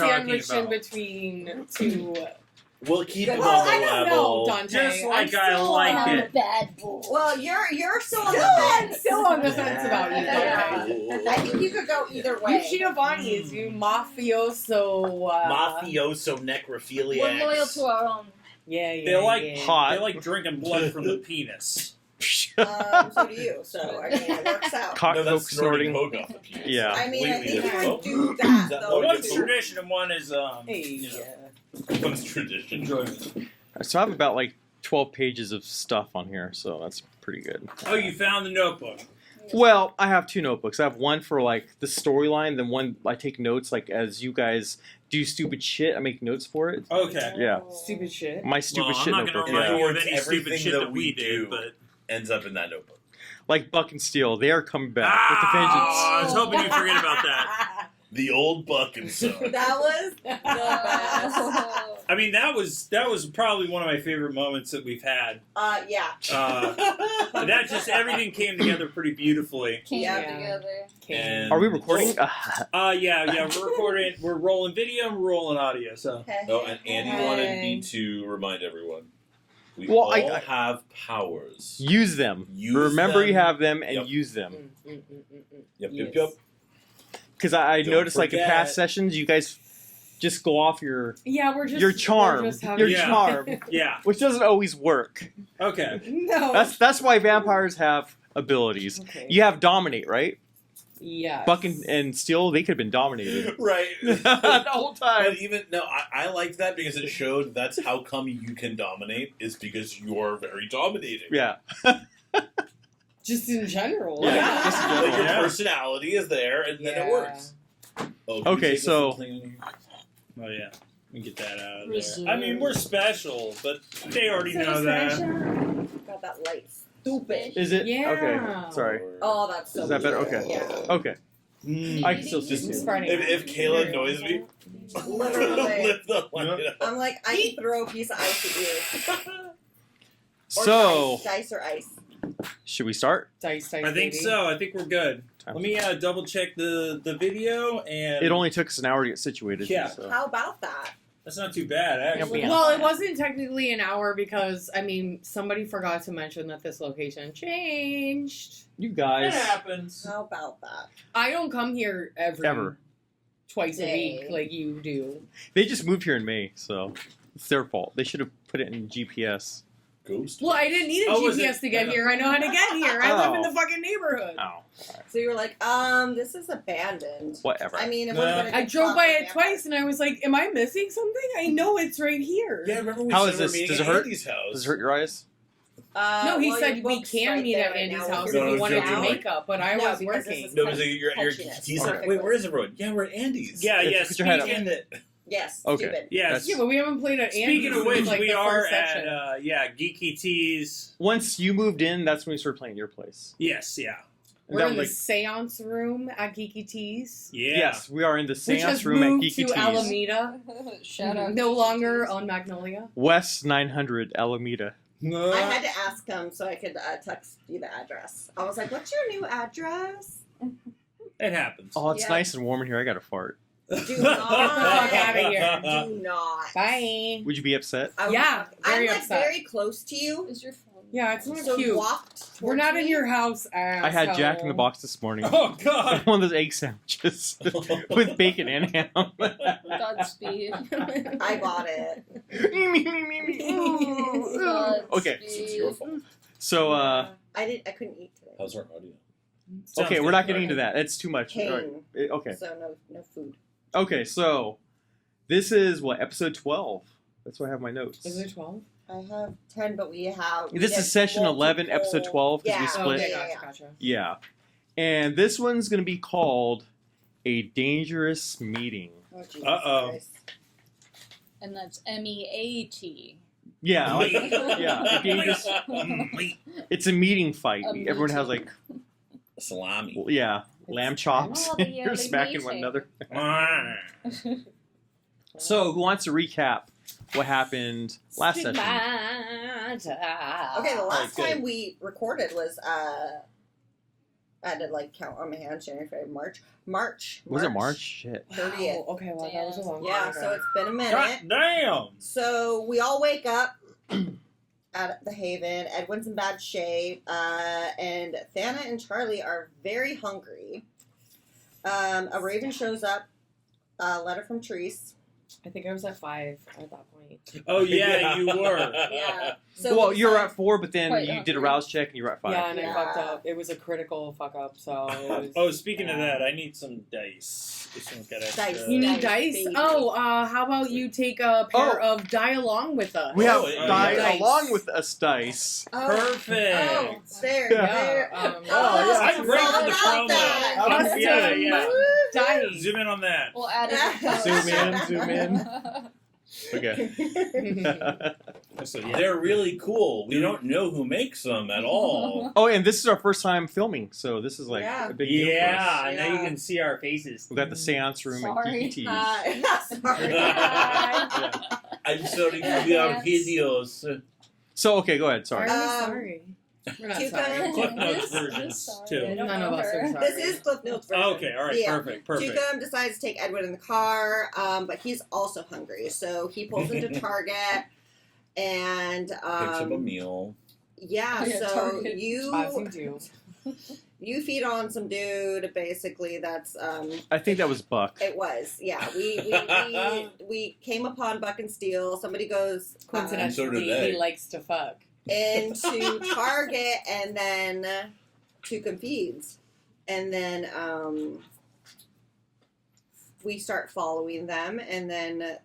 sandwiched in about. between two. We'll keep it Well, on I the don't level. know, Dante. Just like I'm I still, like I'm a it. bad boy. Well, you're still on the I'm fence. still on the fence about you. Yeah. I think you could go either You way. Giovanni's, you mafioso. Mafioso necrophilia. We're loyal to our own. Yeah, yeah. They like yeah. Hot. They like drinking blood from the penis. So do you. So I mean, it works out. Cock No, coke that's snorting snorting. coke off the penis. Yeah. I mean, I think you Completely would do that That though. would One's get tradition and one is Hey, you know, different. One's tradition. enjoyment. So I have about like 12 pages of stuff on here, so that's pretty good. Oh, you found the notebook. Well, I have two notebooks. I have one for like the storyline, then one I take notes like as you guys do stupid shit. I make notes for it. Okay. Yeah. Stupid shit. My stupid Well, shit I'm not notebook. gonna remind Yeah. you of any stupid Everything shit that that we we did, do. but Ends up in that notebook. Like Buck and Steel, they are coming back with a vengeance. I was hoping you'd forget about that. The old Buck and Son. That was the best. I mean, that was probably one of my favorite moments that we've had. Yeah. That just everything came together pretty beautifully. Came Yeah. together. And Are we recording? Yeah, we're recording. We're rolling video and we're rolling audio. So Okay. Oh, and Andy Hey. wanted me to remind everyone. We Well, all I- have powers. Use them. Use Remember them. you have them and Yep. use them. Yep, Yes. yep, yep. Because I Don't noticed like in forget. past sessions, you guys just go off your Yeah, we're just your charm, we're just having- your Yeah. charm, yeah, which doesn't always work. okay. No. That's why vampires have abilities. Okay. You have dominate, right? Yes. Buck and Steel, they could have been dominated Right. the whole time. But even no, I liked that because it showed that's how come you can dominate is because you're very dominating. Yeah. Just in general. Yeah, just in Like general. your Yeah. personality is there, and then it Yeah. works. Oh, can Okay, you take this so- and clean it? Oh yeah, we get that out of Reserve. there. I mean, we're special, but they already know that. God, that light. Stupid. Is it? Yeah. Okay. Sorry. Oh, that's so Is that better? weird. Okay. Yeah. Okay. I can still see Just- you. Spreading out. If Kayla annoys me, Literally. lift the light up. I'm like, I can throw a piece of ice at you. Or So, dice or ice. should we start? Dice, I think baby. so. I think we're good. Let me double check the video, and It only took us an hour to get situated. Yeah. So. How about that? that's not too bad actually. Yeah. Well, it wasn't technically an hour because, I mean, somebody forgot to mention that this location changed. You It guys. happens. How about that? I don't come here Ever. twice a Day. week like you do. They just moved here in May, so it's their fault. They should have put it in GPS. Ghost. Well, I didn't need a Oh, was GPS it- to get here. I know how to get here. I live in Oh. the fucking neighborhood. Oh, So you were like, this is abandoned. whatever. I mean, it No. would have been a I good drove spot by for it vampires. twice and I was like, am I missing something? I know it's right here. Yeah, remember we How said is we're this? meeting Does it at hurt? Andy's house? Does it hurt your eyes? No, he well, said your we book's can right meet there at right Andy's now. house No, if no, you wanted no, to no. make up, but I No, was because this working. is No, because you're Touchiness. he's like, Perfectly. wait, where is everyone? Yeah, we're at Andy's. Yeah, Yeah, yeah. put your head up. Speaking, Yes. Okay. Stupid. yes. Yeah, but we haven't played at Andy's Speaking of which, since, like, we the are first at session. Geeky Teas. Once you moved in, that's when we started playing your place. Yes, yeah, And We're that in the was seance room at Geeky Teas, yeah. Yes, we are in the which seance has room at moved Geeky to Teas. Alameda. Shout out. No to longer Geekies. on Magnolia. West 900 Alameda. I had to ask him so I could text you the address. I was like, what's your new address? It happens. Oh, it's Yeah. nice and warm in here. I got to fart. Do Get the fuck outta here. Do not. Bye. Would you be upset? Yeah, very I'm like upset. very close to you. Is your phone? Yeah, it's not So cute. walked We're towards not in me. your house, I had Jack in the Box this morning. Oh God. One of those egg sandwiches with bacon and ham. Godspeed. I bought it. Okay, It's your fault. So, I couldn't eat today. How's our audio? okay, we're not getting into that. It's too much. Pain. All right. Okay. So no food. Okay, so this is what, episode 12? That's why I have my notes. Is it 12? I have 10, but we have. we This did is session 11, multiple- episode 12, because we Yeah. split. Okay, Yeah, gotcha. Yeah. And this one's going to be called A Dangerous Meeting. Oh, Jesus Uh-oh. Christ. And that's MEAT. Yeah, like, yeah. A dangerous, it's a meeting fight. A Everyone has meeting. like, Salami. yeah, lamb chops. Oh, the You're early smacking one meeting. another. So, who wants to recap what happened last session? Okay, the last Alright, good. time we recorded was I had to like count on my hand. January, February, March. Was it March? Shit. 30th. Wow, okay, well, that was a long Yeah, time so ago. it's been a minute. God damn. So we all wake up at the Haven. Edwin's in bad shape, and Thana and Charlie are very hungry. A raven shows up. A letter from Therese. I think I was at 5 at that point. Oh yeah, you were. Yeah. So Well, we you were decide- at 4, but then Quite you did a hungry. rouse check and you were at 5. Yeah, and Yeah. I fucked up. It was a critical fuck up, so it was... Oh, speaking of that, I need some dice. This one's got extra. Dice. You need Dice, dice? baby. Oh, how about you take a pair of die along with us? We have Oh, yeah. dice Dice. along with us dice. Oh, Perfect. Oh, there. Yeah. there. Um, Oh, I'm great all for the about promo. that. Custom Yeah. dice. Zoom in on that. We'll add it. Zoom in. Okay. So, yeah. They're really cool. We don't know who makes them at all. Oh, and this is our first time filming, so this is like Yeah. a big deal for us. Yeah, now you Yeah. can see our faces. We got the seance room Sorry. and TPTs. Sorry. I'm sorry for your videos. So, okay, go ahead. Why Sorry. are we Um, sorry? We're not Tuca- sorry. Cliff Notes This- versions, sorry, too. I don't None know of us her. are sorry. This is Cliff Notes version. Okay, all right, Yeah. perfect. Tuca decides to take Edwin in the car, but he's also hungry, so he pulls into Target, and Picks up a meal. yeah, Yeah, so Target. As you you do. you feed on some dude. Basically, that's I think that was Buck. it was we came upon Buck and Steel. Somebody goes so did Coincidentally, they. he likes to fuck. into Target, and then Tuca feeds, and then we start following them, and then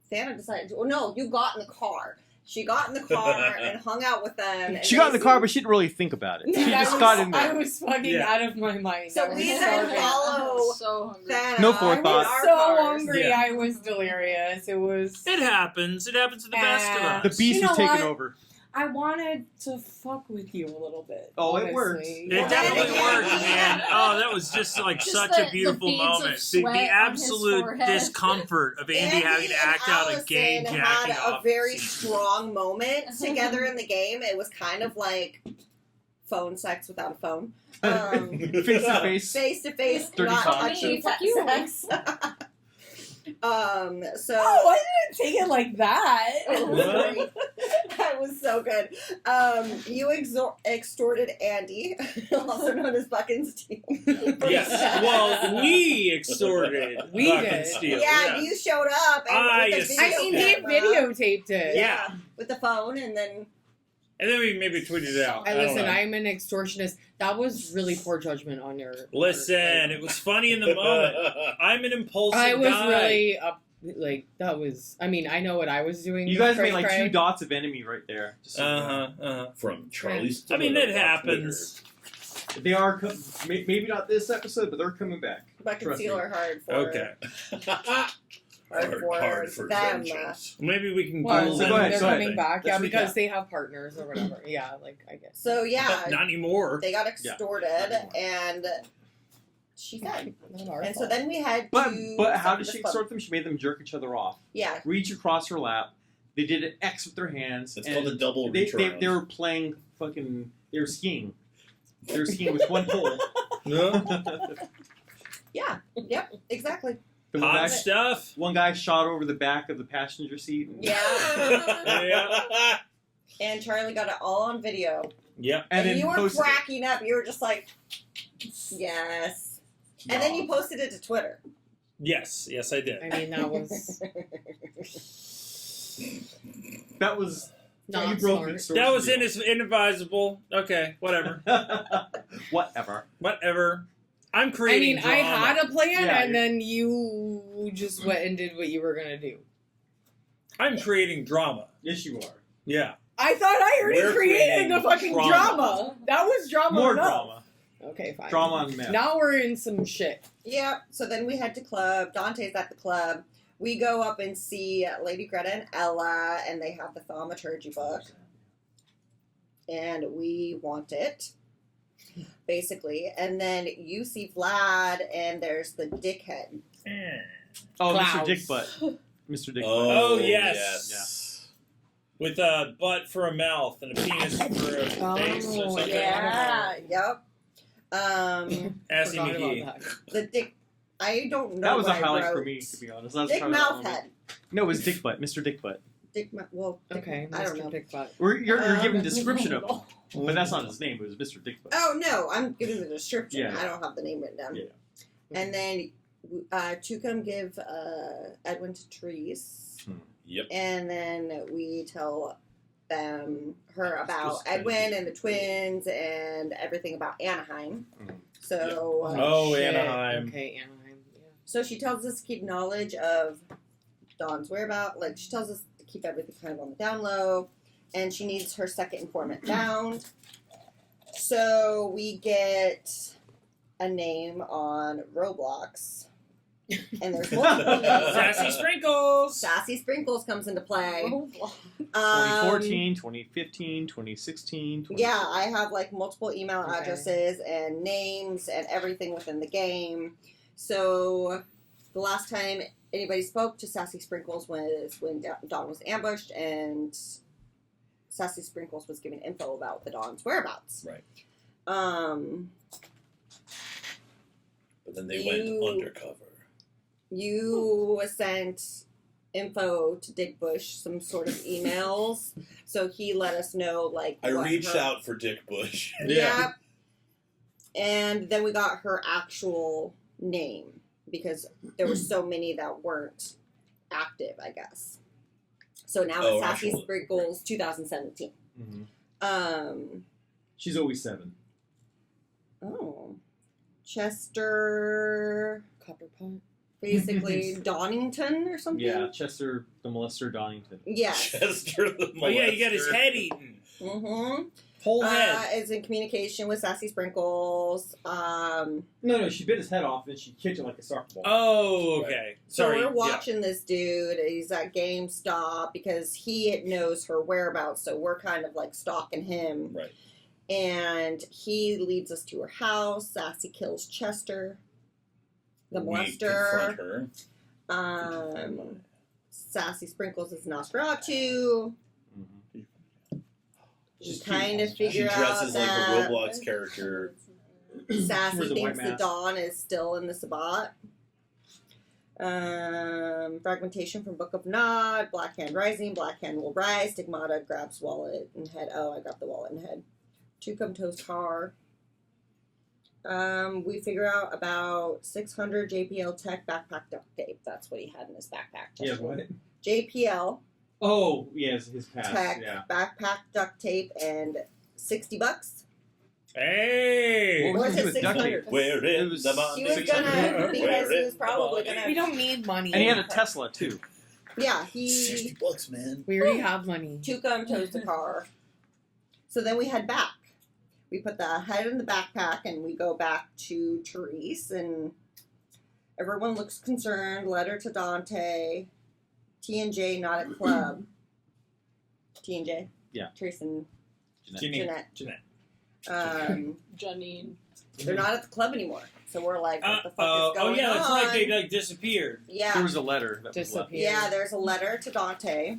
Thana decided. Oh no, you got in the car. She got in the car and hung out with them. And She got in the they- car, but she didn't really think about it. She Yeah, just I got was- in I there. was fucking Yeah. out of my mind. So I was we then starving. follow So hungry. Thana. No I forethought. was in so our cars. hungry. Yeah. I was delirious. It was. It happens. It happens to the best of Ah. us. The beast You know was taking what? over. I wanted to fuck with you a little bit. Oh, it honestly. works. It Well, definitely then worked, again- man. Oh, that was just like Just such the a beautiful beads of moment. The sweat on his absolute forehead. discomfort of Andy having to Andy act and out a game Allison jacking had a off. very strong moment together in the game. It was kind of like phone sex without a phone. Face to face. Face to face, Dirty not talk. touching Fuck you. sex. So Oh, I didn't take it like that. What? that was so good. You extorted Andy, also known as Buck and Steel. Yes. Well, we extorted We Buck did. and Steel. Yeah, you showed up. And I with the assumed- I mean, he camera. videotaped it. Yeah. with the phone, and then And then we maybe tweeted it out. And I don't listen, know. I'm an extortionist. That was really poor judgment on your. Listen, it was funny in the moment. I'm an impulsive I was guy. really up. Like that was. I mean, I know what I was doing. You guys made cray like cray. 2 dots of enemy right there. Just so you know. From Charlie's. I mean, Twitter it on happens. They are maybe not this episode, but they're coming back. Buck and Trust Steel me. are hard for Okay. hard for them. vengeance. Maybe we can Well, Google so it. go ahead, they're go ahead. coming back, yeah, Let's because recap. they have partners or whatever. Yeah, like I guess. So yeah, Not anymore. they got extorted, Yeah. and she said. Not our And so fault. then we had But to how did this she club. extort them? She made them jerk each other off. Yeah, Reach across her lap. They did an X with their hands. It's and called a double they, reach they, around. they were playing fucking. They were skiing. They were skiing with one pole. No? yeah, yep, exactly. The one, Hot guy, stuff. one guy shot over the back of the passenger seat. And, Yeah, Yeah. and Charlie got it all on video, Yep. and then you were posted it. cracking up. You were just like, yes. And then you posted it to Twitter. Yes. Yes, I did. I mean, that was That was. not you broke smart. the extortion That was deal. inadvisable. Okay, whatever. Whatever. Whatever. I'm I creating mean, I drama. had a plan, Yeah, and then you just went and did what you were gonna do. I'm creating drama. Yes, you are. Yeah. I thought I already We're created the creating fucking drama. drama. That was drama More enough. drama. Okay, fine. Drama on meth. Now we're in some shit. Yep. So then we head to club. Dante's at the club. We go up and see Lady Greta and Ella, and they have the thaumaturgy book, and we want it, basically. And then you see Vlad, and there's the dickhead. Oh, Klaus. Mr. Dick Butt. Mr. Dick Butt. Oh, yes. With a butt for a mouth and a penis for a face or Oh, something. Yeah. Yep. Assy Forgot McGee. about that. The dick. I don't know. That was a what I highlight wrote. for me, to be honest. That's Dick probably the only- Mouthhead. No, it was Dick Butt, Mr. Dick Butt. Dick. Well. Dick, Okay, I don't Mr. know. Dick Butt. You're giving a Um, description of him, but that's not his name. It was Mr. Dick Butt. Oh no, I'm giving the description. Yeah. I don't have the name written down. Yeah. And then Tucum give Edwin to Therese. Yep. And then we tell her about Just kind of Edwin and the twins and everything about Anaheim. Mhm. So, Oh, shit. Anaheim. Okay, Anaheim. Yeah. so she tells us to keep knowledge of Dawn's whereabouts. Like she tells us to keep everything kind of on the down low, and she needs her second informant found. So we get a name on Roblox, and there's multiple names. Sassy Sprinkles. Sassy Sprinkles comes into play. Roblox. 2014, 2015, 2016, 20... Yeah, I have like multiple email Okay. addresses and names and everything within the game. So the last time anybody spoke to Sassy Sprinkles was when Dawn was ambushed, and Sassy Sprinkles was giving info about the Dawn's whereabouts. Right. But then they You- went undercover. You sent info to Dick Bush, some sort of emails, so he let us know like I what reached her- out for Dick Bush. Yeah. And then we got her actual name because there were so many that weren't active, I guess. So now Oh, it's Sassy actual- Sprinkles 2017. Mhm. She's always 7. Oh. Chester, Copperpot. basically Donington or something? Yeah, Chester the Molester Donington. Yes. Chester the Oh yeah, you got his molester. head eaten. Mm-hmm. Whole head. Is in communication with Sassy Sprinkles. No, she bit his head off and she kicked it like a soccer ball. Oh, okay. So Sorry. we're watching this dude. He's at GameStop because he knows her whereabouts. So we're kind of like stalking him. Right. And he leads us to her house. Sassy kills Chester, the We molester. confront her. Sassy Sprinkles is Nosferatu. Mhm. We kind of She figure out dresses like that a Roblox character. Sassy Wears a white thinks the mask. Dawn is still in the Sabbat. Fragmentation from Book of Nod, Black Hand Rising, Black Hand will rise, Stigmata grabs wallet and head. Oh, I got the wallet and head. Tucum toes car. We figure out about 600 JPL Tech backpack duct tape. That's what he had in his backpack. Yeah, what? JPL Oh, yes, his past. Tech Yeah. backpack duct tape and $60. Hey. What was Or he is do it with duct tape? 600? We're in It was- the money. He was gonna, because he was probably gonna. We don't need money. And he had a Tesla, too. Yeah, he $60, man. We already have money. Tucum tows the car. So then we head back. We put the head in the backpack and we go back to Therese, and everyone looks concerned. Letter to Dante. T&J not at club. T&J? Yeah. Therese and Jeanette. Jeanette. Jeanette. Janine. They're not at the club anymore. So we're like, what the fuck Oh is going yeah, that's on? right. They like disappeared. There Yeah. was a letter that was left. Disappeared. Yeah, there's a letter to Dante.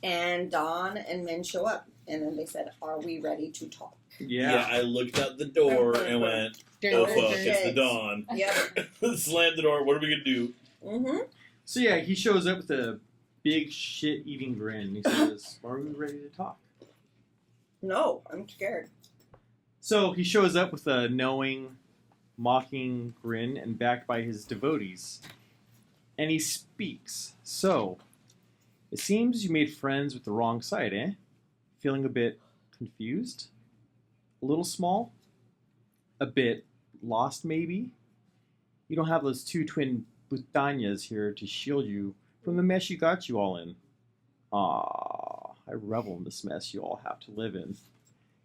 And Dawn and Min show up. And then they said, are we ready to talk? Yeah, I looked out the door and went, oh fuck, it's the Dawn. Yep. Slammed the door, what are we gonna do? Mm-hmm. So yeah, he shows up with a big shit-eating grin. He says, are we ready to talk? No, I'm scared. So he shows up with a knowing, mocking grin and backed by his devotees. And he speaks. So, it seems you made friends with the wrong side, eh? Feeling a bit confused? A little small? A bit lost, maybe? You don't have those 2 twin Butanyas here to shield you from the mess you got you all in. Ah, I revel in this mess you all have to live in.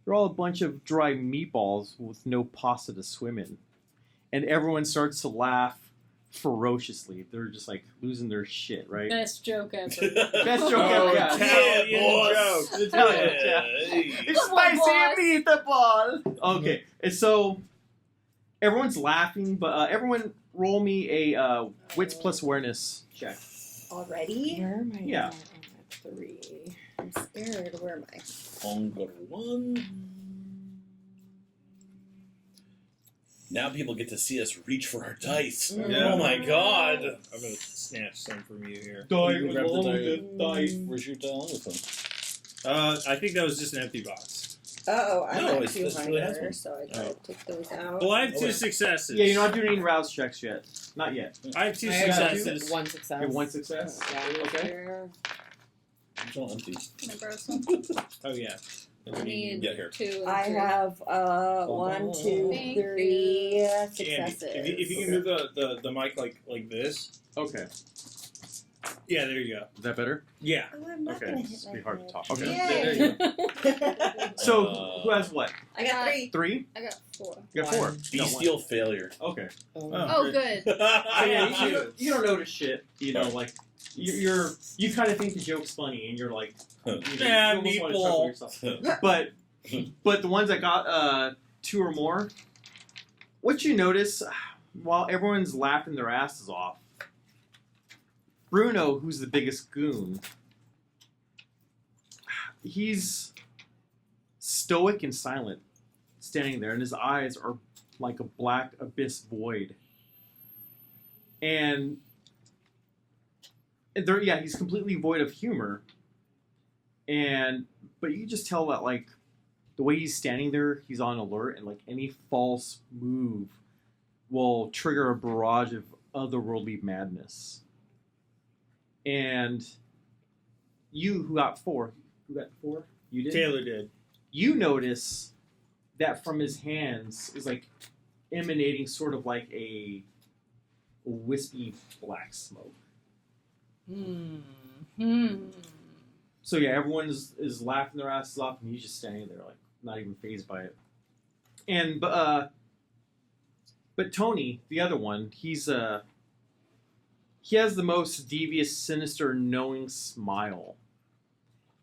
You're all a bunch of dry meatballs with no pasta to swim in. And everyone starts to laugh ferociously. They're just like losing their shit, right? Best joke ever. Best joke ever, yeah. Italian boss. joke. Italian, yeah. Hey. It's spicy meatball. Okay, and so everyone's laughing, but everyone roll me a wits plus awareness check. Already? Where am I? Yeah. at? I'm at 3. I'm scared. Where am I? Hunger 1. Now people get to see us reach for our dice. Yeah. Oh my god. I'm gonna snatch some from you here. You grab the die. Where's your die along with them? I think that was just an empty box. Oh, I'm No, at it's- this really has 200, one. so I gotta take those out. Well, I have Oh, 2 wait. successes. Yeah, you're not doing any rouse checks yet. Not yet. I have 2 I have successes. one success. You have 1 success. Yeah. Okay. Here. It's all empty. Can I borrow some? Oh yeah. I need Yeah, here. 2 and I 3. have 1, 2, Thank 3 Andy, successes. if you can move the mic like this. Okay. Yeah, there you go. Is that better? Yeah. Oh, I'm not Okay. gonna It's hit my be hard to head. talk. Okay. There you Yay! So, who has what? I got 3. 3? I got 4. You got 4. One. Bestial failure. Okay. Oh. Oh, good. So yeah, Yeah, you don't notice shit. You know, like you kind of think the joke's funny, and you're like, you Yeah, almost wanna meatball. chuckle yourself. But the ones that got 2 or more, what you notice while everyone's laughing their asses off, Bruno, who's the biggest goon, he's stoic and silent, standing there, and his eyes are like a black abyss void. And he's completely void of humor. But you just tell that, like, the way he's standing there, he's on alert, and like any false move will trigger a barrage of otherworldly madness. And you, who got 4, you did. Taylor did. You notice that from his hands is like emanating sort of like a wispy black smoke. So yeah, everyone is laughing their asses off, and he's just standing there, like not even fazed by it. And but Tony, the other one, he has the most devious, sinister, knowing smile.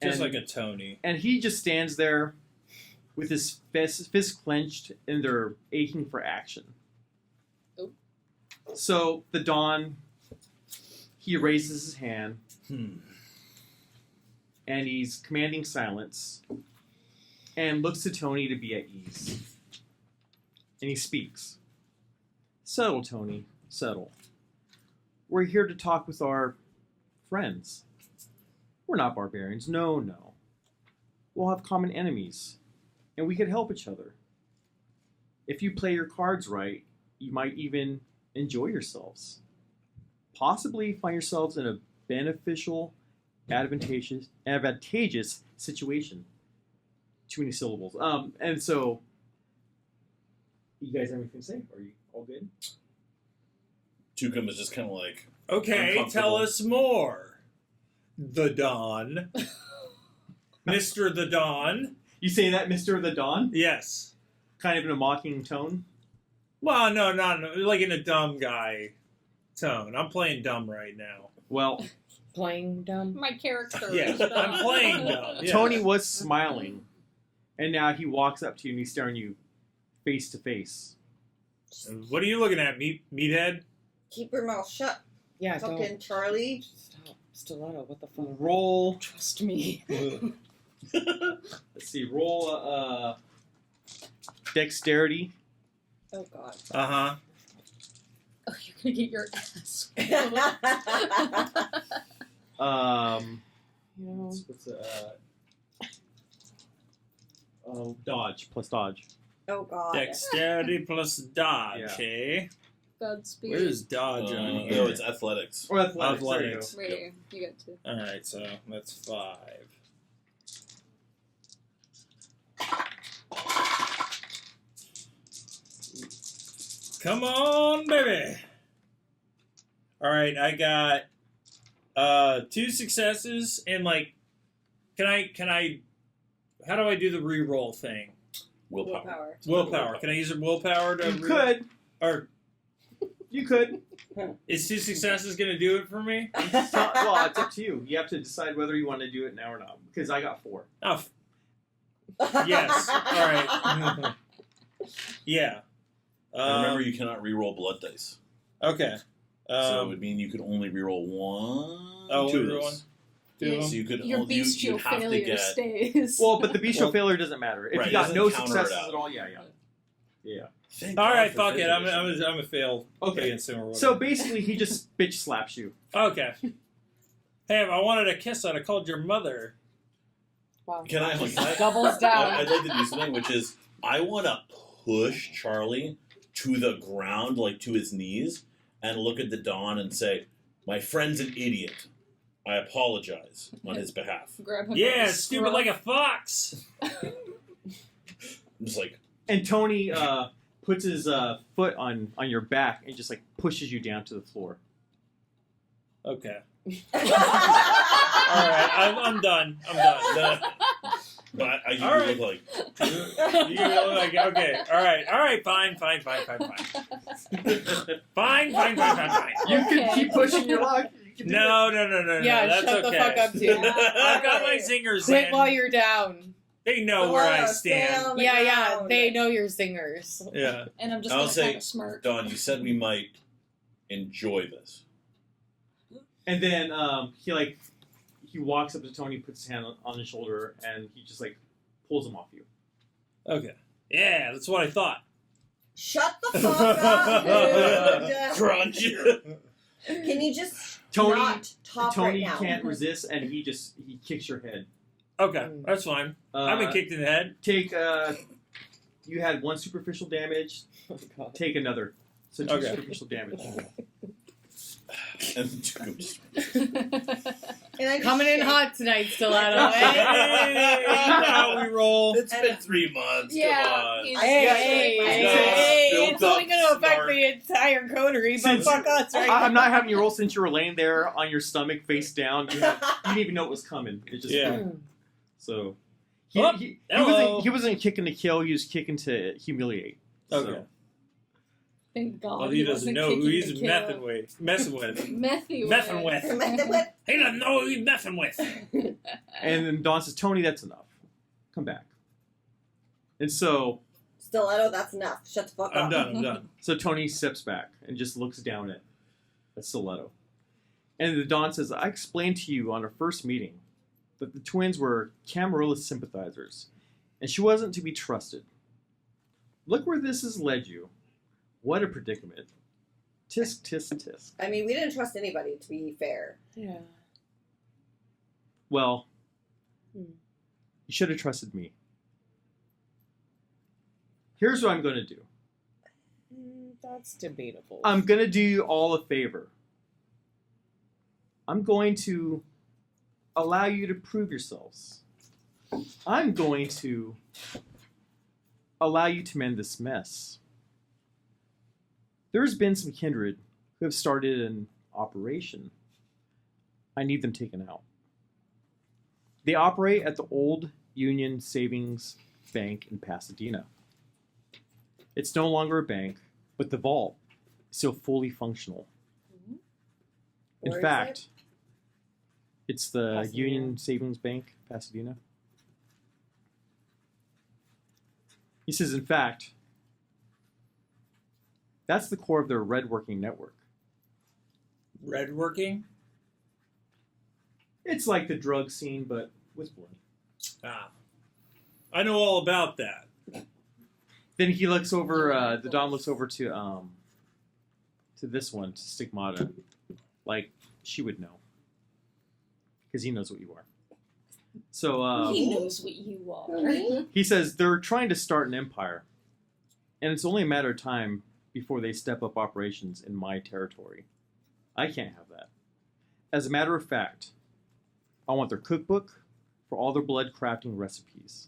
Just And- like a Tony. And he just stands there with his fist clenched, and they're aching for action. Oh. So the Don, he raises his hand, and he's commanding silence, and looks to Tony to be at ease. And he speaks. Settle, Tony, settle. We're here to talk with our friends. We're not barbarians, no. We'll have common enemies, and we could help each other. If you play your cards right, you might even enjoy yourselves. Possibly find yourselves in a beneficial, advantageous situation. Too many syllables. And so, you guys have anything to say? Are you all good? Tukum is just kind of like, Okay, Uncomfortable. tell us more. The Don. Mr. The Don. You say that, Mr. the Don? Yes. Kind of in a mocking tone? Well, no, like in a dumb guy tone. I'm playing dumb right now. Well, Playing dumb. My character Yes, is I'm playing dumb. Yeah. Tony was smiling, and now he walks up to you and he's staring you face to face. What are you looking at, meathead? Keep your mouth shut, Yeah, fucking don't. Charlie. Stop. Stiletto, what the fuck? Roll, Trust me. let's see, roll dexterity. Oh God. Uh-huh. Oh, you're gonna get your ass. You know, What's dodge, plus dodge. Oh God. Dexterity plus dodge, Yeah. eh? Godspeed. Where's dodge on here? no, it's athletics. Or athletics. Athletics. There you Right here. You got 2. Alright, so that's 5. Come on, baby. Alright, I got 2 successes and like can I how do I do the re-roll thing? Willpower. Willpower. Can I use a willpower to go. You could. or You could. is 2 successes gonna do it for me? It's not- well, it's up to you. You have to decide whether you want to do it now or not. Because I got 4. Oh, yes. Alright. Yeah. And remember, you cannot reroll blood dice. Okay. So it would mean you could only reroll 1, Oh, 2 of only those. Yeah. So you could Your only, bestial you'd have to failure get. stays. Well, but the bestial Well, failure doesn't matter. If right, you got it no doesn't counter it successes out. at all, yeah. Thank All God right, for fuck it. fifth I'm edition. a fail Okay. against him or whatever. So basically, he just bitch slaps you. Okay. Hey, if I wanted a kiss, I'd have called your mother. Wow. Can I? Doubles down. I'd like to do something, which is I want to push Charlie to the ground, like to his knees, and look at the Don and say, "My friend's an idiot. I apologize on his behalf." Grab him. Yeah, by the stupid scruff. like a fox. I'm just like, And Tony puts his foot on your back and just like pushes you down to the floor. Okay. All right, I'm done. I'm done. but I All right. look like. You look like okay. All right. Fine. Fine. You can Okay. keep pushing your luck. You can do No. Yeah, That's shut okay. the fuck up, too. I've got my zingers Quit in. while you're down. They know where I Stay stand. on the Yeah, ground. they know you're singers. Yeah. And I'm just I'll gonna say, kind of smirk. Don, you said we might enjoy this. And then he walks up to Tony, puts his hand on his shoulder, and he just like pulls him off you. Okay. Yeah, that's what I thought. Shut the fuck up, dude. Crunch. Can you just Tony not talk Tony right now? can't resist, and he kicks your head. Okay, that's fine. I've been kicked in the head. Take you had one superficial damage. Oh, God. Take another. So 2 Okay. superficial damage. And just- And I just Coming in shake. hot tonight, Stiletto. Hey, you know how we roll. It's been 3 months. Yeah, Come on. he's- Hey, Yeah, hey, yeah, hey, yeah. hey, Built it's only up going to affect snark. the entire coterie, but Since- fuck us, right? I'm not having you roll since you were laying there on your stomach, face down. You didn't even know it was coming. It just Yeah. so. Oh, hello. He wasn't kicking to kill. He was kicking to humiliate. So. Okay. Thank God. Well, he doesn't wasn't know who kicking he's to kill. messing with. Messing with. He doesn't know who he's messing with. And then Dawn says, "Tony, that's enough. Come back." And so Stiletto, that's enough. Shut the fuck up. I'm done. So Tony steps back and just looks down at Stiletto. And the Dawn says, "I explained to you on our first meeting that the twins were Camarilla sympathizers, and she wasn't to be trusted. Look where this has led you. What a predicament. Tisk, tisk, tisk. I mean, we didn't trust anybody, to be fair. Yeah. Well, Hmm. you should have trusted me. Here's what I'm going to do. That's debatable. I'm going to do you all a favor. I'm going to allow you to prove yourselves. I'm going to allow you to mend this mess. There's been some kindred who have started an operation. I need them taken out. They operate at the old Union Savings Bank in Pasadena. It's no longer a bank, but the vault is still fully functional. In Where is fact, it's the Pasadena. Union Savings Bank, Pasadena. He says, in fact, that's the core of their red working network. Red working? It's like the drug scene, but with blood. Ah. I know all about that. Then he looks over. The Don looks over to this one, to Stigmata, like she would know, because he knows what you are. So He knows what you are. he says they're trying to start an empire, and it's only a matter of time before they step up operations in my territory. I can't have that. As a matter of fact, I want their cookbook for all their blood crafting recipes.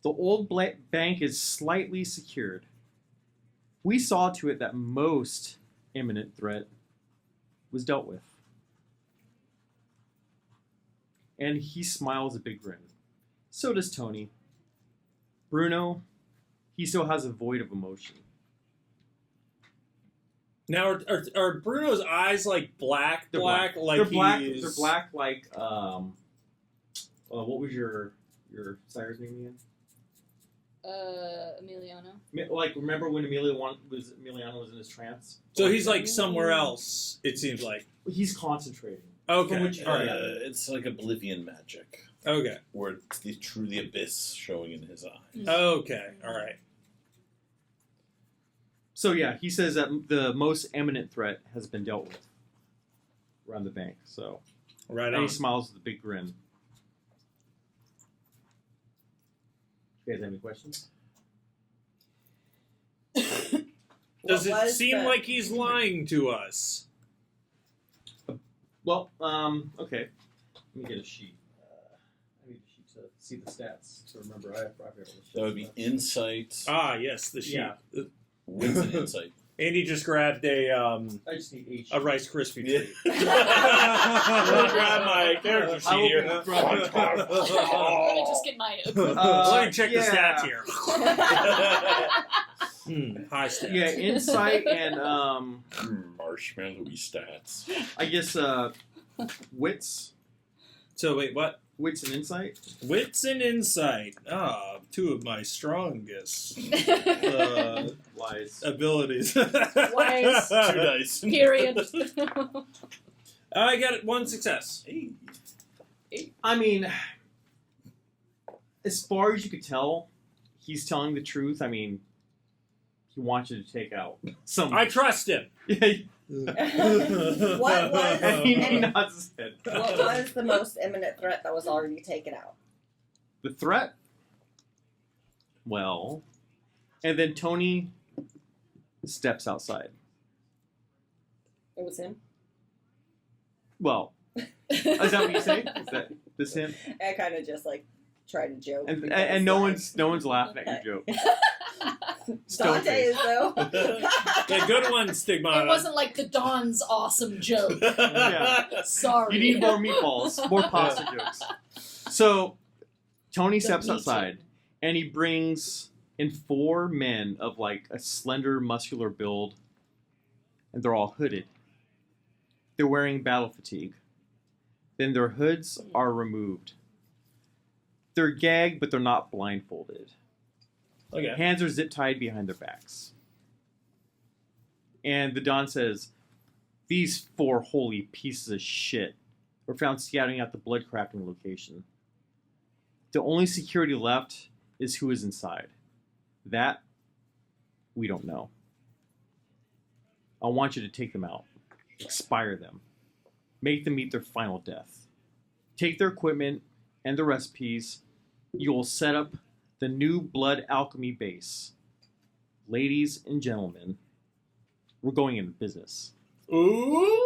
The old bank is slightly secured. We saw to it that most imminent threat was dealt with. And he smiles a big grin. So does Tony. Bruno, he still has a void of emotion. Now, are Bruno's eyes like black? They're Like They're black. he's... They're black like what was your sire's name again? Emiliano. Like, remember when Emiliano was in his trance? So he's like somewhere else, it seems like. He's concentrating. Okay. From which- It's like oblivion magic, Okay. where it's the abyss showing in his eyes. Okay. All right. So yeah, he says that the most imminent threat has been dealt with around the bank. So, Right and on. he smiles with a big grin. You guys have any questions? Does it What was seem the- like he's lying to us? Well, okay. Let me get a sheet. I need a sheet to see the stats. To remember, I have all the That would be stats. insight, Ah, yes, the sheet. Yeah. wits, and insight. Andy just grabbed a I just need 8 a Rice Krispie Yeah. treat. I'm gonna grab my character sheet I will here. be grabbing- Let me just get my equipment. Let me check the yeah. stats here. High stats. Yeah, insight and Marshmallowy stats. I guess wits, So wait, what? wits and insight. Wits and insight. Ah, two of my strongest Lies. abilities. Wise. 2 dice. Period. I got 1 success. Hey. I mean, as far as you could tell, he's telling the truth. I mean, he wants you to take out someone. I trust him. What was and he nods his head. what was the most imminent threat that was already taken out? The threat? Well, and then Tony steps outside. It was him. Well, is that what you say? Is that this him? I kind of just like tried to joke. And because, and no like, one's laughing at your joke. Dante is though. Yeah, good one, Stigmata. It wasn't like the Dawn's awesome joke. Yeah. Sorry. You need more meatballs, more pasta jokes. So Tony steps meat outside and he brings in 4 men of like a slender, muscular build, and they're all hooded. They're wearing battle fatigue. Then their hoods are removed. They're gagged, but they're not blindfolded. Okay. Hands are zip tied behind their backs. And the Don says, "These 4 holy pieces of shit were found scouting out the blood crafting location. The only security left is who is inside. That, we don't know. I want you to take them out. Expire them. Make them meet their final death. Take their equipment and the recipes. You will set up the new blood alchemy base. Ladies and gentlemen, we're going into business." Ooh.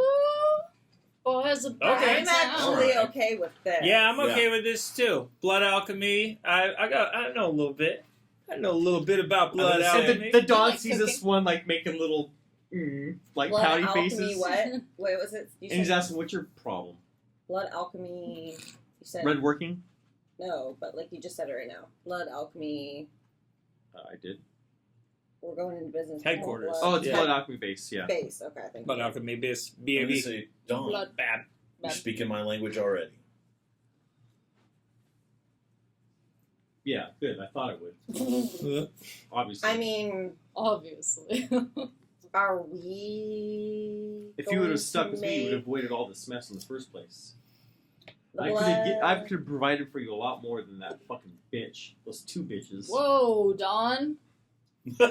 Boys are Okay. I'm actually okay with this. Yeah, I'm okay with this too. Blood alchemy. I know a little bit. I know a little bit about blood I was gonna say, alchemy. The Don Like sees this one like making little like Blood pouty alchemy, faces. what? Wait, was it? You And he's said asking, "What's your problem? blood alchemy. You said Red working?" no, but like you just said it right now. Blood alchemy. I did. We're going into business. Headquarters. Oh, it's Yeah. blood alchemy base. Yeah. Base. Okay, I think. Blood alchemy base. I'm gonna BAB. say, Don, Blood. Bad. you're speaking my language already. Yeah, good. I thought it would. Obviously. I mean, Obviously. are we? if you would going have stuck to with me, you would have make avoided all this mess in the first place. the I blood- could have provided for you a lot more than that fucking bitch. Those 2 bitches. Whoa, Dawn. Those,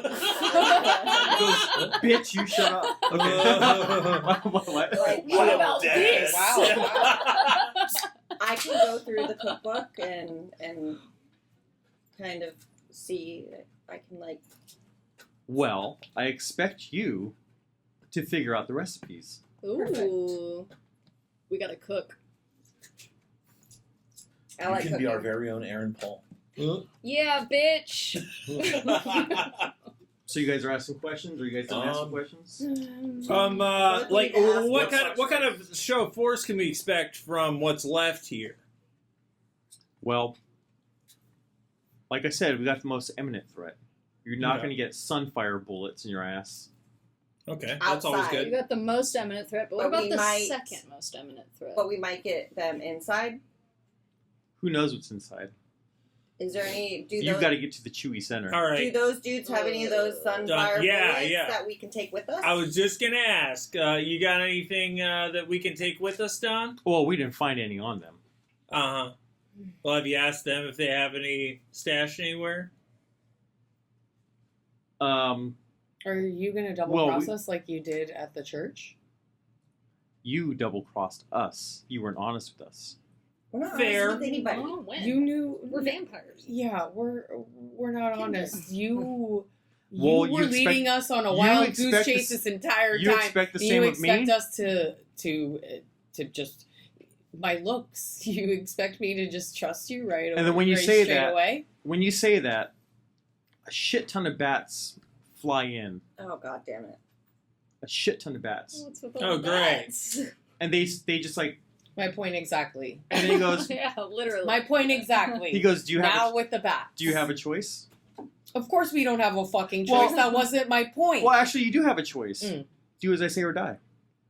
bitch, you shut up. Okay. what? Like, What about Dead. this? Wow. I can go through the cookbook and kind of see. I can like. Well, I expect you to figure out the recipes. Ooh. We gotta cook. I like you can be our cooking. very own Aaron Paul. Yeah, bitch. So you guys are asking questions, or you guys don't ask questions? Like, need to ask what kind of show of force can we expect from what's left here? Well, like I said, we got the most imminent threat. You're not Okay. going to get sunfire bullets in your ass. Okay, that's always Outside. You good. got the most eminent threat, but what But about we the might- second most eminent threat? But we might get them inside. Who knows what's inside? Is there any? Do You've those? got to get to the Chewy Center. All Do right. those dudes have any of those sunfire Yeah, bullets yeah. that we can take with us? I was just gonna ask. You got anything that we can take with us, Don? Well, we didn't find any on them. Uh huh. Well, have you asked them if they have any stashed anywhere? Are you going to double cross us like you did at the church? You double-crossed us. You weren't honest with us. We're not Fair. honest with anybody. Oh, when? You knew We're vampires. Yeah, we're not Kindred. honest. You Well, you were expect- leading us on a you wild expect goose the chase s- this entire you time. expect the and same you of me? expect us to just my looks. You expect me to just trust you right away. And then when you right say straight that- away? When you say that, a shit ton of bats fly in. Oh, god damn it. A shit ton of bats. What's with all Oh, the great. bats? And they just like, My point exactly. and then he goes, Yeah, literally. My point exactly. he goes, do you now have with the bats. do you have a choice? Of course we don't have a fucking choice. Well- that wasn't my point. Well, actually, you do have a choice. Mm. Do as I say or die.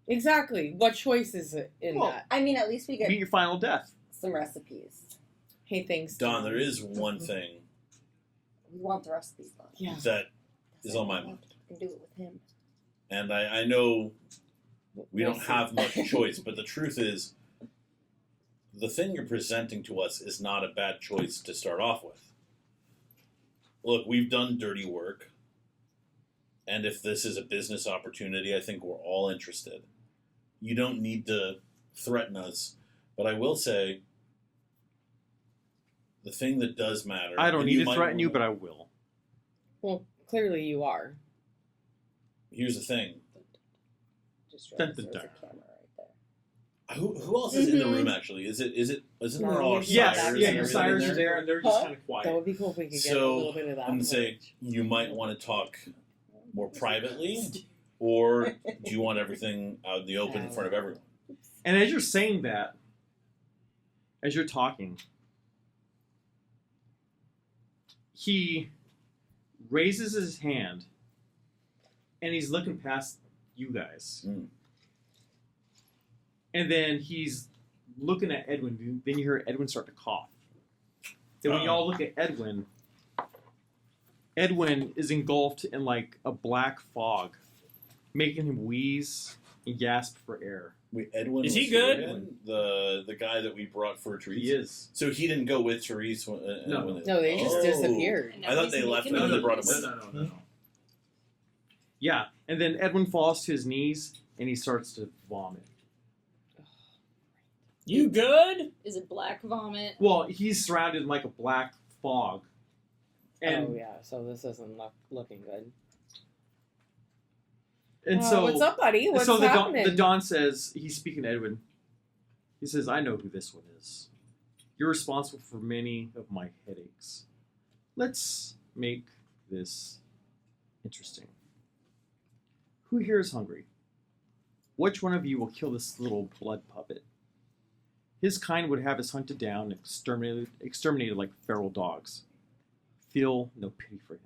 Exactly. What choice is it in Well, that? I mean, at least we get Meet your final death. some recipes. Hey, thanks. Don, there is one thing We want the recipes, though. Yeah. that is on my mind. We can do it with him. And I know we We'll don't see. have much choice, but the truth is, the thing you're presenting to us is not a bad choice to start off with. Look, we've done dirty work, and if this is a business opportunity, I think we're all interested. You don't need to threaten us, but I will say, the thing that does matter. I don't and need to might threaten you, wanna- but I will. Well, clearly you are. Here's the thing. Just Dun, realized dun, there's dun. a camera right there. Who else is in the Mhm. room? Actually, is it No, our yes, Yes, sires? yeah, and your everything sires there? are there, and they're just Huh? kind of That quiet. would be cool if we could get a So, little bit of that. I'm gonna say you might want to talk more privately, or do you want everything out in the open in front of everyone? And as you're saying that, as you're talking, he raises his hand, and he's looking past you guys. Mm. And then he's looking at Edwin. Then you hear Edwin start to cough. Then when y'all look at Edwin, Edwin is engulfed in like a black fog, making him wheeze and gasp for air. Wait, Edwin Is was he good? here again? The guy that we brought for Therese. He is. So he didn't go with Therese. When No. No, they just Oh. disappeared. And I now thought he's they left making and they movies. brought him with. No. Yeah, and then Edwin falls to his knees and he starts to vomit. You good? Is it black vomit? Well, he's surrounded in like a black fog. And Oh yeah, so this isn't looking good. and so what's up, buddy? What's so happening? the Don says, he's speaking to Edwin. He says, I know who this one is. You're responsible for many of my headaches. Let's make this interesting. Who here is hungry? Which one of you will kill this little blood puppet? His kind would have us hunted down and exterminated like feral dogs. Feel no pity for him.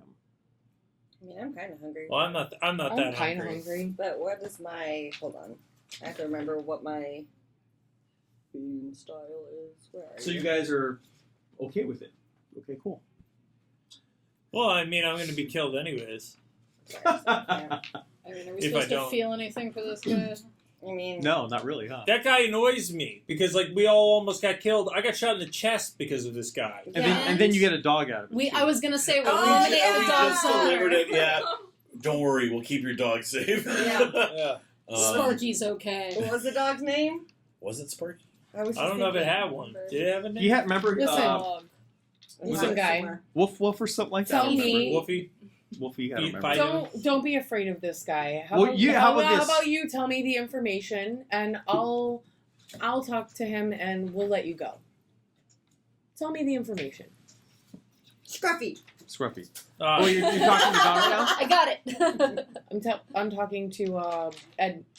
I mean, I'm kind of hungry. Well, I'm not I'm that kind of hungry. hungry. But what is my... Hold on. I have to remember what my food style is. Where are So you guys are okay with it? Okay, cool. Well, I mean, I'm going to be killed anyways. Yeah. I mean, are we If I supposed to don't. feel anything for this guy? I mean... No, not really, huh? That guy annoys me because, like, we all almost got killed. I got shot in the chest because of this guy. And then you get a dog out of it. too. I was gonna say we're Oh, eliminating yeah, the we dog just somewhere. delivered it, yeah. Don't worry, we'll keep your dog safe. Yeah. Yeah. Sparky's okay. What was the dog's name? Was it Sparky? I was I don't know if it had one. Did it have a name? He had, remember, Listen. Dog. Listen, guy. Wolf or something like that. Tell me- Wolfie? Wolfie, I don't Pete remember. Fight. Don't be afraid of this guy. How Well, about, how about this? How about you tell me the information and I'll talk to him and we'll let you go. Tell me the information. Scruffy. Scruffy. Ah, Oh, you're talking to Don right now? I got it. I'm talking to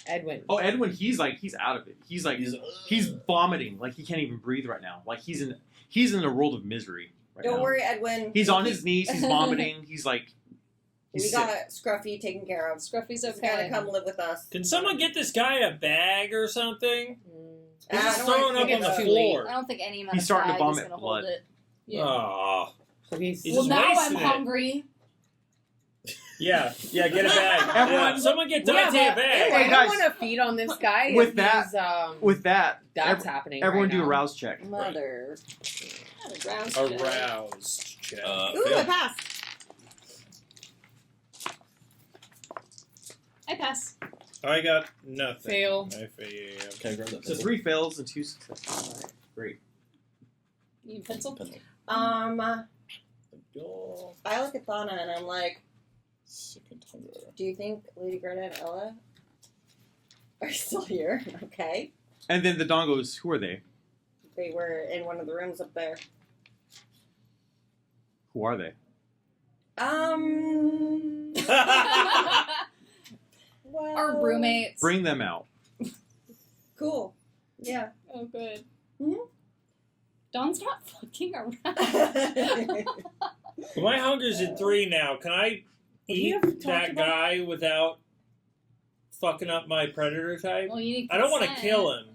Edwin. Oh, Edwin, he's out of it. He's vomiting. Like he can't even breathe right now. Like he's in a world of misery right Don't now. worry, Edwin. He's on his knees. He's vomiting. He's like. He's We sick. got Scruffy taken care of. Scruffy's He's gotta okay. come live with us. Can someone get this guy a bag or something? Mm. He's I just don't throwing think up on it's the too late. floor. I don't think any amount He's of starting to bag is vomit gonna blood. hold it. Yeah. Oh. So he's He's Well, just now I'm wasting it. hungry. Yeah, get a bag. Everyone- Yeah. Someone get Yeah, Dante a but bag. anyway, I guys, don't want to feed on this guy. with if that- he's, With that, that's happening. everyone right do a now. rouse check. Mother. Aroused. Aroused check. Ooh, I failed. passed. I pass. I got nothing. Fail. I fail. Can I grab that? So 3 fails and 2 successes. All right, great. You need a pencil? Pencil. Yo, I look at Thana and I'm like, sick and hunger. do you think Lady Greta and Ella are still here? Okay. And then the Don goes, who are they? They were in one of the rooms up there. Who are they? Well, Our roommates. Bring them out. Cool. Yeah. Oh, good. Mhm. Dawn's not fucking around. Well, my hunger's at 3 now. Can I We eat have talked that about- guy without fucking up my predator type? Well, you need I don't want to consent. kill him,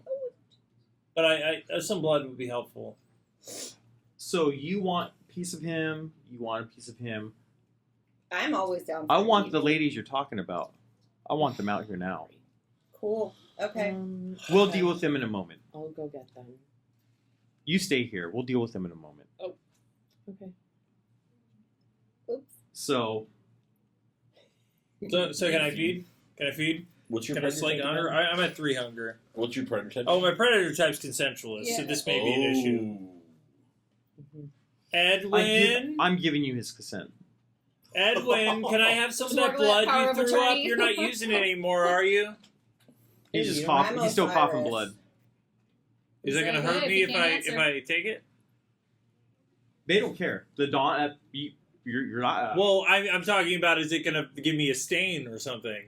but I some blood would be helpful. So you want a piece of him, you want a piece of him. I'm always down for I want it. the ladies you're talking about. I want them out here now. Cool. Okay. We'll okay. deal with them in a moment. I'll go get them. You stay here. We'll deal with them in a moment. Okay. So, So can I feed? Can I feed? What's your Can I predator slay type hunger? again? I'm at 3 hunger. What's your predator type? Oh, my predator type's consensualist, so Yeah. this may be an issue. Mhm. Edwin, I'm giving you his consent. Edwin, can I have some of that Sort of that blood power you of threw up? attorney. You're not using it anymore, are you? He's Ew. just coughing. I'm He's still coughing Osiris. blood. Is that going to Say hurt it if me you if can't I answer. take it? They don't care. The Dawn, you're not. Well, I'm talking about, is it going to give me a stain or something?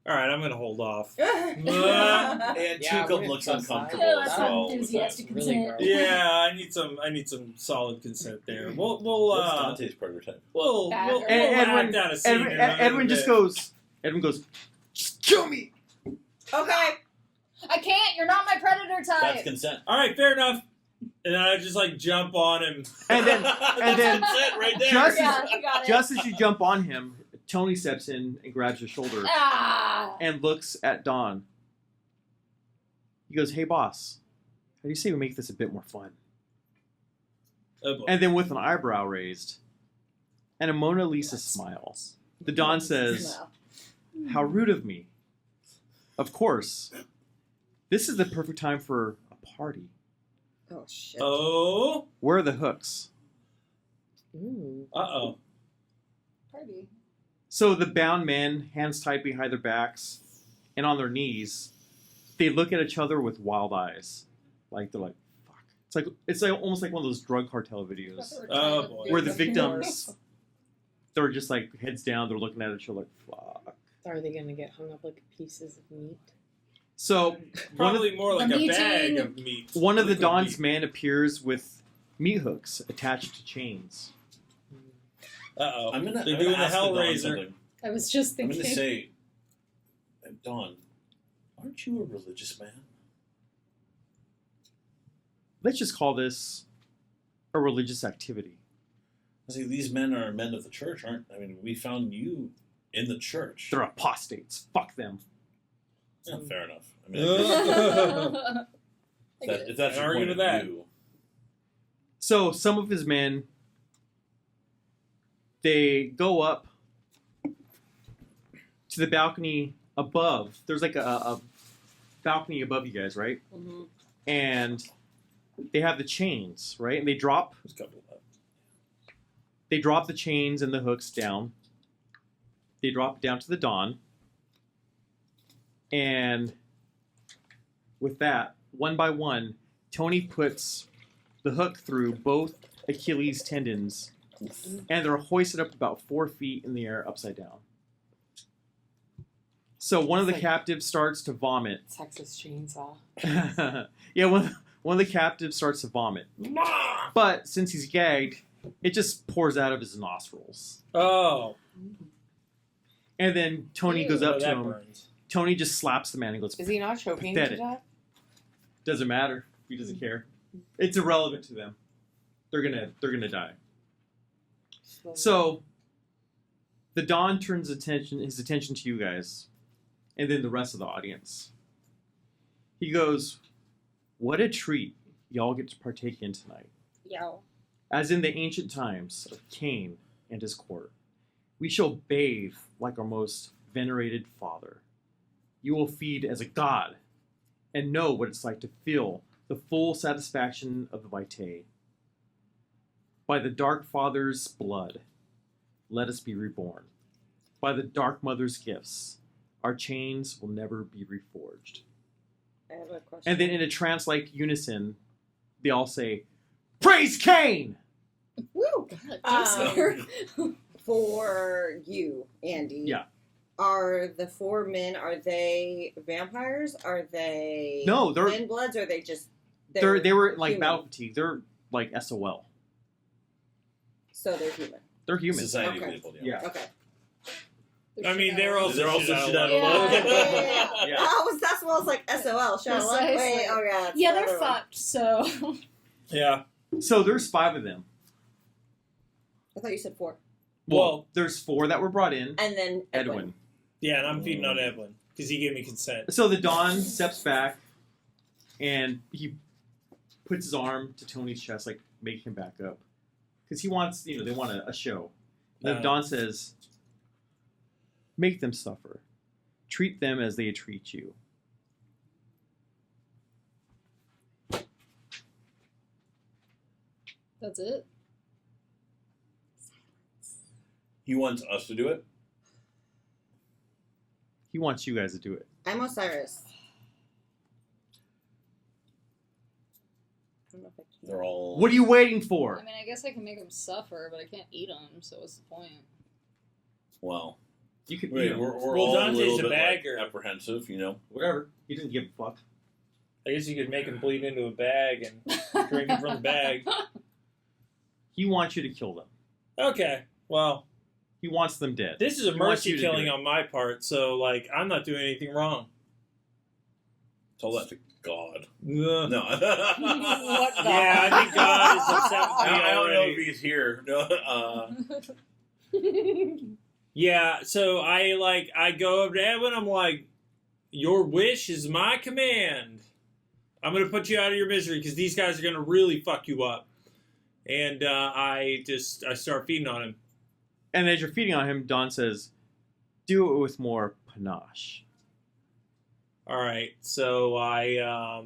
All right, I'm going to hold off. And Yeah, Tukum we're looks so uncomfortable Yeah, as that's well. not enthusiastic Really consent. gross. Yeah, I need some solid consent there. We'll What's Dante's predator type? we'll Bagger. Edwin- act out a scene Edwin, in another Edwin just bit. goes. Edwin goes. Just kill me. Okay. I can't. You're not my predator That's type. consent. All right, fair enough. And then I just like jump on him. And then- That's and then- consent right there. Just- Yeah, you got it. Just as you jump on him, Tony steps in and grabs your shoulder Ah. and looks at Dawn. He goes, "Hey, boss, how do you say we make this a bit more fun?" Oh, boy. And then with an eyebrow raised and a Mona Lisa smile, the Dawn says, "How rude of me. Of course, this is the perfect time for a party. Oh shit. Oh. Where are the hooks?" Ooh. Uh-oh. Party. So the bound men, hands tied behind their backs and on their knees, they look at each other with wild eyes. Like they're like, fuck. It's like almost like one of those drug cartel videos Oh, boy. where the victims, they're just like heads down, they're looking at each other like, fuck. Are they gonna get hung up like pieces of meat? So one of, Probably more like The a bag meeting. of meat. one of the Liquid Dawn's meat. men appears with meat hooks attached to chains. Uh-oh. I'm gonna, They're I'm doing gonna the ask the Dawn Hellraiser. something. I was just I'm thinking. gonna say, Dawn, aren't you a religious man? Let's just call this a religious activity. I say these men are men of the church, aren't? I mean, we found you in the church. They're apostates. Fuck them. Yeah, fair enough. I mean, if I get it. if that's Can't your argue point with of that. view, So some of his men, they go up to the balcony above. There's like a balcony above you guys, right? Mm-hmm. And they have the chains, right? And they drop There's a couple of the chains and the hooks down. They drop it down to the Dawn. And with that, one by one, Tony puts the hook through both Achilles' tendons, and they're hoisted up about 4 feet in the air upside down. So one of the It's like- captives starts to vomit. Texas Chainsaw. Yeah, one of the captives starts to vomit. But since he's gagged, it just pours out of his nostrils. Oh. And then Tony Ew. goes up to that him. burns. Tony just slaps the man and goes, Is he not choking to Pathetic. death? doesn't matter. He doesn't care. It's irrelevant to them. They're gonna die. So the Don turns his attention to you guys, and then the rest of the audience. He goes, "What a treat y'all get to partake in tonight. Yo. As in the ancient times of Cain and his court, we shall bathe like our most venerated father. You will feed as a god and know what it's like to feel the full satisfaction of the Ritae. By the Dark Father's blood, let us be reborn. By the Dark Mother's gifts, our chains will never be reforged. I have a question. And then in a trance-like unison, they all say, Praise Cain! Woo! God, I'm scared. For you, Andy. Yeah. Are the 4 men, are they vampires? Are they No, they're thin bloods? Or are they just... they were like human? battle fatigue. They're like SOL. So they're human. They're human. Society Okay. people. Yeah. Okay. I mean, they're also They're also shit shit out out of luck. Yeah. That's what I was like, SOL, shout out. Precisely. Wait, oh yeah. it's Yeah, the they're other one. fucked, so. Yeah. So there's 5 of them. I thought you said 4. Well, there's 4 that were brought in. And then Edwin. yeah, and I'm feeding on Edwin because he gave me consent. So the Don steps back, and he puts his arm to Tony's chest, like make him back up, because he wants, they want a show. And then Don says, "Make them suffer. Treat them as they treat you." That's it? He wants us to do it. He wants you guys to do it. I'm Osiris. I don't know if I can. They're all. What are you waiting for? I mean, I guess I can make them suffer, but I can't eat them, so what's the point? Well, You could, we're Well, all a Dante's little a bit bagger. like, apprehensive, whatever. He didn't give a fuck. I guess you could make him bleed into a bag and drink it from the bag. He wants you to kill them. Okay, well, He wants them dead. this is a He wants mercy you to do killing it. on my part, so, like, I'm not doing anything wrong. Tell that to God. Ugh. No. What the- Yeah, I think God is upset with me I don't know already. if he's here. No. Yeah, so I go up to Edwin, I'm like, your wish is my command. I'm going to put you out of your misery because these guys are going to really fuck you up. And I start feeding on him. And as you're feeding on him, Don says, "Do it with more panache." All right, so I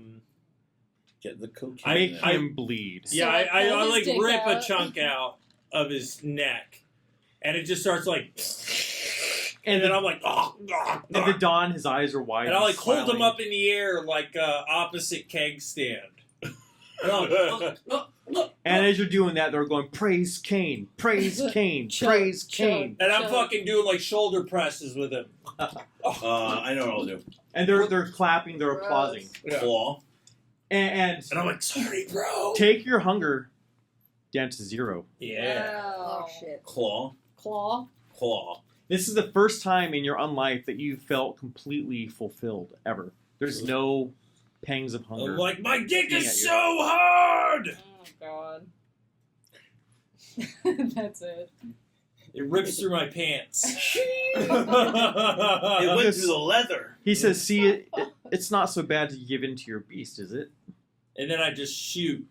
Get the cocaine. Make out. him bleed. yeah, So I I pull his like dick rip a out. chunk out of his neck, and it just starts like, and then I'm like, And the Don, his eyes are wide. and I like he's hold him smiling. up in the air like opposite keg stand. And I'm like, And as you're doing that, they're going, "Praise Cain, praise Cain, Chug, praise chug. Cain," and I'm Chug. fucking doing like shoulder presses with him. I know what I'll do. and they're clapping, they're Gross. applauding, Claw. and And I'm like, sorry, bro. take your hunger down to 0. Yeah. Oh shit. Claw. Claw. Claw. This is the first time in your unlife that you felt completely fulfilled ever. There's no pangs of hunger. I'm like, my dick Yeah, is you're- so hard. Oh, God. That's it. It rips through my pants. It went Yes. through the leather. He says, "See, it's not so bad to give in to your beast, is it?" And then I just shoot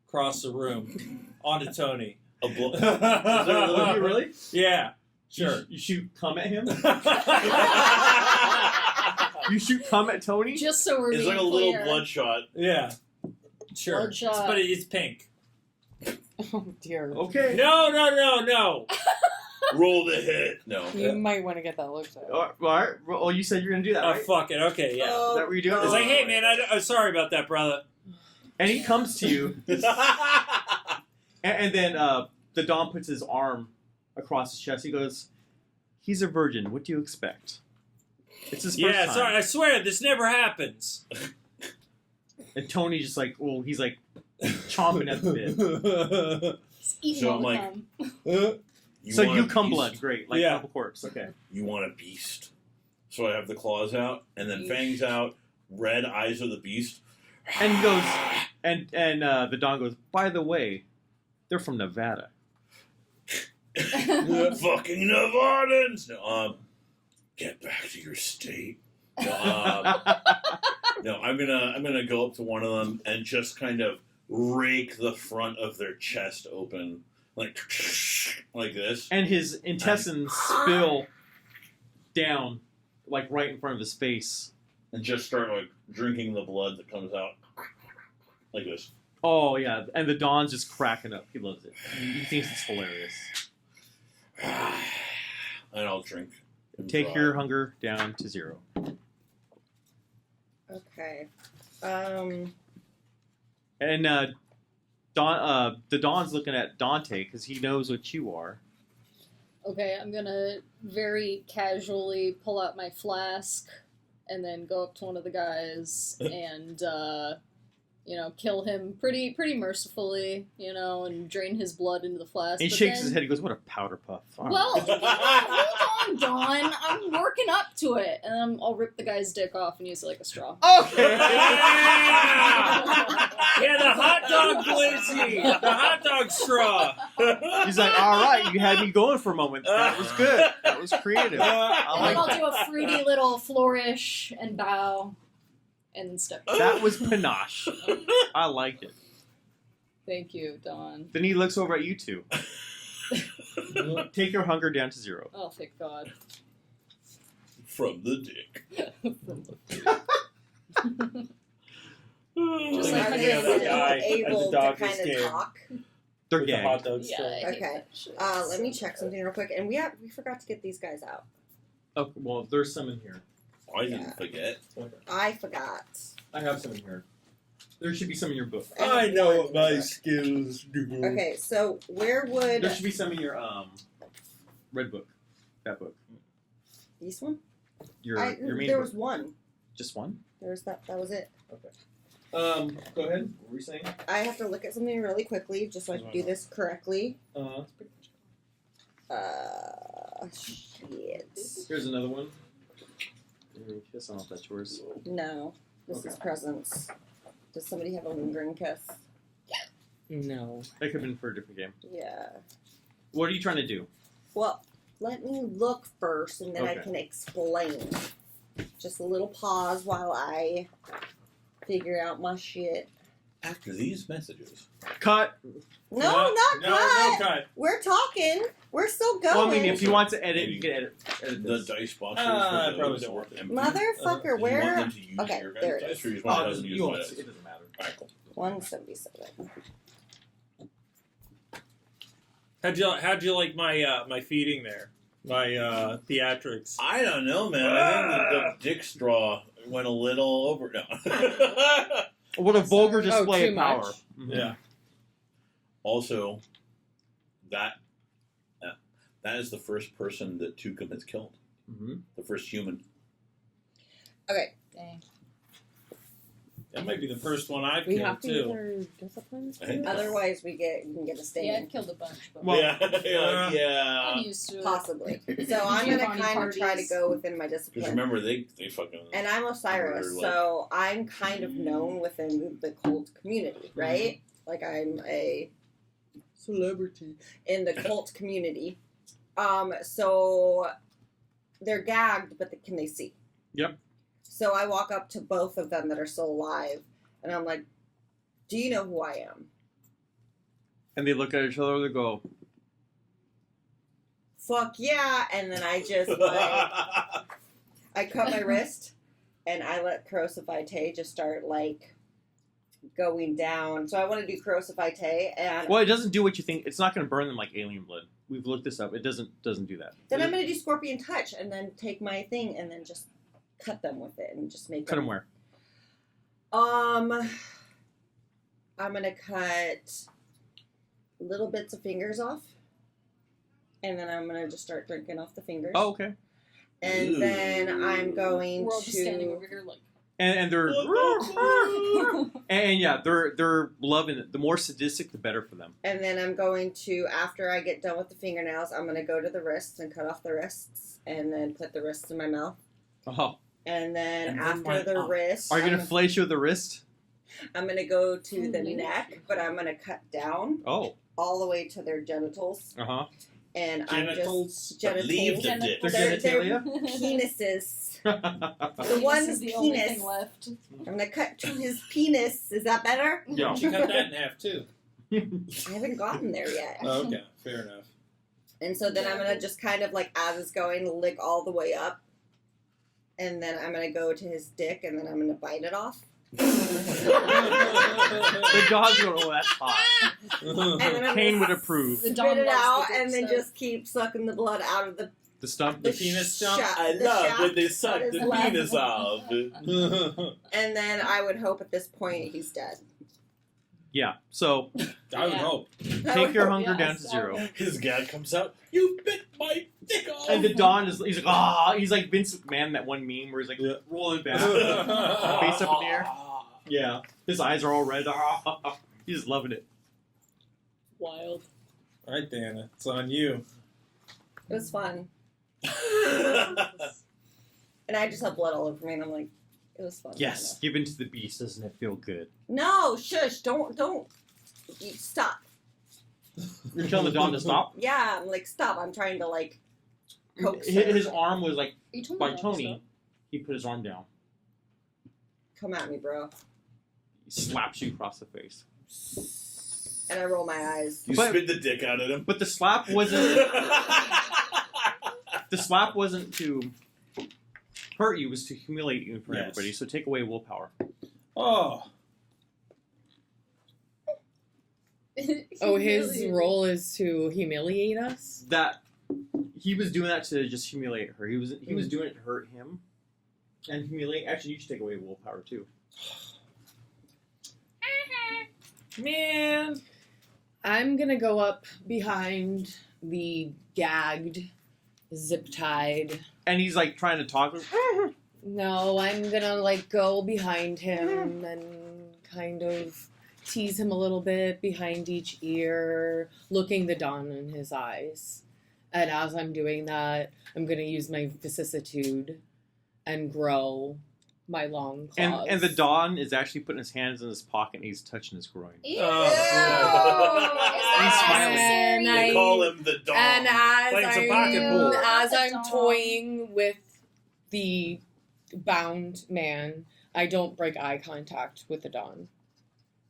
across the room onto Tony. A blow. Oh, you really? Yeah, sure. You shoot cum at him? You shoot cum at Tony? Just so we're It's being like a little clear. bloodshot. Yeah, sure. Bloodshot. But it's pink. Oh dear. Okay. No. Roll the hit. No. You might want to get that looked at. All right. Well, you said you're going to do that, Oh, right? fuck it. Okay, yeah. Oh, Is that what you're doing? It's like, hey, man, I'm sorry about that, brother. And he comes to you, and then the Don puts his arm across his chest. He goes, "He's a virgin. What do you expect?" It's his first Yeah, time. sorry. I swear, this never happens. And Tony's just like, well, he's like chomping at the bit. It's eating So all I'm the like- cum. So want you a come beast? blood, great, like Yeah. double corpse. Okay. You want a beast. So I have the claws out, and then Yeesh. fangs out, red eyes of the beast. And he goes, and the Don goes, "By the way, they're from Nevada." Fucking Nevadans! No, get back to your state. No, I'm gonna go up to one of them and just kind of rake the front of their chest open, like this. And his intestines spill down, like right in front of his face. And just start like drinking the blood that comes out like this. Oh yeah, and the Don's just cracking up. He loves it. He thinks it's hilarious. And I'll drink. and Take drive. your hunger down to 0. Okay. And the Don's looking at Dante because he knows what you are. Okay, I'm gonna very casually pull out my flask and then go up to one of the guys and, kill him pretty mercifully, and drain his blood into the flask. And he but shakes then- his head. He goes, "What a powder puff!" Well, hold on, Dawn. I'm working up to it, and I'll rip the guy's dick off and use it like a straw. Okay. Yeah, the hot dog glizzy, the hot dog straw. He's like, "All right, you had me going for a moment. That was good. That was creative. I And like then I'll that. do a fruity little flourish and bow, and then step. That was panache. I liked it." Thank you, Dawn. Then he looks over at you two. Take your hunger down to 0. Oh, thank God. From the dick. Just Are like they the guy able to kind of talk? They're With the hot gagged. dog Yeah. straw. I hate Okay. that shit. Let me check something real quick. And we forgot to get these guys out. Oh, well, there's some in here. I didn't forget. I forgot. I have some in here. There should be some in your book. I know what my skills do. Okay, so where would There should be some in your red book. That book. this one? Your main there book. was one. Just one? There was that. That was it. Go ahead. What were you saying? I have to look at something really quickly just so I can do this correctly. Shit. Here's another one. Kiss. I don't know if that's yours. No, this is Okay. presents. Does somebody have a lingering kiss? No. That could have been for a different game. Yeah. What are you trying to do? Well, let me look first, and then I Okay. can explain. Just a little pause while I figure out my shit. After these messages. Cut. No, not no, cut. no cut. We're talking. We're still going. Well, I mean, if you want to edit, you can edit The this. dice boxes I for probably those don't who are want empty. Motherfucker, Do you want where? them to use Okay, your there guys' it dice, is. or you just want Oh, them to use you my won't. dice? It doesn't matter. Alright, cool. 177. How'd you like my feeding there? My theatrics. I don't know, man. I think the dick straw went a little over. No. What a vulgar Sorry. display Oh, of too power. much. Mhm. Yeah. Also, that is the first person that Tucum has killed. Mhm. The first human. Okay. Dang. That might be the first one I've We killed have to use too. our disciplines. I think too? Otherwise, we can get a Yeah, stain. I've killed a bunch, but Well, yeah. I'm used to it. Possibly. So I'm gonna Giovanni kind of try to parties. go within my Because discipline. remember, they fucking. And I'm Osiris, Murder, like- so I'm kind of known within the cult community, right? Like I'm a celebrity in the cult community. So they're gagged, but can they see? Yep. So I walk up to both of them that are still alive, and I'm like, "Do you know who I am?" And they look at each other. They go, Fuck yeah! And then I just I cut my wrist, and I let corrosive vitae just start like going down. So I want to do corrosive vitae, and "Well, it doesn't do what you think. It's not going to burn them like alien blood. We've looked this up. It doesn't do that. then I'm gonna do scorpion touch, and then take my thing, and then just cut them with it, and just make Cut them where? I'm gonna cut little bits of fingers off, and then I'm gonna just start drinking off the fingers. Oh, okay. And then I'm going We're all just standing to. over here like. And they're and yeah, they're loving it. The more sadistic, the better for them. And then I'm going to, after I get done with the fingernails, I'm gonna go to the wrists and cut off the wrists, and then put the wrists in my mouth. Oh, And then And then after my the arm. wrist, are you gonna fillet you with the wrist? I'm gonna go to the Maybe. neck, but I'm gonna cut down Oh, all the way to their genitals, and Genitals. I'm just Leave the Genitals. dick. Their Their genitalia. penises. The The one's is the only penis. thing left. I'm gonna cut to his penis. Is that better? Yeah. You cut that in half too. I haven't gotten there yet. Oh, okay, fair enough. And so then I'm going to just kind of, like, as it's going, lick all the way up. And then I'm going to go to his dick, and then I'm going to bite it off. The dog's going, oh, that's hot. And then I'm Kane gonna would approve. spit dog it loves out, the dick and then stuff. just keep sucking the blood out of the The stump. The penis stump? I the love shaft when they suck that is the left. penis off. And then I would hope at this point he's dead. Yeah, so I would hope. take your hunger down to Yes, 0. His gag comes out. You bit my dick off. And the Don is, he's like, ah, he's like Vince McMahon, that one meme where he's like, Yeah. rolling back, face up in the air. Yeah, his eyes are all red. He's just loving it. Wild. All right, Dana, it's on you. It was fun. And I just have blood all over me, and I'm like, it was fun. Yes, give in to the beast. Doesn't it feel good? No, shush, don't. Stop. You're telling the Don to stop? Yeah, I'm like, stop. I'm trying to, like, coax His her. arm was like, You told me by not to Tony, he put his arm down. Come at me, bro. He slaps you across the face. And I roll my eyes. You But- spit the dick out at him. But the slap wasn't. The slap wasn't to hurt you; it was to humiliate you in front of Yes. everybody. So take away willpower. Oh, stop. Oh, his Humiliated. role is to humiliate us? That he was doing that to just humiliate her. He was doing it to hurt him and humiliate. Actually, you should take away willpower too. man. I'm gonna go up behind the gagged, zip-tied. And he's like trying to talk. No, I'm gonna like go behind him and kind of tease him a little bit behind each ear, looking the Don in his eyes. And as I'm doing that, I'm gonna use my vicissitude and grow my long claws. And the Don is actually putting his hands in his pocket and he's touching his groin. Ew. Oh. Is that smiling. necessary? And They call him the dog. And Playing some pocket pool. as The I'm Don. toying with the bound man, I don't break eye contact with the Don.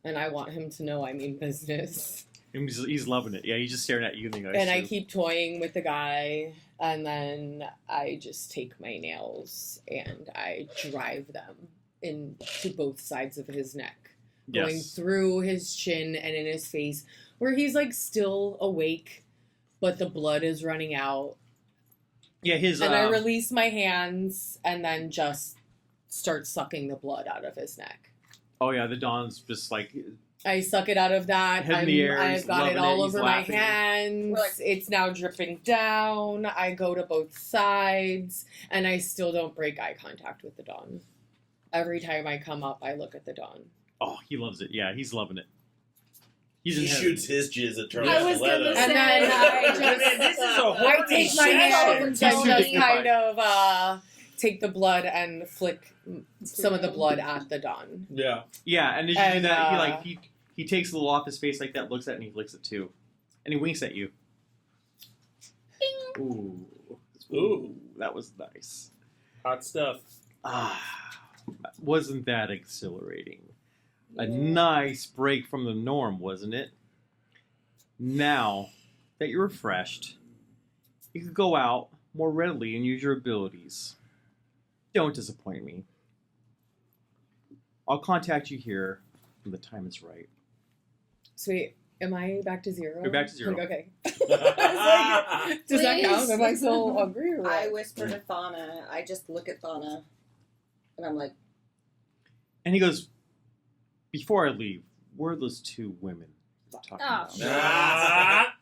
And I want him to know I mean business. And he's loving it. Yeah, he's just staring at you. And I keep toying with the guy, and then I just take my nails and I drive them into both sides of his neck, going Yes. through his chin and in his face, where he's like still awake, but the blood is running out. Yeah, his. And I release my hands and then just start sucking the blood out of his neck. Oh yeah, the Don's just like. I suck it out of that. Head in the air, I've he's got it loving all it, he's over my laughing. hands. We're like- It's now dripping down. I go to both sides, and I still don't break eye contact with the Don. Every time I come up, I look at the Don. Oh, he loves it. Yeah, he's loving it. He's He in heaven. shoots his jizz at Charlie. I was Stiletto. gonna And then I just, This is a I horny take my shit. nails and He's too just dignified. kind of take the blood and flick some of the blood at the Don. Yeah. Yeah, and as you do And, that, he takes a little off his face like that, looks at it, and he licks it too, and he winks at you. Ooh, Ooh. that was nice. Hot stuff. Ah, wasn't that exhilarating? A nice break from the norm, wasn't it? Now that you're refreshed, you can go out more readily and use your abilities. Don't disappoint me. I'll contact you here when the time is right. Sweet. Am I back to 0? You're back to 0. Okay. Does that Please. count? Am I still hungry or what? I whisper to Thana. I just look at Thana, and I'm like, And he goes, before I leave, where are those two women you're talking Oh, about? shit. Ah.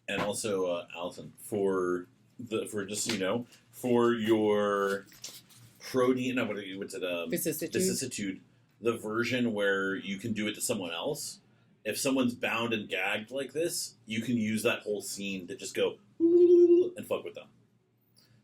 And also, Allison, for just so you know, for your protein, no, what's it? Vicissitude. Vicissitude, the version where you can do it to someone else. If someone's bound and gagged like this, you can use that whole scene to just go and fuck with them.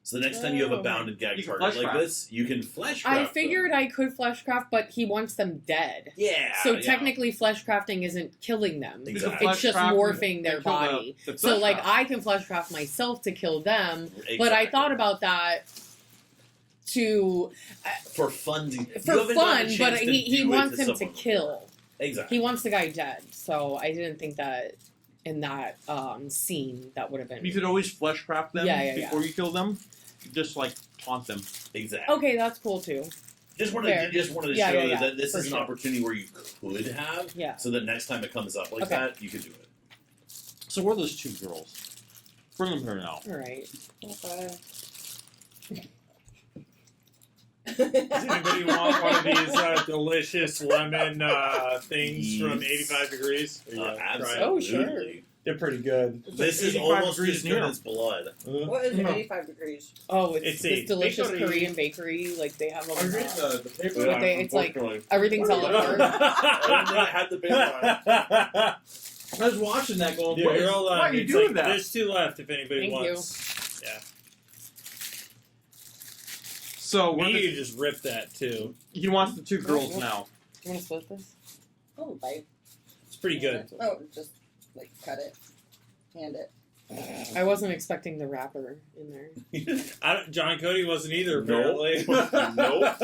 So the next time you have a bound and gagged You can target like fleshcraft. this, you can fleshcraft I them. figured I could fleshcraft, but he wants them dead. Yeah. So yeah. technically, fleshcrafting isn't killing them. You can It's just fleshcraft morphing and their kill the- body. the So, like, fleshcraft. I can fleshcraft myself to kill them, but I Exactly. thought about that to for fun. You for haven't gotten fun, a but chance to he do it wants him to someone. kill. Exactly. He wants the guy dead, so I didn't think that in that scene that would have been. You could always flesh craft them Yeah, before you kill them. Just like taunt them. Exactly. Okay, that's cool too. Just wanted Fair. to show Yeah, that this for is an sure. opportunity where you could have. Yeah. So that next time it comes up like Okay. that, you could do it. So where are those 2 girls? Bring them here now. All right. Okay. Does anybody want one of these delicious lemon things from Yes. 85 degrees? Or you gonna try it? Absolutely. Oh, sure. They're pretty good. This is 85 almost degrees as in good here. as blood. What is No. 85 degrees? Oh, it's It's this a delicious bakery. Korean bakery. Like they have them. the paper But it's like everything's What all are you over. doing? I didn't have the paper on. I was watching that going, Yeah, what is- you're all why are you It's doing like, that? There's 2 left if anybody Thank you. wants. Yeah. So we're Me, you just rip that too. he wants the 2 girls now. You want to split this? Oh, bite. It's pretty good. Oh, just like cut it, hand it. I wasn't expecting the wrapper in there. John Cody wasn't either, Nope. apparently. Nope.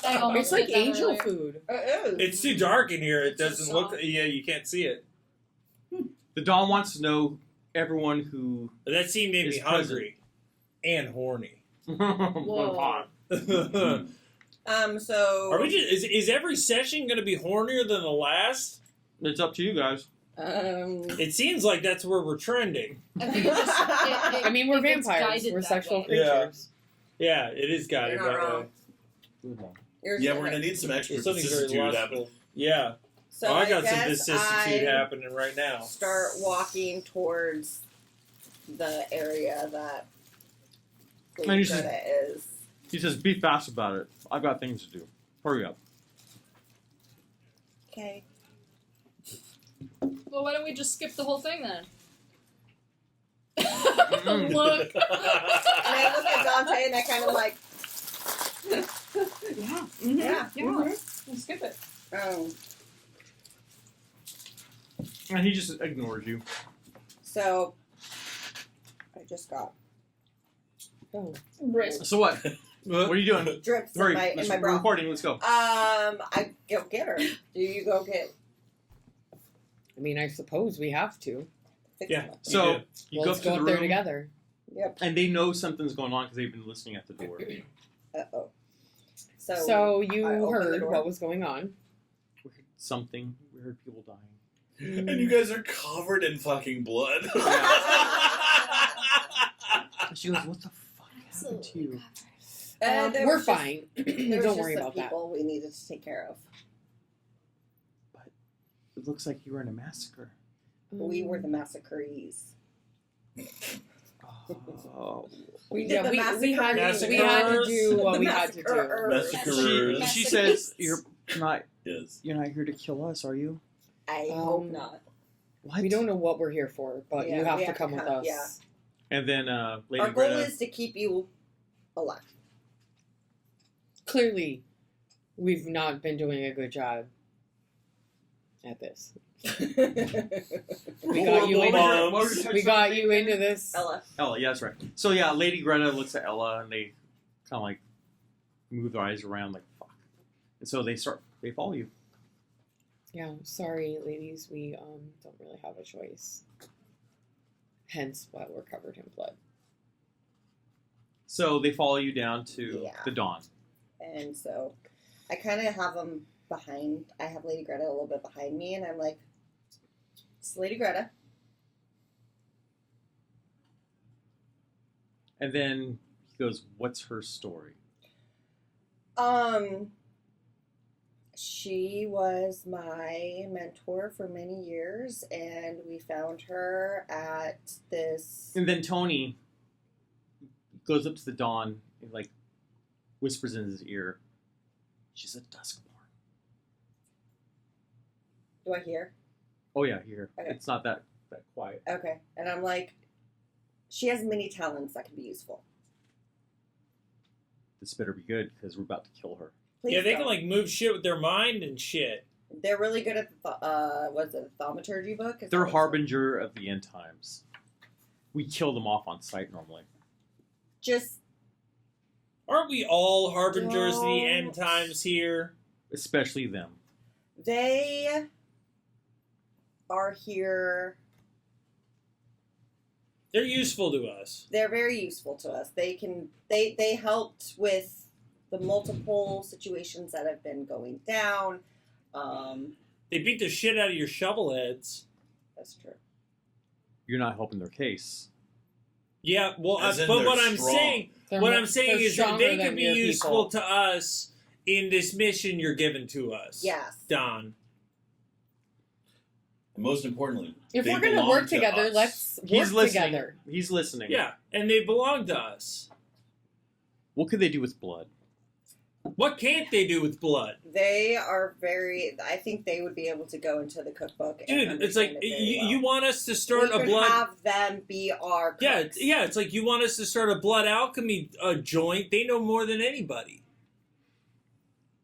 I almost It's like did that angel earlier. food. It is. It's too dark in here. It It's so doesn't look. soft. Yeah, you can't see it. The Dawn wants to know everyone who But that scene made me It's hungry and horny. hot. Are So. we just? Is every session going to be hornier than the last? It's up to you guys. It seems like that's where we're trending. I think it's just, I mean, we're it gets vampires. guided We're that sexual way. creatures. Yeah, it is guided You're not that wrong. way. Yours Yeah, is we're gonna right. need some extra It's something very vicissitude happening. lustful. Yeah. So I got some guess vicissitude I happening right now. start walking towards the area that And Lady you just- Greta is. He says, be fast about it. I've got things to do. Hurry up. Okay. Well, why don't we just skip the whole thing then? Mm. Look. And I look at Dante and I kind of like, Yeah. yeah. Let's skip it. And he just ignores you. So I just got Oh. Wrist. So what? What are you doing? drips Hurry, in my we're bra. recording. Let's go. I go get her. Do you go get? I mean, I suppose we have to. Fix Yeah. her? So do. you Well, go let's up to go the up there room, together. Yep. and they know something's going on because they've been listening at the door. Oh. So you I open the heard door. what was going on. We heard something. We heard people dying. And you guys are covered in fucking blood. She goes, "What the fuck happened to you?" There We're was just- fine. There was Don't just worry some about that. people we needed to take care of. It looks like you were in a massacre. We were the massacrees. Oh. We did Yeah, the we had Massacres. to do what The we had to do. massacres. Massacres. She says, "You're not. Yes. You're not here to kill us, are you?" I hope not. What? We don't know what we're here for, but Yeah, you have we to have to come with come, us. yeah. And then Lady Our goal Greta. is to keep you alive. Clearly, we've not been doing a good job at this. We got you into we got you into this. Ella. Ella, yeah, that's right. So yeah, Lady Greta looks at Ella and they kind of like move their eyes around like fuck. And so they follow you. Yeah, sorry, ladies. We don't really have a choice. Hence, why we're covered in blood. So they follow you down to Yeah. the dawn. And so I kind of have them behind. I have Lady Greta a little bit behind me, and I'm like, it's Lady Greta. And then he goes, "What's her story?" She was my mentor for many years, and we found her at this. And then Tony goes up to the dawn and like whispers in his ear, "She's a Duskborn." Do I hear? Oh yeah, here. Okay. It's not that quiet. Okay. And I'm like, she has many talents that can be useful. This better be good because we're about to kill her. Please Yeah, they don't. can like move shit with their mind and shit. They're really good at the, what's it, thaumaturgy book? Is that They're what it's harbinger of the end times. We kill them off on sight normally. Just, Aren't we all harbingers of the Don't. end times here? Especially them. they are here They're useful to us. They're very useful to us. They helped with the multiple situations that have been going down. They beat the shit out of your shovel heads. That's true. You're not helping their case. Yeah, well, As in but they're what I'm strong. saying, They're what mo- I'm saying they're is that stronger they than could be your useful people. to us in this mission you're giving to us. Yes. Don. And most importantly, If they we're gonna belong work to together, us. let's He's work listening. together. He's listening. Yeah, and they belong to us. What could they do with blood? What can't they do with blood? They are very. I think they would be able to go into the cookbook. And Dude, it's like, understand it very well. you want us to start we a could blood... have them be our cooks. Yeah, it's like you want us to start a blood alchemy joint. They know more than anybody.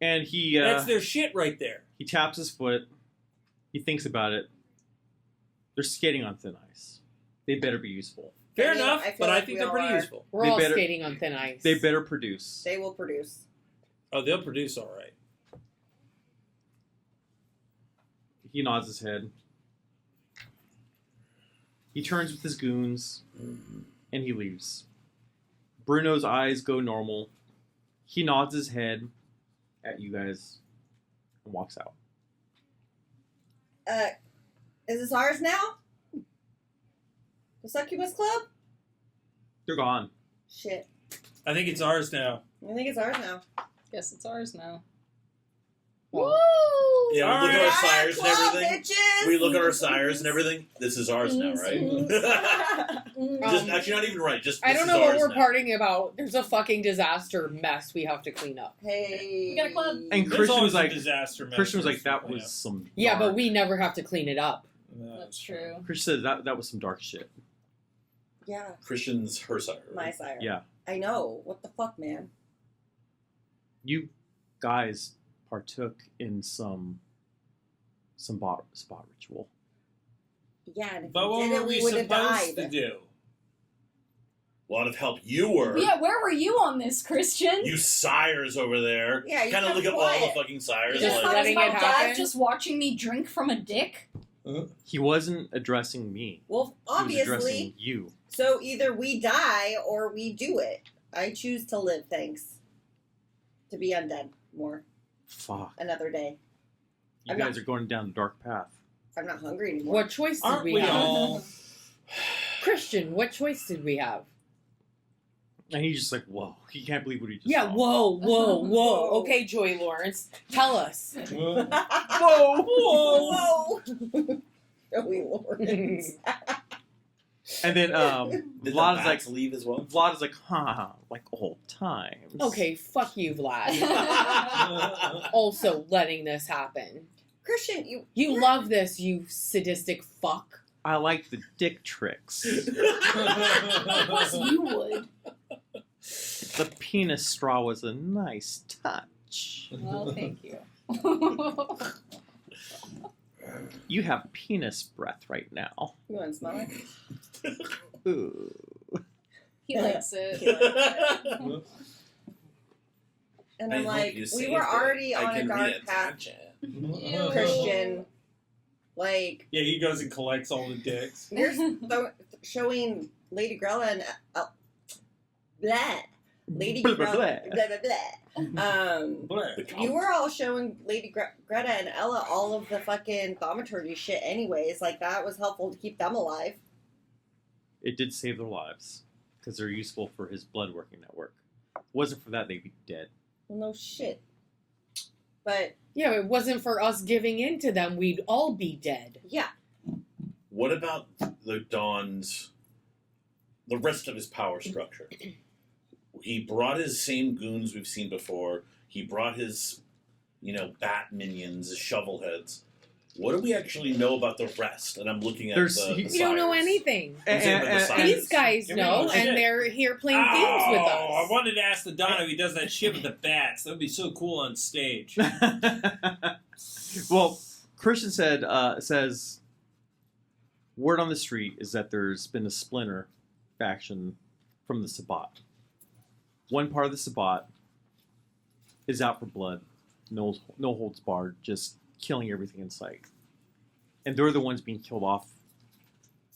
And he That's their shit right there. he taps his foot. He thinks about it. They're skating on thin ice. They better be useful. Fair I mean, enough, I feel but I like think we they're pretty all are. useful. We're They all better- skating on thin ice. They better produce. They will produce. Oh, they'll produce all right. He nods his head. He turns with his goons, and he leaves. Bruno's eyes go normal. He nods his head at you guys and walks out. Is this ours now? The Succubus Club? They're gone. Shit. I think it's ours now. I think it's ours now. Guess it's ours now. Woo! Yeah, we look at our Alright. sires and Club, everything. bitches! We look at our sires and everything. This is ours now, right? Just actually not even right. Just I this don't is know what ours we're now. partying about. There's a fucking disaster mess we have to clean up. Hey. We got a club. And There's Christian always was like, a disaster. Christian was like, master. that was some. Yeah, but dark-" we never have to clean it up. That's true. Christian said that was some dark shit. Yeah, Christian's her sire. my sire. Yeah, I know. What the fuck, man? you guys partook in some spot ritual. Yeah, and if But we what did were it, we we would have supposed died. to do? A lot of help you were. Yeah, where were you on this, Christian? You sires over there. Yeah, you kind of kept look at all the quiet. fucking sires. Just Just like, letting my it dad happen? just watching me drink from a dick? He wasn't addressing me. Well, He was obviously. addressing you. So either we die or we do it. I choose to live, thanks. To be undead more. Fuck. Another day. You I'm guys not- are going down the dark path. I'm not hungry anymore. What choice did Aren't we we have? all? Christian, what choice did we have? And he's just like, whoa, he can't believe what he just Yeah, saw. whoa, whoa, whoa. Whoa. Okay, Joy Lawrence, tell us. Whoa! Whoa! Joey Lawrence. And then Did the Vlad is like, bats leave as well? Vlad is like, like old times. Okay, fuck you, Vlad. Also letting this happen. Christian, you You love this, you sadistic fuck. I like the dick tricks. Of course you would. The penis straw was a nice touch. Well, thank you. You have penis breath right now. You want to smell it? Ooh. He likes it. And I I'm hope like, you we saved were it. already I on a can dark path, reattach it. Ew. Christian. Like, Yeah, he goes and collects all the dicks. you're showing Lady Grella and blah, Lady Blah, blah, Grella, blah. blah blah blah. The You were all showing Lady Greta and Ella all of the fucking thaumaturgy shit, anyways. Like that was helpful to keep them alive. It did save their lives because they're useful for his blood working network. Wasn't for that, they'd be dead. Well, no shit. But Yeah, it wasn't for us giving in to them, we'd all be dead. yeah, What about the Don's, the rest of his power structure? He brought his same goons we've seen before. He brought his, bat minions, his shovel heads. What do we actually know about the rest? And I'm looking at There's- the he- We don't know sires. anything. I'm saying about the And- sires. These guys Give me know, one shit. and they're here playing games with I us. wanted to ask the Don if he does that shit with the bats. That would be so cool on stage. Well, Christian says, word on the street is that there's been a splinter faction from the Sabbat. One part of the Sabbat is out for blood, no holds barred, just killing everything in sight. And they're the ones being killed off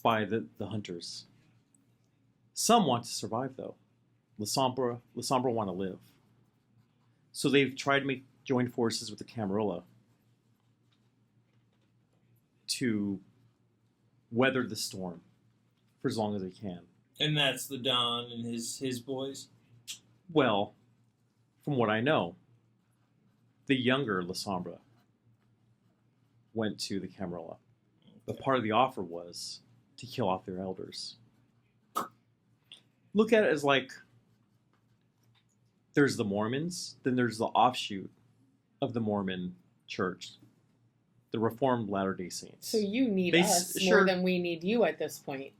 by the hunters. Some want to survive, though. Lasombra want to live. So they've tried to join forces with the Camarilla to weather the storm for as long as they can. And that's the Don and his boys. Well, from what I know, the younger Lasombra went to the Camarilla. But part of the offer was to kill off their elders. Look at it as like there's the Mormons, then there's the offshoot of the Mormon church, the Reformed Latter-day Saints. So you need us sure. more than we need you at this point.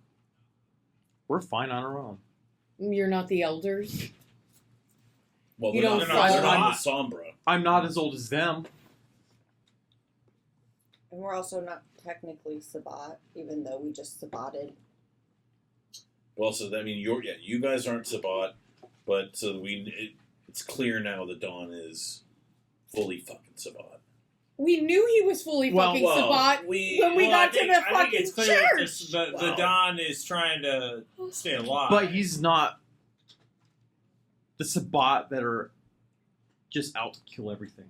We're fine on our own. You're not the elders. Well, You they're don't not, follow- they're not the Sombra. I'm not as old as them. And we're also not technically Sabbat, even though we just Sabbated. Well, so I mean, you guys aren't Sabbat, but so it's clear now that Dawn is fully fucking Sabbat. We knew he was fully fucking Sabbat when we got to the I think fucking it's clear that church. the Wow. Don is trying to stay alive. But he's not the Sabbat that are just out to kill everything.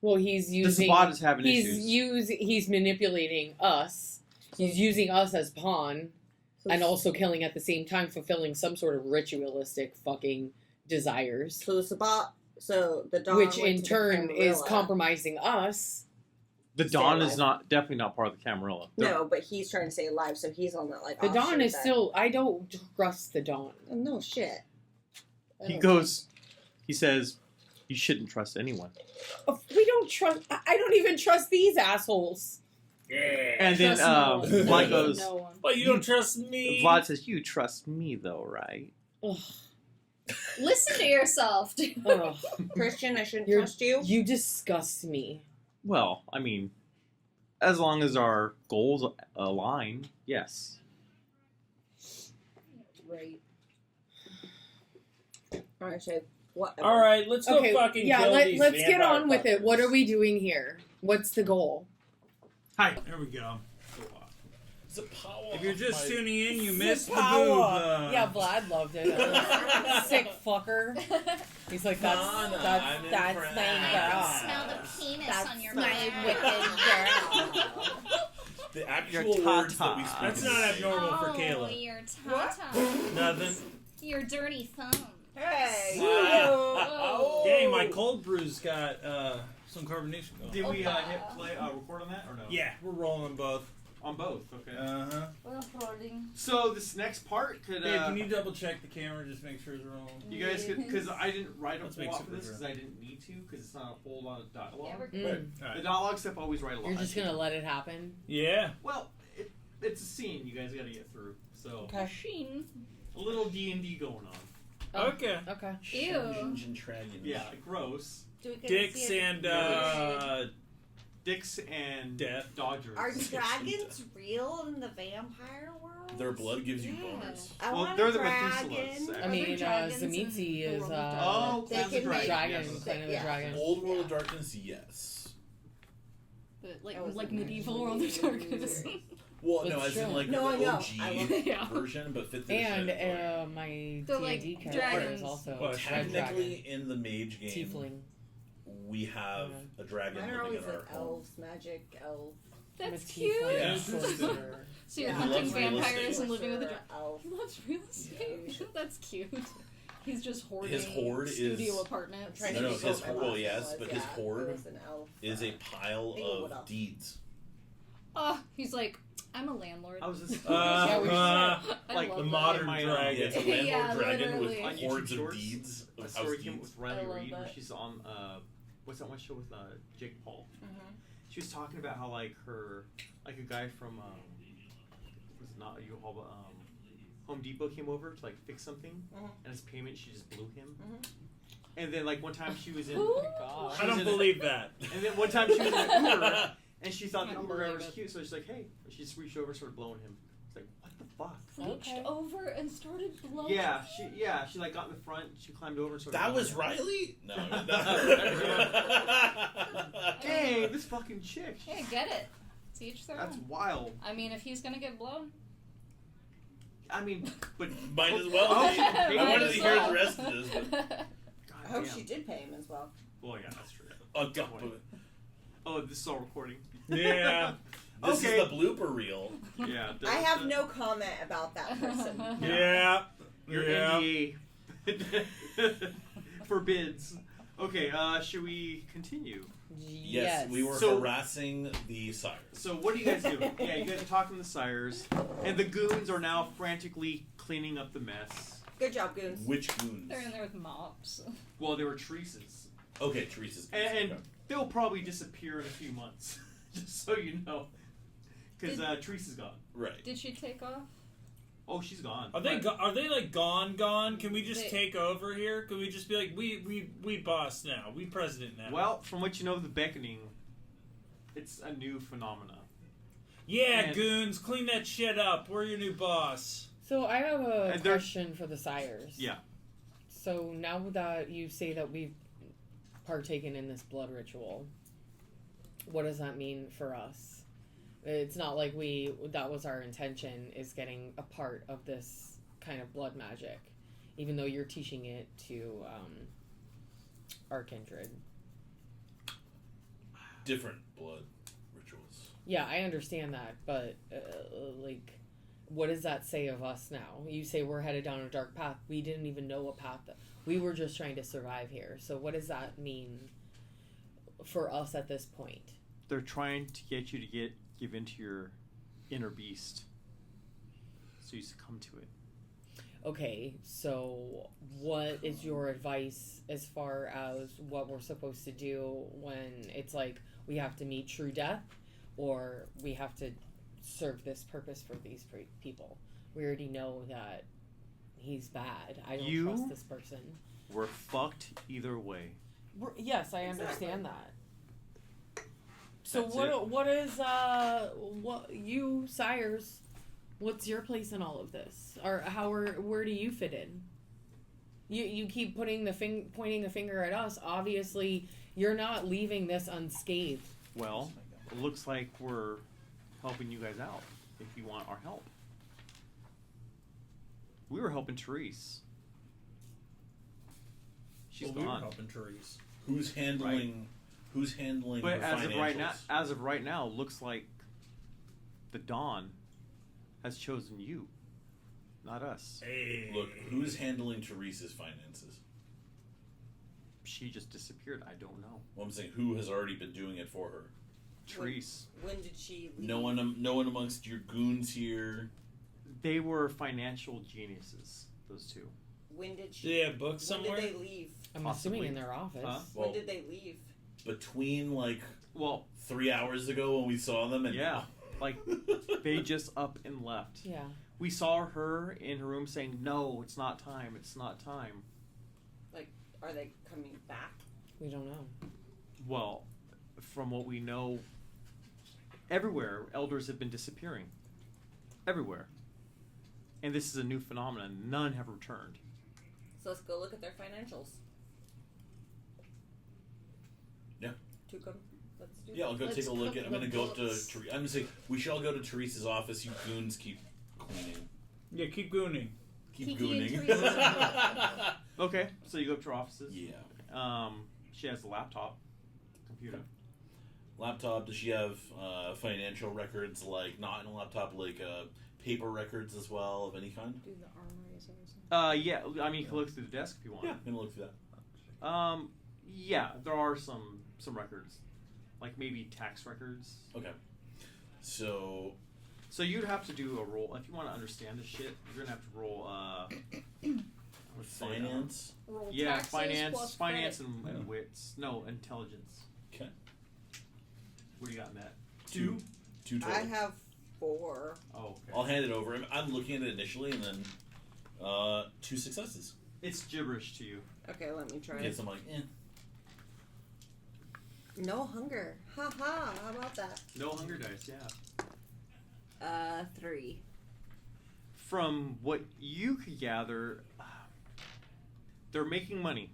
Well, he's The using. Sabbat is having issues. He's manipulating us. He's using us as pawn, and also killing at the same time, fulfilling some sort of ritualistic fucking desires, So the Sabbat, so the Dawn which went in to the turn is Camarilla. compromising us. The Stay Dawn alive. is definitely not part of the Camarilla. No, but he's trying to stay alive, so he's on that like. The Dawn offshoot is that- still. I don't trust the Dawn. Oh, no shit. He says, you shouldn't trust anyone. We don't trust. I don't even trust these assholes. yeah. And then Trust no one. Vlad goes, No one. But you don't trust me. Vlad says, you trust me though, right? Ugh. Listen to yourself, dude. Ugh. Christian, I shouldn't You're- trust you. You disgust me. Well, I mean, as long as our goals align, yes. Right. Alright, so whatever. All right, let's go Okay, fucking yeah. kill these Let's get vampire on with it. fuckers. What are we doing here? What's the goal? Hi, there we go. It's a power. If you're just my- tuning in, you The missed the power. boob. Yeah, Vlad loved it. Sick fucker. He's like, that's Donna, that's I'm that's impressed. my I girl. Smell the penis That's on your my butt. wicked girl. The actual Your words tata. that we speak. That's in not the abnormal for Oh, Kayla. your tata. Nothing. Your dirty thumb. Hey! Wow. Dang, my cold brew's got some carbonation going. Did we Opa. hit play record on that or no? Yeah, we're rolling both. On both. Okay. Uh-huh. So this next part could Dave, can you double check the camera, just make sure it's rolling? you guys could, because I didn't write a Let's whole make lot some for this bigger. because I didn't need to because it's not a whole lot of dialogue. Yeah, we're Mm. The Alright. dialogue stuff I always write a lot. You're just gonna let it happen. Yeah. Well, it's a scene you guys got to get through. So Okay. Machine. a little D&D going on. Oh. Okay. Okay. Ew. Dungeons and Dragons. Yeah, gross. Do we get to Dicks see it? and Dicks and Death. Dodgers. Are dragons real in the vampire world? Their blood gives you Yeah. boners. I Well, want they're a the dragon. Methuselahs, I mean, dragons in Zamitzi the is World of Oh, They that's can a dragon. make- dragon, Yes. kind of a Yeah. dragon. Old World of Darkness, yes. But like That was like a medieval World of Darkness. Well, That's no, as in true. like No, I the know. OG I love Yeah. version, but 5th And edition. my They're like D&D character dragons. is also Well, a red Technically, dragon. in the mage game, Tiefling. we have a dragon Mine are living always in our like home. elves, magic, elf. I'm a That's cute. tiefling Yeah. sorcerer. So you're Yeah. hunting He loves real vampires estate. and living with a Sorcerer, elf. He loves real estate. That's cute. He's just hoarding His hoard studio is- apartments. Trying No, to no, figure his out what my well, last yes, one was, but his yeah, hoard it was an elf. is a pile What of else? deeds. Oh, he's like, I'm a landlord. I was just Yeah, we Uh, I like love the that. modern My, dragon. It's a landlord Yeah, dragon literally. On with YouTube hordes of Shorts, deeds, a of story house came up deeds. with Riley I love Reid where that. she's on what's that one show with Jake Paul? Mhm. She was talking about how like a guy from was not a U-Haul Home Depot came over to like fix something, Mhm. and as payment she just blew him. Mhm. And then like one time she was in, Ooh. I don't believe that. and then one time she was in an Uber, and she thought I the don't Uber driver believe was it. cute, so she's like, hey, and she just reached over, and started blowing him. It's like, what the fuck? Reached Okay. over and started blowing. Yeah, she like got in the front, she climbed over and started. That blowing was him. Riley? No. Dang, this fucking chick. Hey, get it. To each their That's own. wild. I mean, if he's gonna get blown, I mean, but Might as well. Oh, be. I Might wanted as to hear well. the rest of this. But... God I hope damn. she did pay him as well. Well, yeah, that's true. Oh, God. Oh, this is all recording. Yeah. This Okay. is the blooper reel. Yeah. I have no comment about that person. Yeah. Your Yeah. NDA forbids. Okay, should we continue? Yes, we were So- harassing the sires. So what are you guys doing? Yeah, you guys are talking to the sires, and the goons are now frantically cleaning up the mess. Good job, goons. Which goons? They're in there with mops. Well, they were Teresa's. Okay, Teresa's. And Okay. they'll probably disappear in a few months, just so you know. Because Teresa's gone. Right. Did she take off? Oh, she's gone. Are they But- are they like gone? Can we just They- take over here? Can we just be like we boss now? We president now? Well, from what you know of the Beckoning, it's a new phenomena. yeah, and- goons, clean that shit up. We're your new boss. So I have a And they're- question for the sires. Yeah. So now that you say that we've partaken in this blood ritual, what does that mean for us? It's not like that was our intention, is getting a part of this kind of blood magic, even though you're teaching it to our kindred. Different blood rituals. Yeah, I understand that, but like, what does that say of us now? You say we're headed down a dark path. We didn't even know what path. We were just trying to survive here. So what does that mean for us at this point? They're trying to get you to give into your inner beast, so you succumb to it. Okay, so what is your advice as far as what we're supposed to do when it's like we have to meet true death, or we have to serve this purpose for these people? We already know that he's bad. I don't trust this person. We're fucked either way. Yes, I Exactly. understand that. So That's what is what you sires? What's your place in all of this, or where do you fit in? You keep pointing the finger at us. Obviously, you're not leaving this unscathed. Well, it looks like we're helping you guys out if you want our help. We were helping Therese. She's Well, we were gone. helping Therese. Who's handling? Who's handling? But her as of financials? right now, looks like the Dawn has chosen you, not us. Hey. Look, who's handling Teresa's finances? She just disappeared. I don't know. Well, I'm saying who has already been doing it for her. Therese. When did she leave? No one amongst your goons here. They were financial geniuses. Those two. When did Do she? they have books When somewhere? did they leave? I'm Possibly. assuming in their office. Huh? Well, When did they leave? between like Well, 3 hours ago when we saw them, and yeah, like they just up and left. Yeah. We saw her in her room saying, "No, it's not time. It's not time." Are they coming back? We don't know. Well, from what we know, everywhere elders have been disappearing. Everywhere. And this is a new phenomenon. None have returned. So let's go look at their financials. Yeah. Tukum, let's do yeah, I'll go Let's take a look cook at. I'm gonna the go up to. books. I'm gonna say we should all go to Teresa's office. You goons keep cleaning. Yeah, keep gooning. Keep Kiki and gooning. Teresa. Okay, so you go up to her offices. Yeah. She has a laptop, computer. Laptop. Does she have financial records? Like not in a laptop, like paper records as well of any kind? Do the armories or something. Yeah. I mean, you can look through the desk if you want. Yeah, I'm gonna look through that. Yeah, there are some records, like maybe tax records. Okay. So So you'd have to do a roll if you want to understand this shit. You're gonna have to roll. Let's say, finance. Roll yeah, taxes plus finance, credit. and wits. No, intelligence. Okay. What do you got in that? Two total. I have 4. Oh, okay. I'll hand it over. I'm looking at it initially, and then 2 successes. It's gibberish to you. Okay, let me try. Yes, I'm like, No hunger. Ha ha. How about that? No hunger dice. Yeah. 3. From what you could gather, they're making money.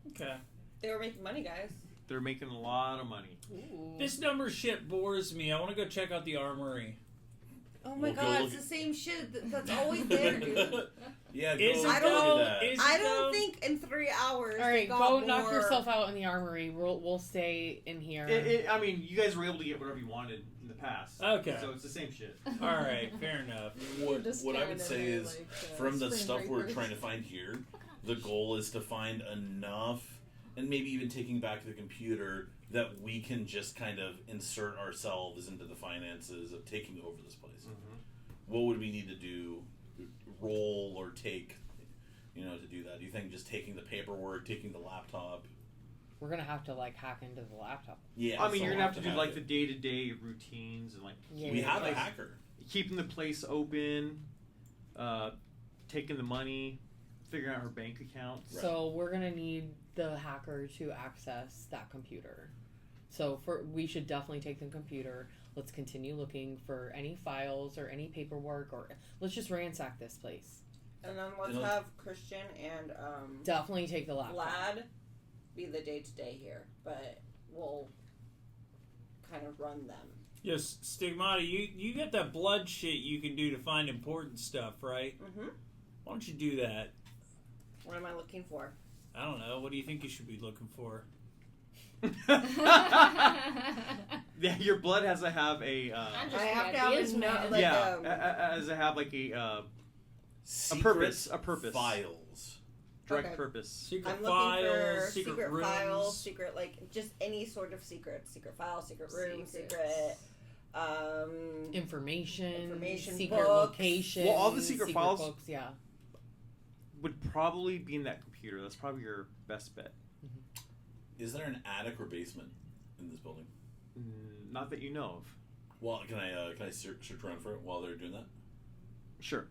Okay. They were making money, guys. They're making a lot of money. Ooh. This number shit bores me. I want to go check out the armory. Oh my We'll go god, look it's the same shit that's always there, dude. Yeah, Is go it I look don't- at that. Is I it don't though? think in 3 hours. All right, they got go knock more- yourself out in the armory. We'll stay in here. I mean, you guys were able to get whatever you wanted in the past. Okay. So it's the same shit. All right, fair enough. What I would say is, from the Spring stuff we're Breakers. trying to find here, the goal is to find enough, and maybe even taking back the computer, that we can just kind of insert ourselves into the finances of taking over this place. Mm-hmm. What would we need to do? Roll or take, to do that? Do you think just taking the paperwork, taking the laptop? We're gonna have to like hack into the laptop. Yeah. I mean, you're so gonna have to do hack like it. the day-to-day routines and like Yeah, We have like, a hacker. keeping the place open, taking the money, figuring out her bank accounts. Right. So we're gonna need the hacker to access that computer. So we should definitely take the computer. Let's continue looking for any files or any paperwork, or let's just ransack this place. And then let's You know- have Christian and Definitely take the laptop. Vlad be the day-to-day here, but we'll kind of run them. Yes, Stigmata, you got that blood shit you can do to find important stuff, right? Mm-hmm. Why don't you do that? What am I looking for? I don't know. What do you think you should be looking for? Yeah, your blood has to have a. I'm just I have to the have ideas, a man. like yeah, has to have like a Secret purpose. A purpose. Files. direct Okay. purpose. Secret I'm looking files, for secret rooms. files, secret like just any sort of secret file, secret room, Secrets. secret Information, secret books. location. Well, all the secret files- books, yeah. Would probably be in that computer. That's probably your best bet. Is there an attic or basement in this building? Not that you know of. Well, can I search around for it while they're doing that? Sure.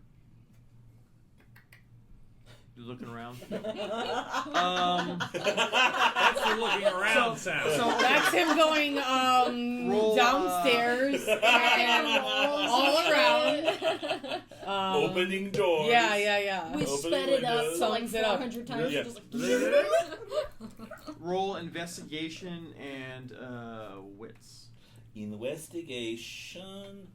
You're looking around. That's the looking around sound. so- That's him going Roll, downstairs and all around. Opening doors. Yeah. We Opening sped it up windows. to like Sums it up. 400 times. Yeah. Just like, Roll investigation and wits. Investigation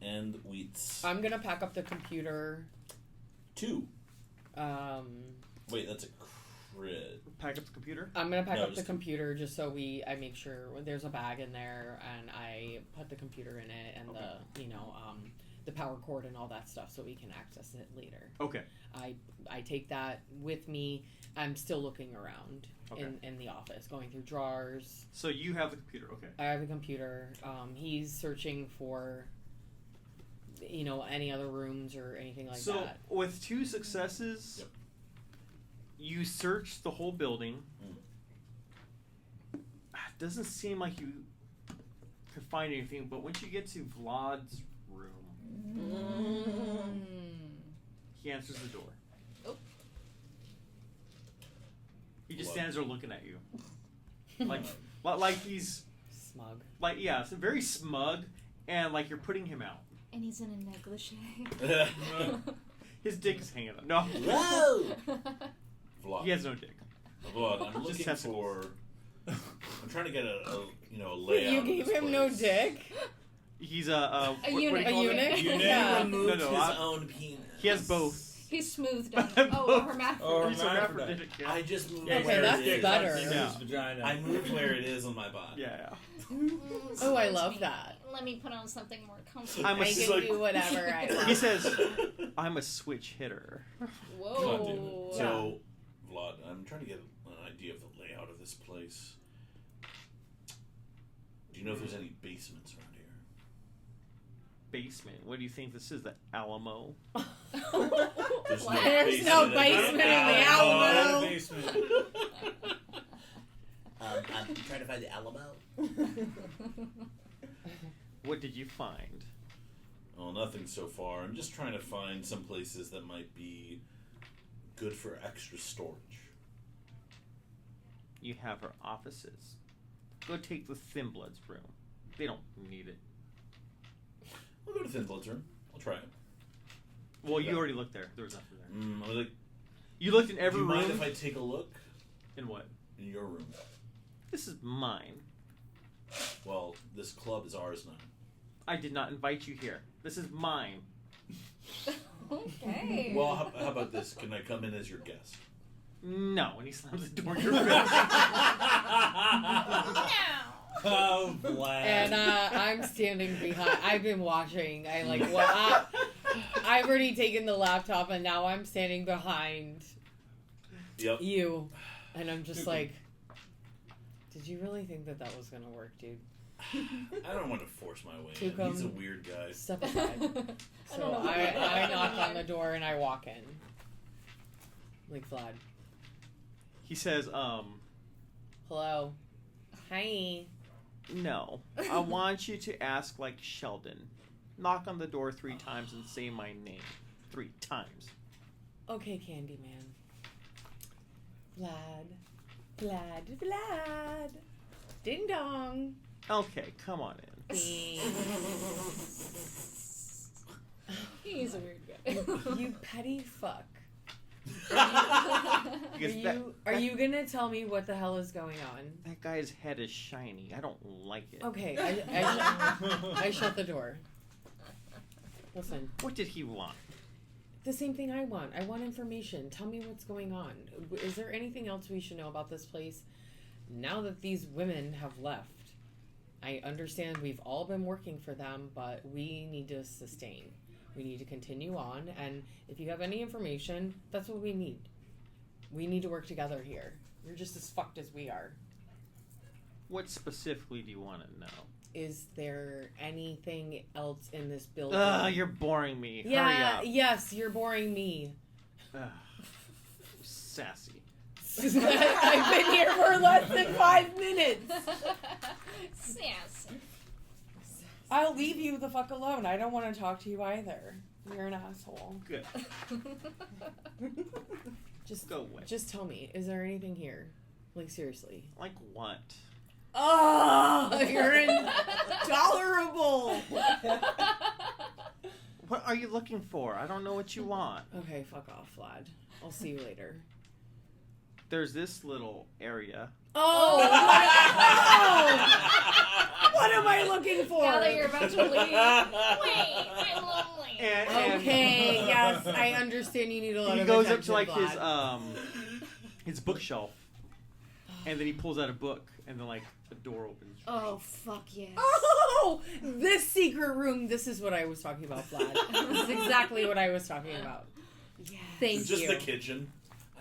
and wheats. I'm gonna pack up the computer. 2. Um, Wait, that's a crit. Pack up the computer. I'm gonna pack No, up the just- computer just so I make sure there's a bag in there and I put the computer in it and the power cord and all that stuff so we can access it later. Okay. I take that with me. I'm still looking around Okay. in the office, going through drawers. So you have the computer. Okay. I have a computer. He's searching for any other rooms or anything like So that. with 2 successes, Yep. you search the whole building. Doesn't seem like you could find anything, but once you get to Vlad's room, he answers the door. Oh. He just Vlad. stands there looking at you, like he's Smug. it's very smug, and like you're putting him out. and he's in a negligee. His dick is hanging out. No, Whoa! Vlad. he has no dick. Vlad, I'm Just looking testicles. for. I'm trying to get a layout. You of gave this him no place. dick? He's A what do you eunuch. call A it? eunuch? You Yeah. removed No, his I- own penis. He has both. He's smoothed out. Both. Oh, hermaphrodite. Or He's hermaphrodite. hermaphroditic, yeah. I just moved Yeah, where that's it is. better. Yeah. His vagina. I moved where it is on my body. Yeah. Oh, I love that. Let me put on something more comfortable. I'm a I It's can like- do whatever I want. He says, "I'm a switch hitter." Whoa. So, Vlad, I'm trying to get an idea of the layout of this place. Do you know if there's any basements around here? Basement. What do you think this is? The Alamo? There's What? There's no in basement in the Alamo. Basement. I'm trying to find the Alamo. What did you find? Oh, nothing so far. I'm just trying to find some places that might be good for extra storage. You have her offices. Go take the Thin Blood's room. They don't need it. I'll go to Thin Blood's room. I'll try it. Well, you already looked there. There was nothing there. I was like, You looked in do every you room. mind if I take a look In what? in your room? This is mine. Well, this club is ours now. I did not invite you here. This is mine. Okay. Well, how about this? Can I come in as your guest? No, and he slams the door in your face. Oh, Vlad. And I'm standing behind. I've been watching. I've already taken the laptop, and now I'm standing behind Yep. you, and I'm just like, did you really think that was gonna work, dude? I don't want to force my way To in. He's a come- weird guy. Step aside. I So don't know. I knock on the door and I walk in, like Vlad. He says, Hello. Hi. no. I want you to ask like Sheldon. Knock on the door 3 times and say my name. 3 times. Okay, Candyman. Vlad. Ding dong. Okay, come on in. He's a weird guy. You petty fuck. Because Are you gonna tell me what the hell is going on? that guy's head is shiny. I don't like it. Okay, I shut the door. Listen, What did he want? the same thing I want. I want information. Tell me what's going on. Is there anything else we should know about this place? Now that these women have left, I understand we've all been working for them, but we need to sustain. We need to continue on, and if you have any information, that's what we need. We need to work together here. You're just as fucked as we are. What specifically do you want to know? Is there anything else in this building? You're boring me. Hurry Yeah, up. yes, you're boring me. Ugh. Sassy. I've been here for less than 5 minutes. Sass. I'll leave you the fuck alone. I don't want to talk to you either. You're an asshole. Good. Just Go away. Just tell me, is there anything here? Like, seriously. Like what? Oh, you're intolerable. What are you looking for? I don't know what you want. Okay, fuck off, Vlad. I'll see you later. There's this little area. Oh, what am I looking for? Now that you're about to leave. Wait, I'm lonely. And Okay, yes, I understand you need a lot he of goes up attention, to like Vlad. his bookshelf, and then he pulls out a book, and then like the door opens. Oh, fuck yes. Oh, this secret room. This is what I was talking about, Vlad. This is exactly what I was talking about. Yes. Thank It's just you. the kitchen.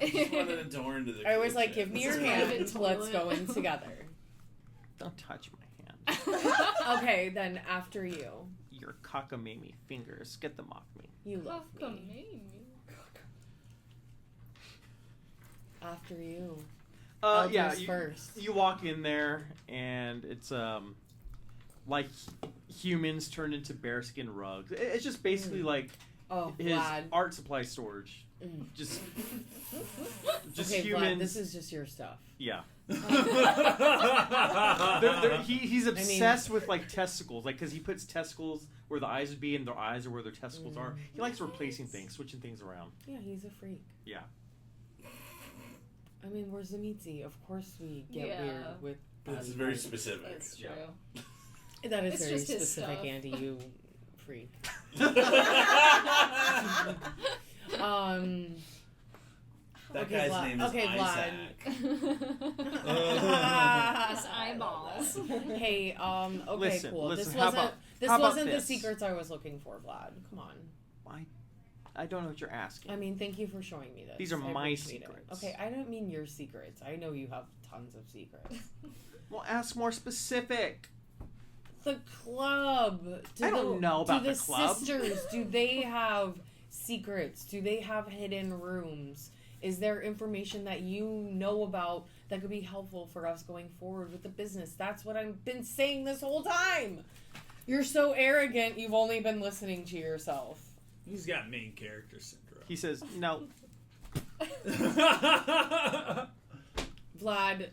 I just wanted a door into the I was like, kitchen. give me your This is private hand. toilet. Let's go in together. Don't touch my hand. Okay, then after you. Your cockamamie fingers. Get them off me. You love me. After you. Yeah. Elders first. You walk in there, and it's like humans turned into bearskin rugs. It's just basically like Oh, his Vlad. art supply storage. Mm. Just Okay, humans. Vlad, this is just your stuff. Yeah. He's obsessed with like testicles, like because he puts testicles where the eyes would be, and their eyes are where their testicles are. He likes replacing things, switching things around. Yeah, he's a freak. Yeah. I mean, we're Zamitzi. Of course we get Yeah. weird with That's body very parts. specific. That's true. Yeah. That is It's very just his specific, stuff. Andy, you freak. That Okay, guy's Vlad. name is Okay, Vlad. Isaac. His eyeballs. Hey, okay, Listen, cool. listen, This how wasn't about- this how about wasn't the this? secrets I was looking for, Vlad. Come on. I don't know what you're asking. I mean, thank you for showing me this. These are I my appreciate it. secrets. Okay, I don't mean your secrets. I know you have tons of secrets. Well, ask more specific. The club. I don't know about do the club. sisters, do they have secrets? Do they have hidden rooms? Is there information that you know about that could be helpful for us going forward with the business? That's what I've been saying this whole time. You're so arrogant, you've only been listening to yourself. He's got main character syndrome. He says, no. Vlad,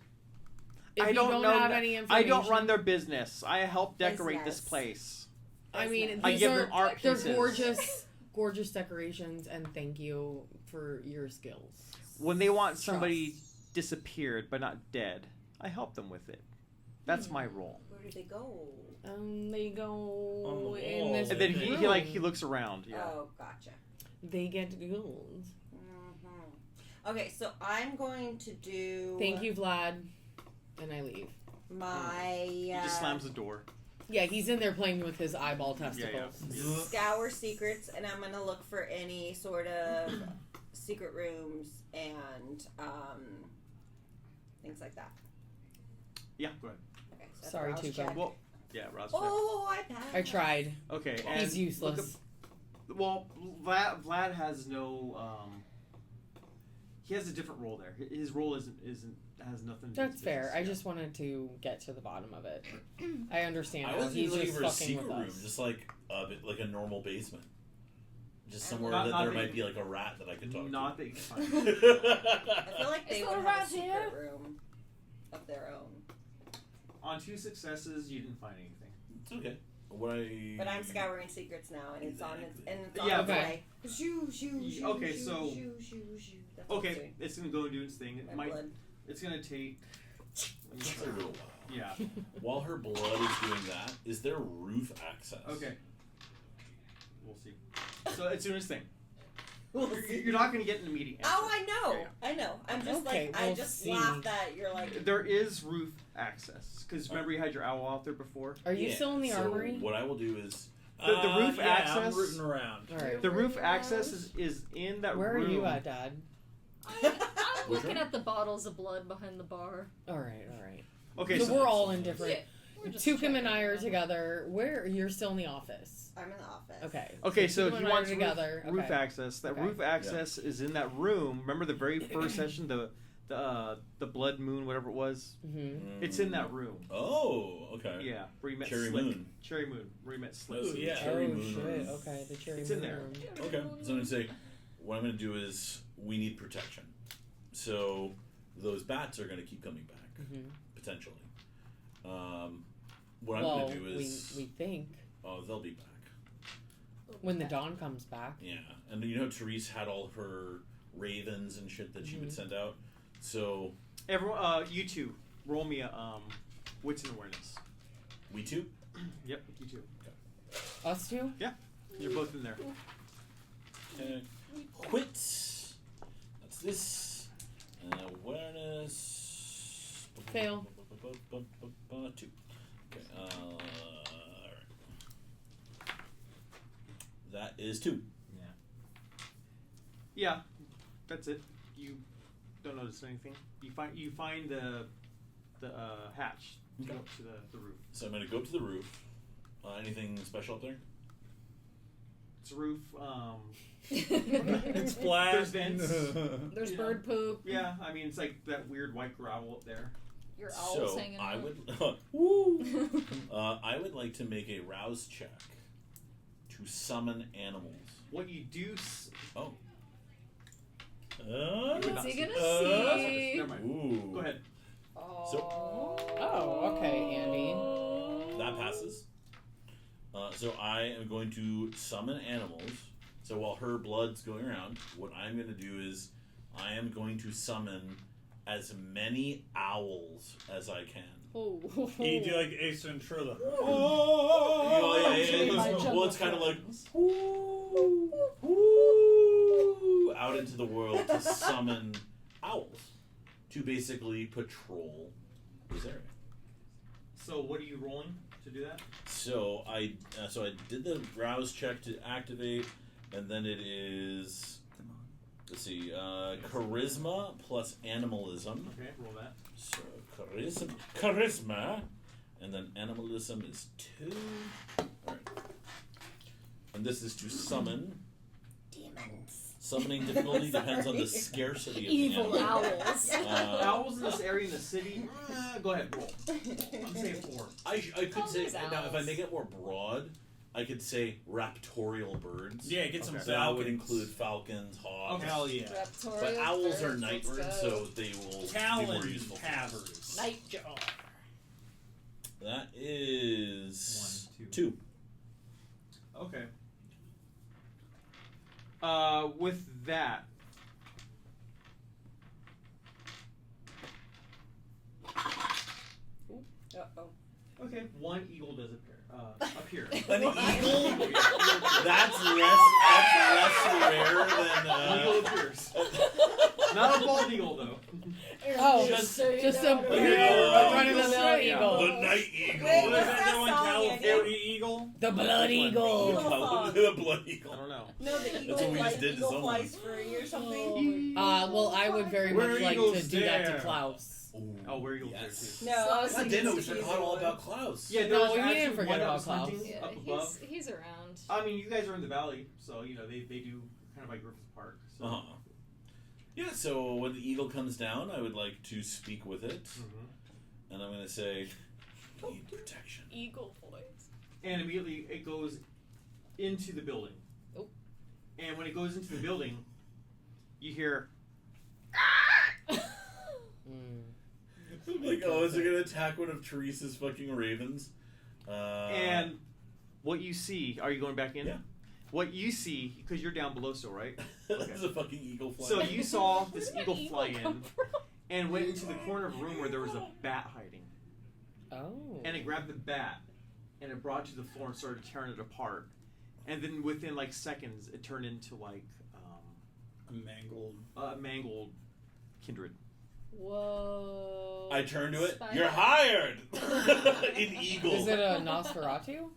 if I you don't don't know have that- any I information... don't run their business. I help decorate this Business. place. I mean, I these give are them art they're pieces. gorgeous decorations, and thank you for your skills. When they want somebody disappeared but not dead, I help them with it. That's my role. Where do they go? They go On the this And then room. he looks around. Yeah. Oh, gotcha. They get gold. Okay, so I'm going to do. Thank you, Vlad. And I leave. My. He just slams the door. Yeah, he's in there playing with his eyeball testicles. Yeah. Scour secrets, and I'm gonna look for any sort of secret rooms and things like that. Yeah, go ahead. Okay, so that's Sorry, rouse Tuco. check. Well, yeah, Roz. Oh, I passed. I tried. Okay, and He's useless. well, Vlad has no. He has a different role there. His role isn't has nothing to do with That's fair. business, I yeah. just wanted to get to the bottom of it. I understand. I Now. wasn't He's looking just for a fucking secret with room, us. just like a normal basement. Just And somewhere not that there that might you- be like a rat that I could talk Not that you can find. I feel like they Is would there a have a rat secret here? room of their own. On 2 successes, you didn't find anything. It's okay. What I. But I'm scouring secrets now, and it's on its Yeah, its okay. way. Shoo, shoo, shoo, Okay, shoo, so- shoo, shoo, shoo. That's what it's Okay, doing. it's gonna go and do its thing. My blood. It's gonna take. It's a little while. Yeah. While her blood is doing that, is there roof access? Okay. We'll see. So it's doing its thing. We'll You're, see. you're not gonna get an immediate answer. Oh, I know. Yeah, I know. I'm just Okay, like, I we'll just see. laughed that you're like, There is roof access because remember you had your owl out there before. Are you Yeah, still in the so armory? What I will do is. The roof yeah, access- I'm rooting around. All right. The roof access is in that Where room. are you at, Dad? I'm Which looking one? at the bottles of blood behind the bar. All right. All right. Okay, so, so we're all in different. We're just Tukum and I are checking. together. Where you're still in the office? I'm in the office. Okay. Okay, so Tukum he and I are wants together. roof Okay. access. That Okay. roof access is in that room. Remember the very first session, the blood moon, whatever it was. Mm-hmm. It's in that room. Oh, okay. Yeah, where you met Cherry Slick. Moon. Cherry Moon, where you met Slick. Oh, yeah. Cherry Oh moon shit! room. Okay, the cherry It's moon in there. room. Okay, so I'm gonna say, what I'm gonna do is we need protection. So those bats are gonna keep coming back Mm-hmm. potentially. What I'm Well, gonna do is, we think oh, they'll be back. when the dawn comes back. Yeah, and you know Therese had all her ravens and shit that she would Mhm. send out. So Everyone, you two, roll me a wits and awareness. we too. Yep, you two. Us two? You're both in there. Okay. Wits. That's this. Awareness. Fail. 2. Okay. Alright. That is 2. Yeah, that's it. You don't notice anything. You find the hatch to go up to the roof. So I'm gonna go up to the roof. Anything special up there? It's a roof. It's flat. There's vents. There's You know. bird poop. Yeah, I mean it's like that weird white gravel up there. Your owl's So hanging I out. would. Woo! I would like to make a rouse check to summon animals. What you do? Oh. What's he gonna Never see? mind. Ooh. Go ahead. Oh, okay, Andy. That passes. So I am going to summon animals. So while her blood's going around, what I'm going to do is I am going to summon as many owls as I can. Oh. You do like Ace Ventura. Oh, well, it's kind of like woo, woo, out into the world to summon owls to basically patrol this area. So what are you rolling to do that? So I did the rouse check to activate, and then it is, let's see, charisma plus animalism. Okay, roll that. So charisma, and then animalism is 2. All right. And this is to summon. Demons. Summoning difficulty depends on the Sorry. scarcity of Evil the animal. owls. Owls in this area in the city. Go ahead, roll. I'm saying 4. I could Call say these now if I owls. make it more broad, I could say raptorial birds. Yeah, get some Okay. So that would falcons. include falcons, hawks. Hell yeah. But owls are night birds, so they will be more Talon useful. havers. Nightjar. That is 1, 2. Okay. With that, Uh-oh. okay, 1 eagle does appear. Up here. An eagle? That's less rare than. Eagle appears. Not a bald eagle though. Oh, Just- just a Yeah. run-of-the-mill eagle. The night eagle. Wait, What is what's that that one? song California again? Eagle? The blood eagle. Eagle song. The blood I eagle. don't know. No, the eagle, That's what we just did to eagle someone. flies free or something. Well, I would very Where much like to eagles do that to dare. Klaus. Ooh, Oh, where eagles yes. there No, I was I thinking didn't know we Stevie forgot all Wonder. about Klaus. Yeah, there No, was we actually didn't forget one that about was Klaus. hunting Yeah, up above. he's around. I mean, you guys are in the valley, so you know they do kind of like Griffith Park. So. Uh-huh. Yeah, so when the eagle comes down, I would like to speak with it, and I'm going to say, need protection. Eagle voice. And immediately it goes into the building. Oh. And when it goes into the building, you hear. Mm. Like, oh, is it going to attack one of Teresa's fucking ravens? And what you see, are you going back in? Yeah. What you see, because you're down below still, right? There's a fucking eagle flying. So you saw this Where did eagle that fly come in from? and went into the corner of a room where there was a bat hiding. Oh. And it grabbed the bat and it brought it to the floor and started tearing it apart. And then within like seconds, it turned into like A mangled. mangled kindred. Whoa. I turn to it. Spider. You're hired! In eagle. Is it a Nosferatu?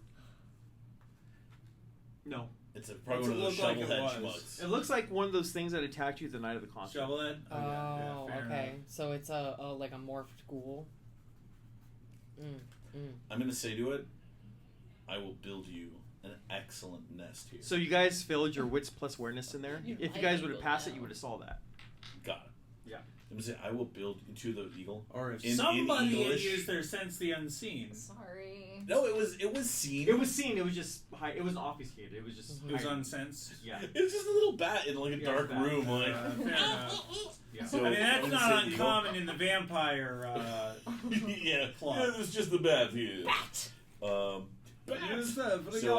No. It's probably What's one of it those look like it shovelhead was? schmucks. It looks like one of those things that attacked you the night of the concert. Shovelhead? Oh, fair okay. enough. So it's a like a morphed ghoul. I'm going to say to it, I will build you an excellent nest here. So you guys filled your wits plus awareness in there. You If you like guys would have eagle passed it, now. you would have saw that. Got it. Yeah. I'm going to say, I will build into the eagle. Or if In somebody had English. used their sense the unseen. Sorry. No, it was seen. It was seen. It was just high. It wasn't obfuscated. It was just. It was hiding. unsensed. Yeah. It was just a little bat in like a Yeah, dark bat. room. Like, Fair enough. Yeah. So- I mean, I'm that's gonna not say eagle. uncommon in the vampire. yeah, Plot. it was just the bat here. Um, so I'm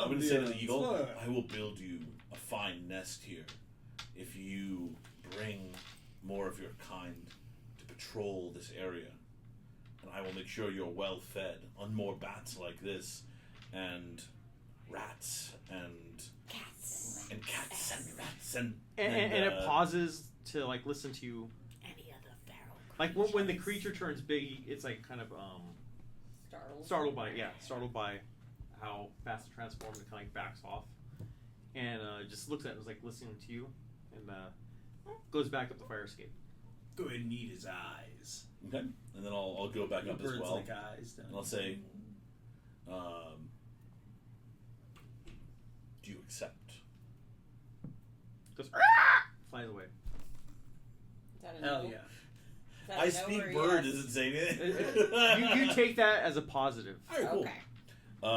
going to say to the eagle, I will build you a fine nest here if you bring more of your kind to patrol this area. And I will make sure you're well fed on more bats like this, and rats, and Cats. and cats, and rats, and And it pauses to like listen to you. Any other feral Like when the creature turns big, it's like kind of startled by how fast it transforms and kind of like backs off, and just looks at it and is like listening to you, and goes back up the fire escape. Go ahead and eat his eyes. Okay, and then I'll go back up as Birds well, like eyes. Don't and I'll say, do you accept? Goes flies away. Hell yeah. I speak bird. Does it say anything? You take that as a positive. All right, cool. Okay. So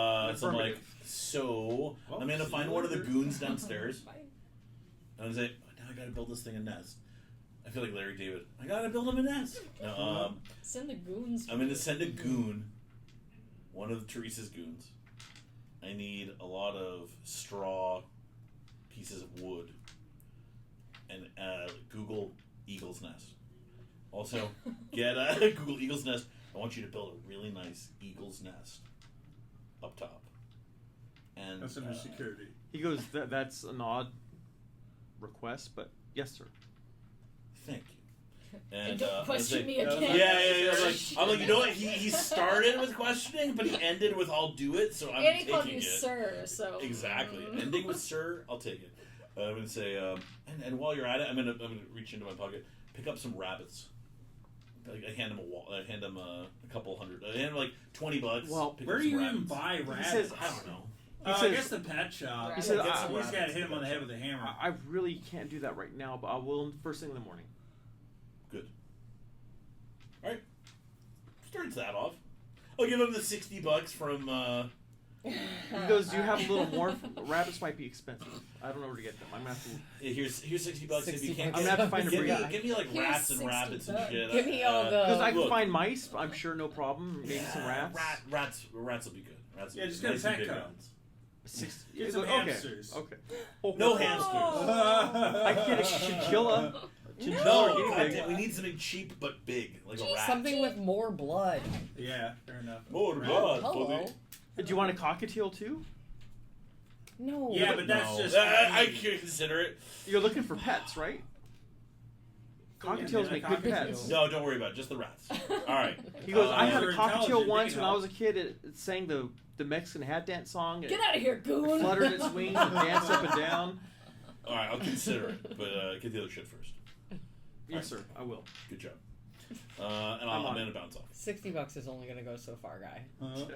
I'm like, Affirmative. so Well, I'm gonna see find you one of the later. goons downstairs, Bye. and I say, now I gotta build this thing a nest. I feel like Larry David. I gotta build him a nest. Send the goons. I'm gonna send a goon, one of Teresa's goons. I need a lot of straw, pieces of wood, and Google Eagle's Nest. Also, get Google Eagle's Nest. I want you to build a really nice eagle's nest up top. And That's under security. He goes, that's an odd request, but yes, sir. thank you. And don't I question say- me again. Yeah. I'm like, you know what? He started with questioning, but he ended with "I'll do it." So I'm And he taking called you it. sir, so Exactly. Ending with "sir," I'll take it. I'm gonna say, and while you're at it, I'm gonna reach into my pocket, pick up some rabbits. I hand him I hand him a couple hundred. I hand him like $20. Well, pick Where up do some you even rabbits. buy He rabbits? says, I don't know. He I says- guess the pet shop. He says, Get "I- some He's got to rabbits hit him at on the the head with a hammer. I really can't do that right now, but I will first thing in the morning. Starts that off. I'll give him the $60 from. He goes, do you have a little more? Rabbits might be expensive. I don't know where to get them. I'm gonna have to. Here's $60 if you can't. $60. I'm gonna have to find a Give breeder. me, give me like Here's rats and $60. rabbits and shit. Give me all the- Because I can look. find mice, I'm sure, no problem. Maybe some rats. Rats will be good. Rats. Yeah, just get a nice and Petco. big ones. Get some okay. hamsters. Okay. No hamsters. I can get a chinchilla. No, Guinea pig. we need something cheap but big, like a rat. Something with more blood. Yeah, fair enough. More Rat. blood. Hello. Do you want a cockatiel too? No. Yeah, but that's No. just. I could consider it. You're looking for pets, right? Cockatiels Yeah, make cockatiel. good pets. No, don't worry about it. Just the rats. All right. He goes, I had a They're cockatiel intelligent, once they when I can was a kid. It sang the Mexican hat dance song. Get out of here, It goon! fluttered its wings and danced up and down. All right, I'll consider it, but get the other shit first. Yes, sir. I will. Good job. And I'm gonna bounce off. $60 is only gonna go so far, guy.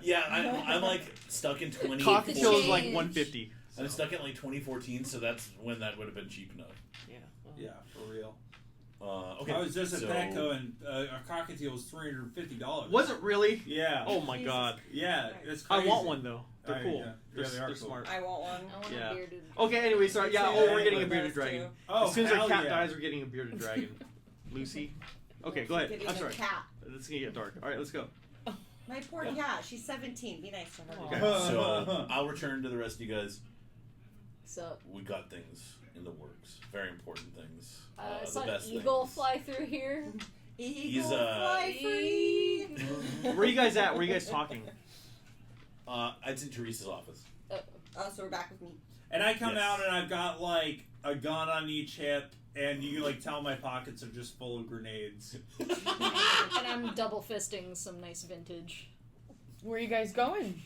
Yeah, I'm like stuck in 20. Cockatiel is like Change. 150. I'm stuck in like 2014, so that's when that would have been cheap enough. Yeah. well. Yeah, for real. Okay. I was just at so, Petco and a cockatiel was $350. Was it really? Yeah. Oh my Jesus. god. Yeah, it's I crazy. want one though. They're Oh, cool. yeah. They're, Yeah, they are they're cool. smart. I want one. I want Yeah. a bearded. Okay, anyway, sorry. Yeah, Yeah, we're getting a those bearded dragon. Oh, As soon as our hell cat yeah. dies, we're getting a bearded dragon. Lucy? Okay, go ahead. Getting I'm a sorry. cat. This is gonna get dark. Alright, let's go. My poor cat. She's 17. Be nice to her. Okay. So I'll return to the rest of you guys. So, We got things in the works. Very important things. I The saw an best eagle things. fly through here. Eagle He's, fly free. Where are you guys at? Where are you guys talking? It's in Teresa's office. Oh, so we're back with me. And I come Yes. out and I've got like a gun on each hip, and you can like tell my pockets are just full of grenades. And I'm double fisting some nice vintage. Where are you guys going?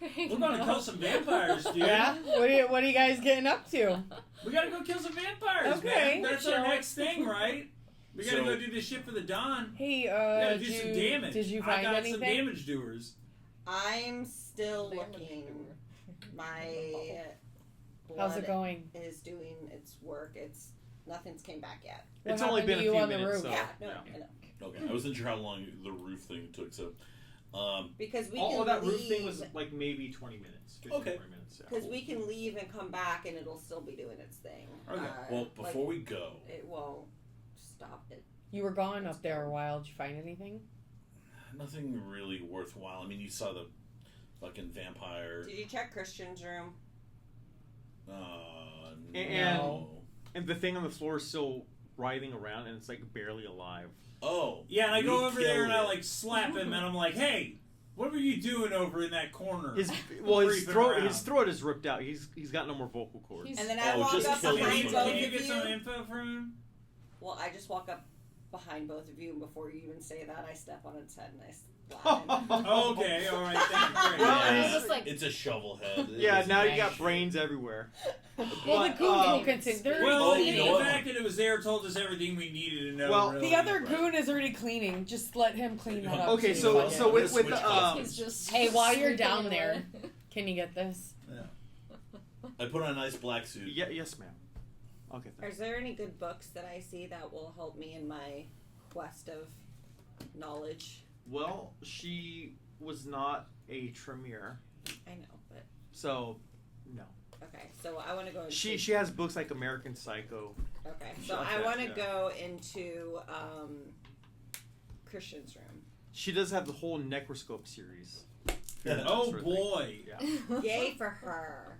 We're gonna kill some vampires, dude. Yeah. What are you guys getting up to? We gotta go kill some vampires, Okay. man. That's our Chill. next thing, right? We gotta So- go do this shit for the Dawn. Hey, We gotta did do you some damage. did you I find got anything? some damage doers. I'm still looking. My How's it blood going? is doing its work. It's nothing's came back yet. What It's only happened been to a you few on the minutes, roof? so. yeah, no, yeah. I know. Okay. I wasn't sure how long the roof thing took, so. Because we All can of that leave. roof thing was like maybe 20 minutes. 15, Okay. 20 minutes. Yeah. Because we can leave and come back and it'll still be doing its thing. Okay. Well, before we go, it won't stop it. You were gone up there a while. Did you find anything? nothing really worthwhile. I mean, you saw the fucking vampire. Did you check Christian's room? And- No. And the thing on the floor is still writhing around, and it's like barely alive. Oh. Yeah, and I go we over there and I killed like slap him, and I'm like, "Hey, what were you doing over in that corner?" His Creeping around. throat is ripped out. He's got no more vocal cords. He's- And then I Oh, walk just up kill behind him. both Can you of get some you. info from him? Well, I just walk up behind both of you, and before you even say that, I step on its head and I slap him. Oh, okay, all right, thank you. Great. Well, Yeah, it's just like- it's a shovel head. It Yeah, was now you nice got shit. brains everywhere. Well, the But, goon um, will continue. Well, Oh, the you know what? fact that it was there told us everything we needed to know. Well, really. The other Right. goon is already cleaning. Just let him clean that up. Okay, too. so Fuck so it. with Switch the costumes. He's just Hey, while you're sleeping down in there, a- can you get this? I put on a nice black suit. yeah, yes, ma'am. Okay, thanks. Is there any good books that I see that will help me in my quest of knowledge? Well, she was not a Tremere, I know, but so no. okay. So I want to go. Into, She has books like American Psycho. Okay, Shit so like I that, want to yeah. go into Christian's room. She does have the whole Necroscope series. Oh Sort of thing. boy, Yeah. Yay for her!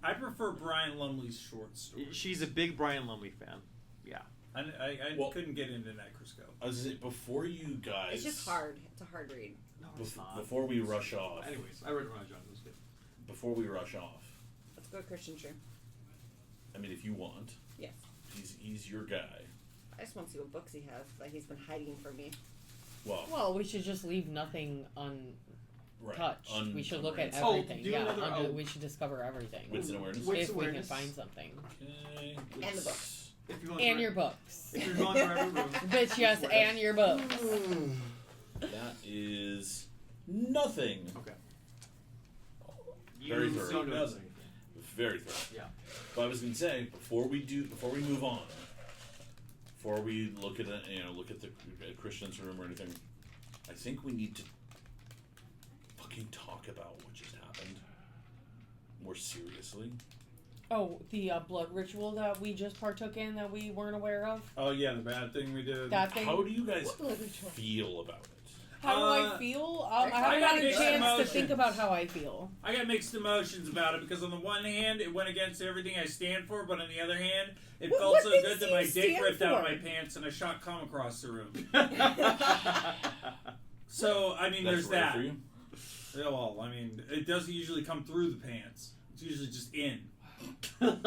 I prefer Brian Lumley's short stories. She's a big Brian Lumley fan. I Well- couldn't get into Necroscope. I was gonna say, before you guys. It's just hard. It's a hard read. No, it's not. Before we rush off. Anyways, I read it when I was young. It was good. Before we rush off. Let's go to Christian's room. I mean, if you want. Yes. He's your guy. I just want to see what books he has that he's been hiding from me. Well, we should just leave nothing untouched. Right. We should look at Oh, everything. do yeah, another- we should discover everything. Wits and awareness. Wits if we can awareness. find something. Okay. And the books. If you want And to, your books. if you're going for every room. Bitch, yes, and your books. That is nothing. Okay. Very You thorough. don't notice anything. Very thorough. Yeah. But I was gonna say before we move on, before we look at the Christian's room or anything, I think we need to fucking talk about what just happened more seriously. Oh, the blood ritual that we just partook in that we weren't aware of? Oh yeah, the bad thing we did. That thing? How do you guys What blood ritual? feel about it? How do I feel? I I haven't got had a mixed chance to emotions. think about how I feel. I got mixed emotions about it because on the one hand, it went against everything I stand for, but on the other hand, it What- felt what so things good do that my you dick stand ripped out for? my pants and I shot cum across the room. So I mean, That's there's rare that. for you. Yeah, well, I mean, it doesn't usually come through the pants. It's usually just in. What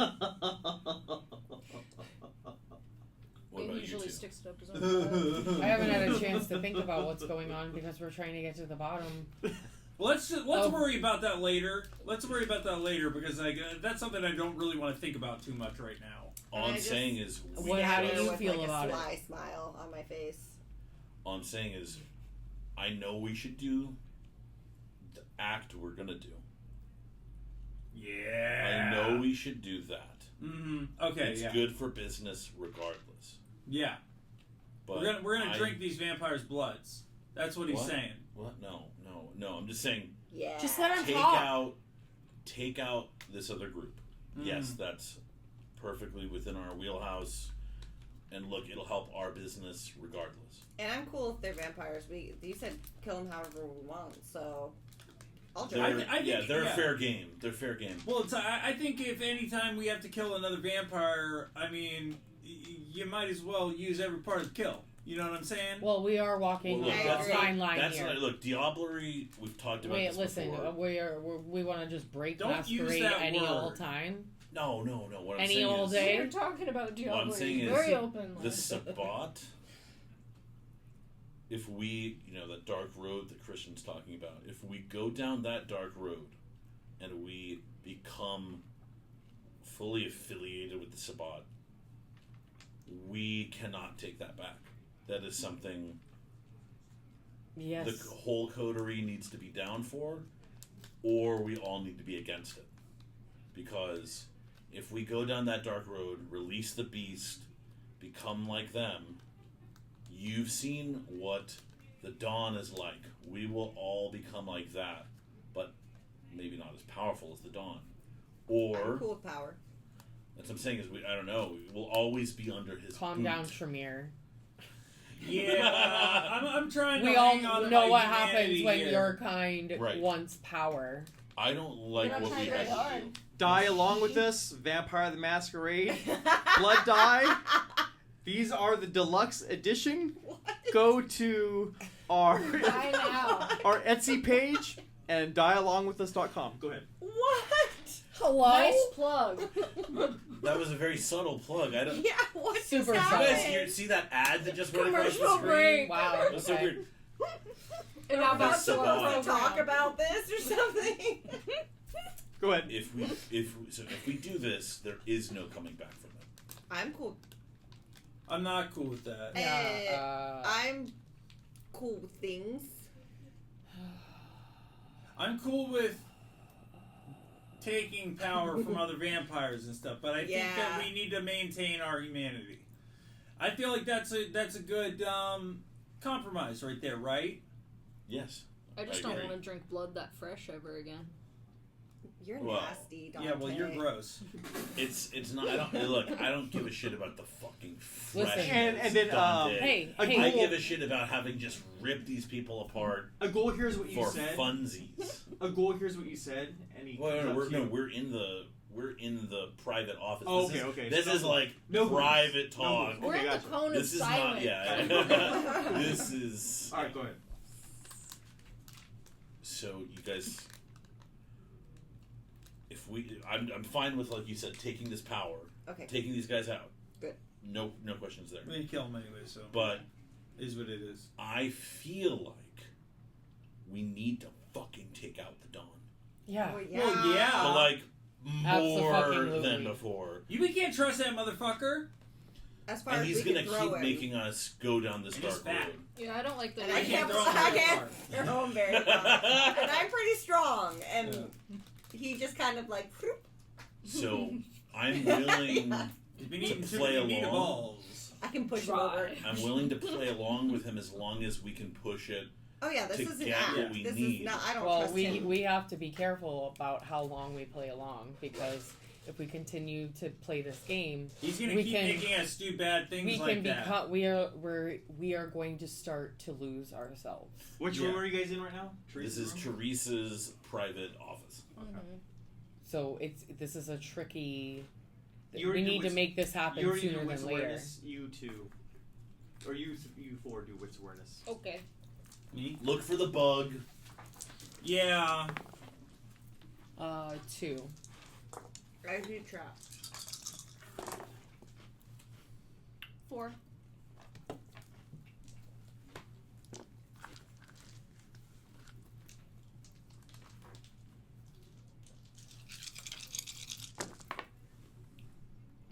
It about you usually two? sticks it up his own butt. I haven't had a chance to think about what's going on because we're trying to get to the bottom. Let's worry about that later. Let's worry about that later because that's something I don't really want to think about too much right now. All I'm saying is, How do you with, feel like, about a it? sly smile on my face. all I'm saying is, I know we should do the act we're gonna do. Yeah. I know we should do that. Mm-hmm. Okay. It's yeah. good for business, regardless. Yeah. But We're gonna drink these vampires' bloods. That's what he's What? saying. What? No. I'm just saying. Yeah. Just let him Take talk. out this other group. Mm. Yes, that's perfectly within our wheelhouse. And look, it'll help our business regardless. And I'm cool if they're vampires. You said kill them however we want, so I'll join. They're fair game. They're fair game. Well, I think if any time we have to kill another vampire, I mean, you might as well use every part of the kill. You know what I'm saying? Well, we are walking Well, a that's fine line That's here. not, look, Diablerie. We've talked about Wait, this listen. before. We want to just break Don't use Masquerade that any word. old time. No. What I'm Any saying old is, day. We're talking about What I'm saying Diablo is very openly. the Sabbat. If we, that dark road that Christian's talking about, if we go down that dark road and we become fully affiliated with the Sabbat, we cannot take that back. That is something Yes. the whole coterie needs to be down for, or we all need to be against it. Because if we go down that dark road, release the beast, become like them, you've seen what the Dawn is like. We will all become like that, but maybe not as powerful as the Dawn. Or, I'm cool with power. that's what I'm saying is, I don't know, we will always be under his Calm boot. down, Tremere. Yeah, I'm trying to We all hang on to know my what humanity happens when here. your kind Right. wants power. I don't like You're not what we trying had very to hard. do. Die along with us, Vampire the Masquerade, Blood Dye. These are the deluxe edition. Go to our Buy now. our Etsy page and diealongwithus.com. Go ahead. What? Hello? Nice plug. That was a very subtle plug. I don't. Yeah, what just Super You guys happened? see that ad that just went across the Commercial screen? break. Wow. That's so okay. weird. And now We're back not to Sabbat. our supposed to talk program. about this or something. Go ahead. If we do this, there is no coming back from it. I'm cool. I'm not cool with that. Yeah, I'm cool with things. I'm cool with taking power from other vampires and stuff, but I think that Yeah. we need to maintain our humanity. I feel like that's a good compromise right there, right? Yes. I just I don't agree. want to drink blood that fresh ever again. You're Well, nasty, Dante. Yeah, well, you're gross. It's not. I don't give a shit about the fucking freshness. Listen. And then, Dante. Hey, a hey. goal- I give a shit about having just ripped these people apart A goal here's what you for said. funsies. A goal here's what you said. And he Well, comes up to you. we're in the private office. Oh, This is- okay. This So is like no moves. private No talk. moves. We're Okay, in gotcha. the cone This of is silence. not. Yeah. This is. All right, go ahead. So you guys, I'm fine with, like you said, taking this power, Okay. taking these guys out. Good. No questions there. I'm gonna kill him anyway, so But is what it is. I feel like we need to fucking take out the Dawn. Yeah. Oh, Well, yeah. But like more Abso-fucking-lutely. than before. We can't trust that motherfucker. As far And as he's we gonna can throw keep him. making us go down this And he's dark fat. road. Yeah, I don't like the And way I can't, throw him very far. throw him very far. And I'm pretty strong. And he just kind of like, whoop. So I'm willing. Yeah. He's been To eating too play many along. meatballs. I can push him Try. over. I'm willing to play along with him as long as we can push it. Oh yeah, this To is an get act. what we This need. is not. I don't Well, trust him. we have to be careful about how long we play along because if we continue to play this game, He's gonna We keep can- making us do bad things we like can that. become we are going to start to lose ourselves. Which Yeah. room are you guys in right now? This is Teresa's room? Teresa's private office. So this is a tricky. You already We do need to wits- make this happen You already sooner do wits than later. awareness. You two, or you four do wits awareness. Okay. Me? Look for the bug. Yeah. 2. I see trap. 4.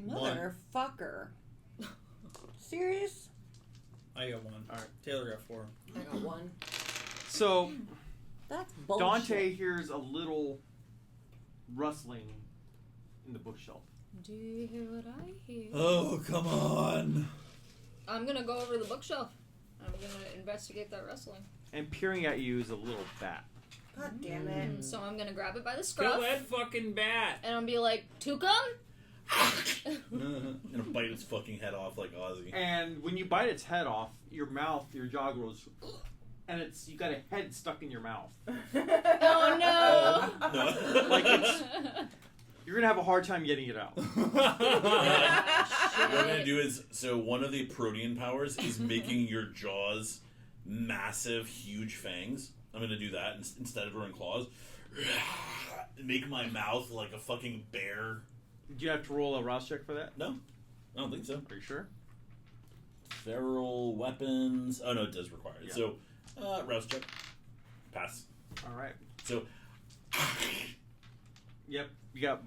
Motherfucker. Serious? I got 1. Alright. Taylor got 4. I got 1. So That's bullshit. Dante hears a little rustling in the bookshelf. Do you hear what I hear? Oh, come on. I'm gonna go over to the bookshelf. I'm gonna investigate that rustling. And peering at you is a little bat. God damn it. So I'm gonna grab it by the scruff. Kill that fucking bat. And I'll be like, Tukum? Gonna bite its fucking head off like Ozzy. And when you bite its head off, your jaw grows, and you got a head stuck in your mouth. Oh no! No. Like you're gonna have a hard time getting it out. What I'm gonna do is, so one of the protean powers is making your jaws massive, huge fangs. I'm gonna do that instead of growing claws. Make my mouth like a fucking bear. Do you have to roll a rouse check for that? No, I don't think so. Are you sure? Feral weapons. Oh no, it does require it. Yeah. So, rouse check. Pass. All right. So, Yep. You got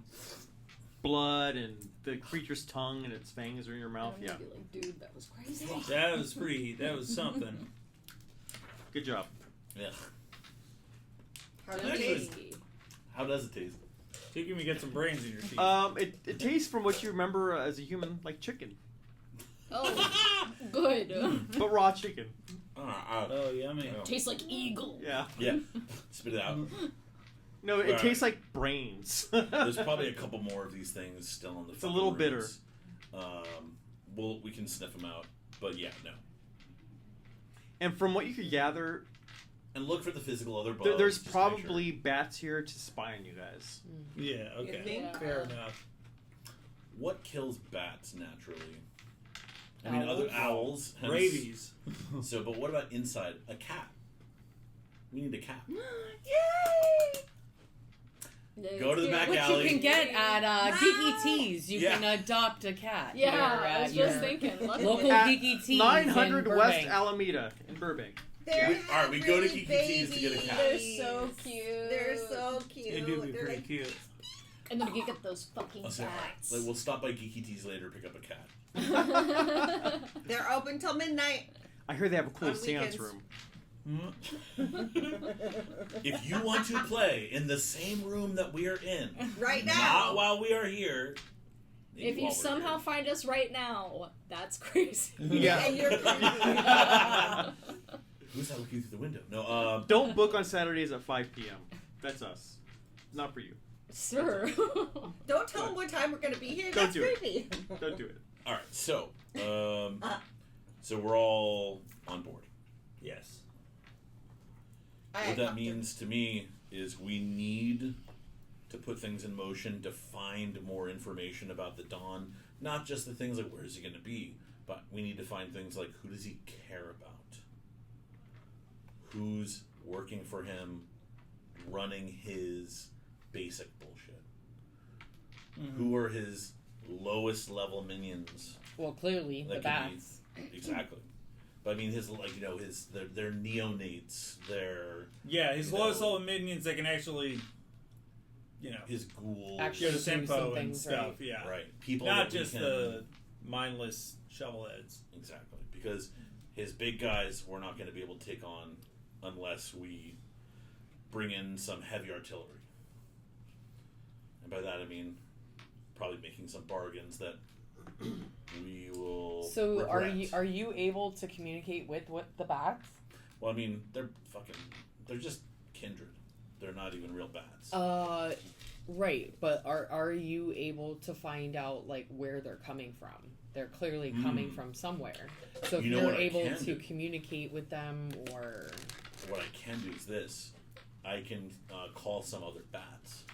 blood and the creature's tongue and its fangs are in your mouth. I'm Yeah. gonna be like, dude, that was crazy. That was something. Good job. yeah. How does it taste? How does it taste? Taking me get some brains in your teeth. It tastes from what you remember as a human like chicken, Oh, good. but raw chicken. Oh, yummy. Tastes like eagle. Yeah. Yeah. Spit it out. No, it Right. tastes like brains. There's probably a couple more of these things still in the. It's a little rooms. We can sniff them out, but yeah, no. And from what you could gather, And look for the physical other bugs. there's just to make probably sure. bats here to spy on you guys. Yeah, okay. You think? Fair enough. What kills bats naturally? I mean, Owls. other owls. hence- Rabies. So, but what about inside? A cat. We need a cat. Go to the back Which alley. you can get at Geeky Teas. You Yeah. can adopt a cat. Yeah, here I was at just your thinking. Local At Geeky Teas 900 in West Burbank. Alameda in Burbank. They're All right, we go to really Geeky Teas to get a cat. They're babies. so cute. They're so cute. They do be They're pretty like, cute. And then you get those fucking I'll say, all right, bats. like, we'll stop by Geeky Teas later, pick up a cat. They're open till midnight. I hear they have a cool On seance weekends. room. If you want to play in the same room that we are in, Right not now. while we are here. maybe If you while we're somehow here. find us right now, that's crazy. Yeah. And you're creepy. Who's that looking through the window? No, Don't book on Saturdays at 5 p.m. That's us. Not for you. Sir. Don't tell them what time we're going to be here. Don't That's do it. creepy. Don't do it. all right. So, so we're all on board. Yes. What that means to me is we need to put things in motion to find more information about the Dawn. Not just the things like where is he going to be, but we need to find things like who does he care about? Who's working for him, running his basic bullshit? Who are his lowest level minions? Well, clearly That the could be- bats. Exactly. But I mean, his they're neonates. They're Yeah, his You lowest know. level minions that can actually, his ghouls. Actually, get a do some tempo and things, stuff. right. Yeah. Right. People Not that we just can- the mindless shovelheads. Exactly. Because his big guys we're not going to be able to take on unless we bring in some heavy artillery. And by that I mean probably making some bargains that we will So regret. are you able to communicate with the bats? Well, I mean, they're just kindred. They're not even real bats. Right, but are you able to find out like where they're coming from? They're clearly coming from somewhere. So if You know you're what I able can to do? communicate with them, or What I can do is this: I can call some other bats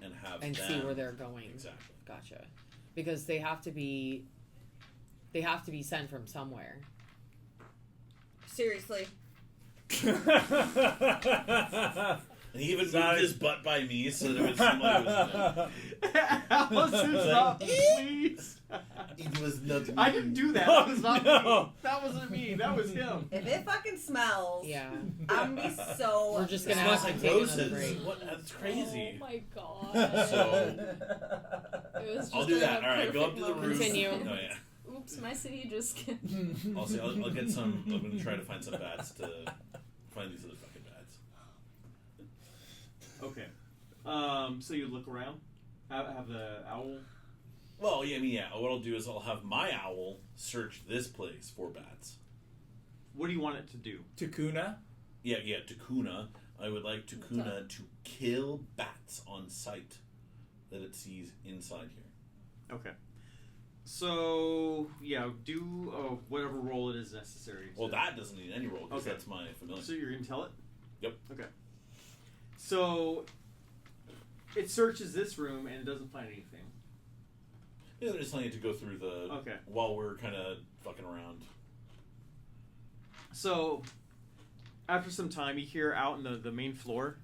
and have and them see where they're going. Exactly. Gotcha. Because they have to be sent from somewhere. Seriously. And he even Sorry. moved his butt by me so that it would seem like it was Alice is not pleased. It was not me. I didn't do that. Oh, That was not no. me. That wasn't me. That was him. If it fucking smells, Yeah. I'm gonna be so. We're just It gonna smells have to like take another roses. break. What? That's crazy. Oh my god. So It was just I'll do a that. All right, go up to the perfect roof. moment. Continue. Oh yeah. Oops, my city just. I'll see. I'll get some. I'm gonna try to find some bats to find these other fucking bats. Okay. So you look around. Have the owl. Well, yeah, I mean, yeah. What I'll do is I'll have my owl search this place for bats. What do you want it to do? Takuna. Yeah, Takuna. I would like Takuna to kill bats on sight that it sees inside here. Okay. So yeah, do whatever roll it is necessary. Well, to- that doesn't need any roll because Okay. that's my familiar. So you're gonna tell it? Yep. Okay. So it searches this room and it doesn't find anything. Yeah, they're just telling you to go through the. Okay. While we're kind of fucking around. So after some time, you hear out in the main floor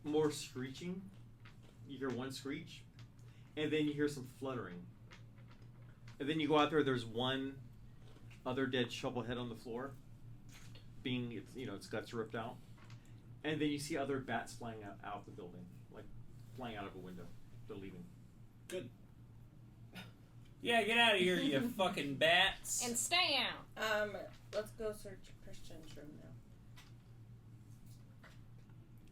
more screeching. You hear one screech, and then you hear some fluttering. And then you go out there. There's one other dead shovel head on the floor, its guts ripped out. And then you see other bats flying out the building, like flying out of a window. They're leaving. Good. Yeah, get out of here, you fucking bats. And stay out. Let's go search Christian's room now.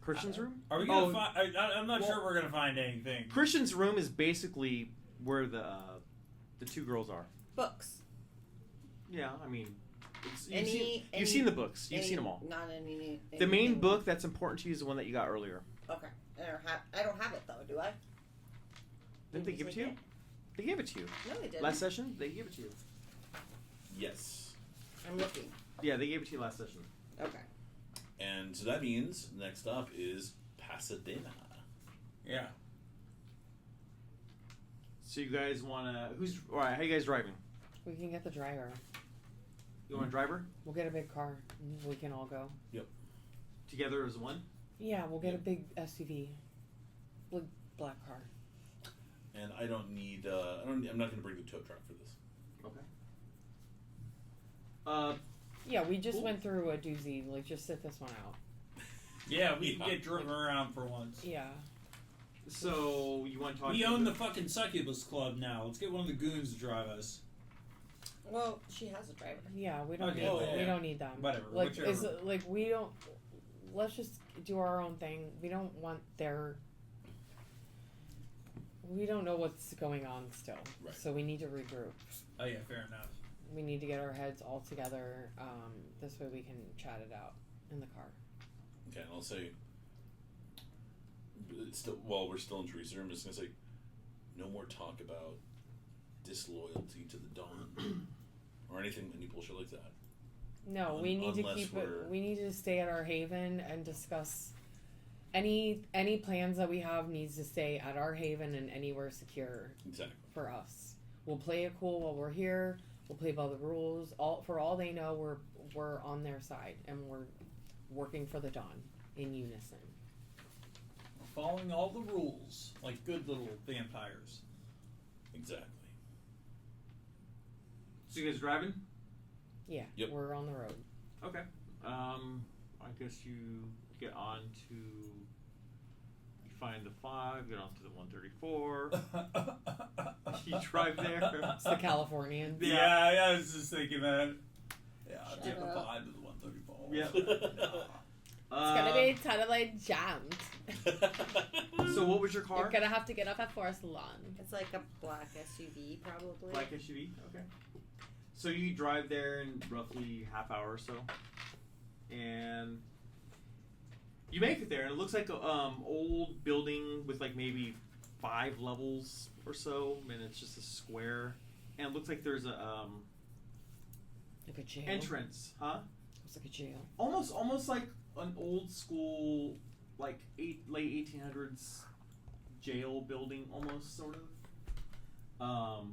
Christian's room? Are we gonna Oh, find? I'm not well- sure we're gonna find anything. Christian's room is basically where the two girls are. Books. Yeah, I mean, Any- you've seen the books. You've Any- seen them all. Not any. The main anything- book that's important to you is the one that you got earlier. Okay. I don't have it though, do I? Didn't they give it to you? They gave it to you. No, they didn't. Last session, they gave it to you. Yes. I'm looking. Yeah, they gave it to you last session. Okay. And so that means next up is Pasadena. Yeah. So you guys wanna? All right? How you guys driving? We can get the driver. You want a driver We'll get a big car. And we can all go. together as one? Yeah, we'll get a big SUV. Big black car. And I don't need. I'm not going to bring the tow truck for this. Okay. Yeah, we just Cool. went through a doozy. Like, just sit this one out. Yeah, we can get driven around for once. Yeah. So you want to talk? We to own the fucking succubus club now. Let's get one of the goons to drive us. Well, she has a driver. Yeah, we don't Okay, need. yeah, We yeah. don't need them. Whatever, Like, whichever. is like we don't. Let's just do our own thing. We don't want their. We don't know what's going on still, Right. so we need to regroup. Oh yeah, fair enough. We need to get our heads all together. This way we can chat it out in the car. Okay, and I'll say. It's still, while we're still in Teresa, I'm just going to say, no more talk about disloyalty to the Dawn or anything, any bullshit like that. No, we need to Unless keep we're- it. We need to stay at our haven and discuss any plans that we have needs to stay at our haven and anywhere secure Exactly. for us. We'll play it cool while we're here. We'll play by the rules. For all they know, we're on their side and we're working for the Dawn in unison. We're following all the rules, like good little vampires. Exactly. So you guys driving? Yeah, Yep. we're on the road. Okay. I guess you get on to. You find the 5. Get on to the 134. You drive there. It's the Californian. Yeah, I was just thinking that. Yeah, I'll Shut take the up. 5 to the 134. Yeah. It's gonna be totally jammed. So what was your car? You're gonna have to get up at Forest Lawn. It's like a black SUV, probably. Black SUV. Okay. So you drive there in roughly half hour or so, and you make it there, and it looks like a old building with like maybe 5 levels or so, and it's just a square, and it looks like there's a Like a jail. entrance, huh? It's like a jail. Almost like an old school, like late 1800s jail building, almost sort of.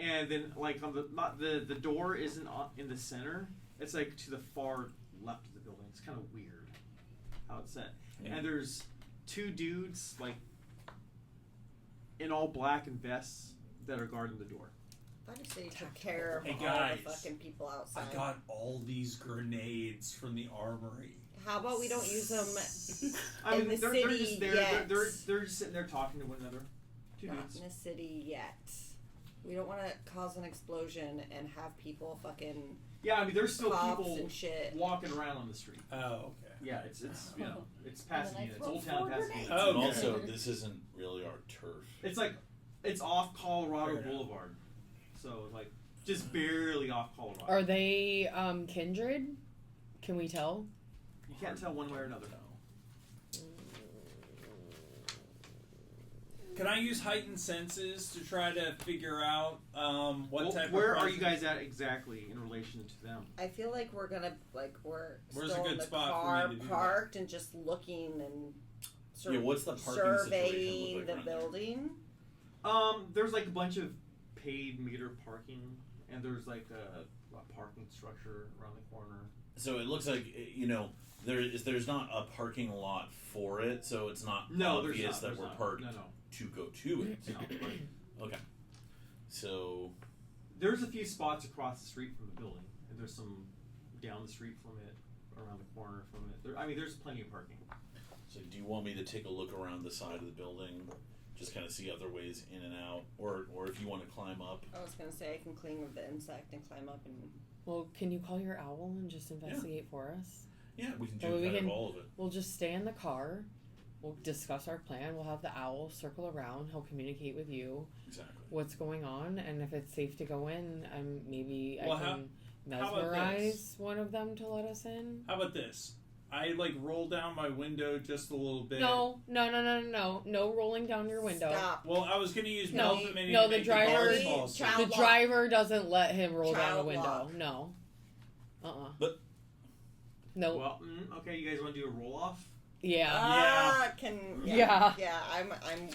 And then like on the door isn't in the center. It's like to the far left of the building. It's kind of weird how it's set. Yeah. And there's 2 dudes like in all black and vests that are guarding the door. I just say took care of Hey, all guys. the fucking people outside. I got all these grenades from the armory. How about we don't use them I in mean, the they're city just there. yet? They're just sitting there talking to one another. 2 Not dudes. in the city yet. We don't want to cause an explosion and have people fucking Yeah, I mean, there's still cops people and shit. walking around on the street. Oh, okay. Yeah, it's you know, it's And then I Pasadena. It's throw Old Town 4 Pasadena. grenades. Oh, And okay. also, this isn't really our turf. It's like it's off Colorado Fair enough. Boulevard, so like just barely off Colorado. Are they kindred? Can we tell? You can't tell one way or another. Can I use heightened senses to try to figure out what Well, type where of are you presence- guys at exactly in relation to them? I feel like we're gonna we're Where's still a good in the spot for car me to do that? parked and just looking and Yeah, what's the parking surveying situation look the like around there? building. There's like a bunch of paid meter parking, and there's like a parking structure around the corner. So it looks like there's not a parking lot for it, so it's not No, there's obvious not. that There's we're not. parked No. to go to it. No. Okay. So There's a few spots across the street from the building, and there's some down the street from it, around the corner from it. There's plenty of parking. So do you want me to take a look around the side of the building, just kind of see other ways in and out, or if you want to climb up? I was gonna say I can cling with the insect and climb up and Well, can you call your owl and just investigate for us? Yeah, we can do That way we kind can- of all of it. We'll just stay in the car. We'll discuss our plan. We'll have the owl circle around. He'll communicate with you Exactly. what's going on, and if it's safe to go in, maybe Well, I can how about mesmerize one of them to let us in. How about this? I roll down my window just a little bit. No rolling down your window. stop. Well, I was gonna use No, Melphin Mini no, to the make driver- the guards fall asleep. Child The lock. driver doesn't let him roll down Child the window. lock. No. But- No. Well, okay, you guys want to do a roll off? Yeah. Yeah, I'm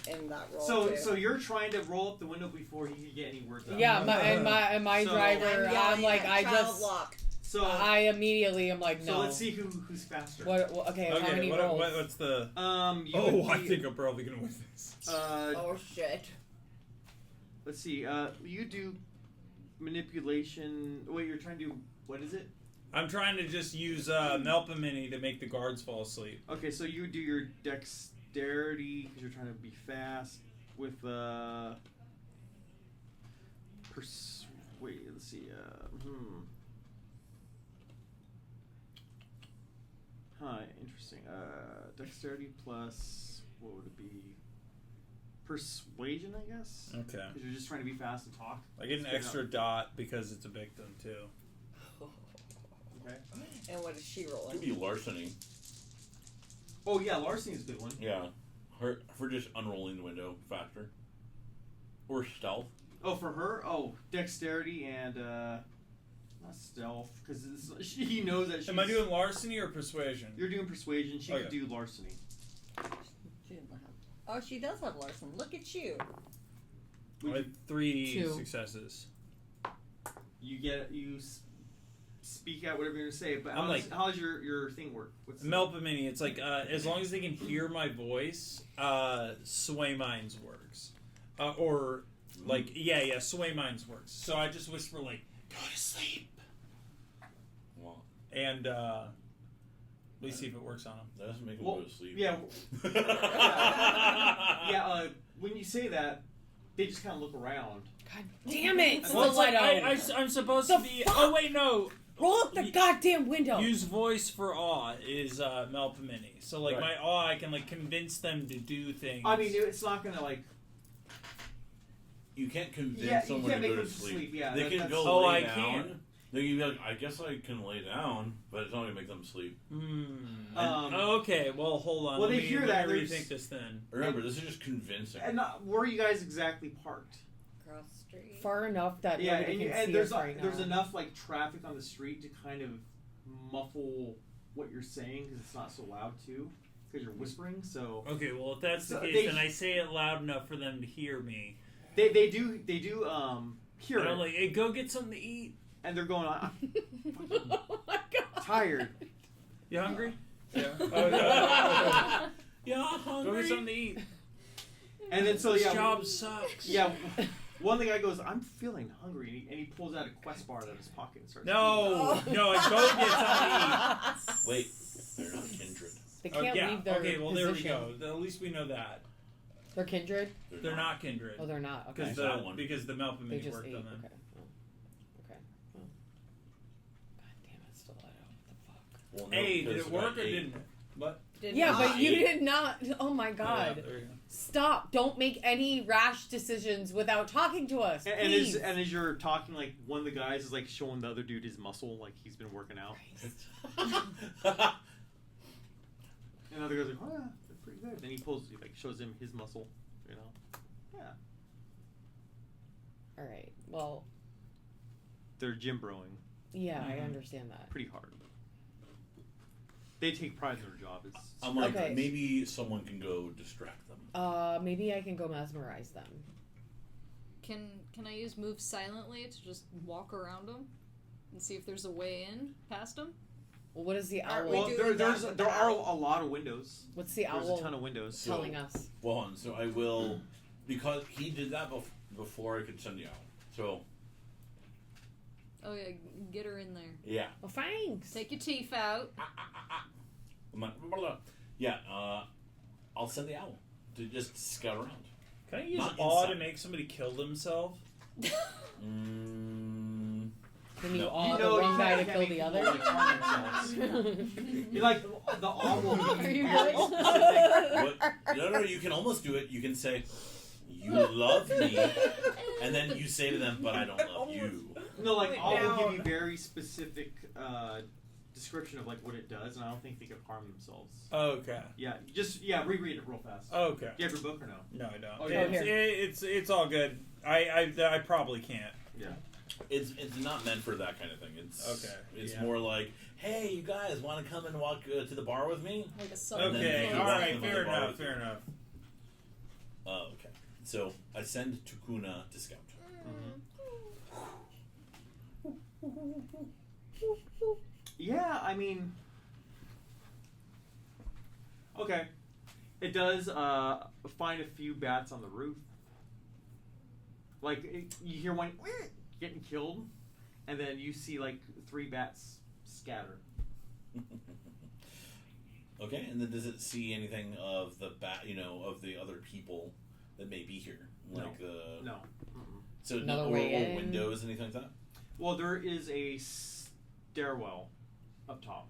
in that role too. So you're trying to roll up the window before he can get any words out. Yeah. My So- driver. I'm like I child just. lock. So I immediately am like no. So let's see who's faster. Okay. How many rolls? What's the? You would I be- think I'm probably gonna win this. Oh shit. Let's see. You do manipulation. Wait, you're trying to do what is it? I'm trying to just use Melphin Mini to make the guards fall asleep. Okay, so you do your dexterity because you're trying to be fast with wait, let's see. Interesting. Dexterity plus what would it be? Persuasion, I guess. Okay. Because you're just trying to be fast and talk. I get an Straight extra up. dot because it's a victim too. Okay. And what is she Could rolling? be larceny. Oh yeah, larceny is a good one. Yeah. For just unrolling the window faster. Or stealth. Oh, for her? Oh, dexterity and not stealth because he knows that she's. Am I doing larceny or persuasion? You're doing persuasion. She Okay. could do larceny. She doesn't have. Oh, she does have Larson. Look at you. I had 3 2. successes. You speak out whatever you're gonna say. But I'm like- how's your thing work? What's Melphin Mini, it's like as long as they can hear my voice, Sway Minds works. Or like Sway Minds works. So I just whisper like, go to sleep. Well, And let me see if it works on them. that doesn't make them Well, go to sleep. yeah. Yeah. When you say that, they just kind of look around. God damn it! Well, it's like Stiletto. I'm supposed The to be. fuck? Oh wait, no. Roll up the goddamn window. Use voice for awe is Melphin Mini. So like Right. my awe, I can like convince them to do things. I mean, it's not gonna like. You can't convince Yeah, you someone can't to make go to them sleep. sleep. Yeah, They can that's- go Oh, lay I down. can. They can be like, I guess I can lay down, but it's not gonna make them sleep. Okay, well hold on. Well, let they me, hear let that, me there's- rethink this then. Remember, this is just convincing. And where are you guys exactly parked? Across the street. Far enough that Yeah, nobody can and see there's us right there's now. enough like traffic on the street to kind of muffle what you're saying because it's not so loud too because you're whispering. So Okay, well if that's the So case, they- then I say it loud enough for them to hear me. they do hear And I'm it, like, hey, go get something to eat. and they're going on. tired. You hungry? Yeah. Oh, no. Yeah, Go hungry. get something to eat. And then so This yeah, job sucks. yeah. One the guy goes, I'm feeling hungry, and he pulls out a Quest bar out of his pocket and starts. No, no, and go get something to eat. Wait, they're not kindred. They Oh, can't yeah. leave their Okay, well position. there we go. At least we know that. They're kindred? They're not kindred. Oh, they're not. Okay. Because That one. the Melpomene They just worked ate. on them. Okay. Oh. Okay. Oh. God damn it, stiletto. What the fuck? Well, no, Hey, did because it the guy work or ate. didn't it? What? Did Yeah, not. but you ate. did not. Oh my god. Oh, yeah, there you go. Stop. Don't make any rash decisions without talking to us. And Please. as you're talking, like one of the guys is like showing the other dude his muscle, like he's been working out. And the other guy's like, oh yeah, they're pretty good. Then he shows him his muscle, you know. Yeah, All right. Well, they're gym broing yeah, I understand that. pretty hard. They take pride in their job. It's I'm like, Okay. maybe someone can go distract them. Maybe I can go mesmerize them. Can I use move silently to just walk around them and see if there's a way in past them? Well, what is the Aren't owl? we well, doing there that with are the a lot of windows. What's the There's owl a ton of windows. So- telling us? Well, hold on, so I will, because he did that before I could send you out. So, Oh yeah, get her in there. yeah. Well, thanks. Take your teeth out. I'm like, blah, blah, blah. Yeah, I'll send the owl to just scout around. Can I use Not awe inside. to make somebody kill themselves? Mm, Can you No. all No, the one you guy to can't kill make the people, other? like, harm themselves. You like the awe will be Are you very good? specific. what, no, you can almost do it. You can say, you love me, and then you say to them, but I don't love you. No, like Put it awe will give down. you very specific description of like what it does, and I don't think they could harm themselves. Okay. Yeah, reread it real fast. Okay. Do you have your book or no? No, I don't. Oh, yeah. It's all good. I probably can't. Yeah. It's not meant for that kind of thing. It's Okay, It's yeah. more like, hey, you guys want to come and walk to the bar with me? Like a And sun. then Okay. you All walk right. them on Fair the bar enough. with Fair you. enough. Oh, okay. So I send Tukuna to scout. Yeah, I mean, okay. It does find a few bats on the roof. Like you hear one getting killed, and then you see like 3 bats scatter. Okay, and then does it see anything of the of the other people that may be here, like No. so Another or way in. windows, anything like that? Well, there is a stairwell up top.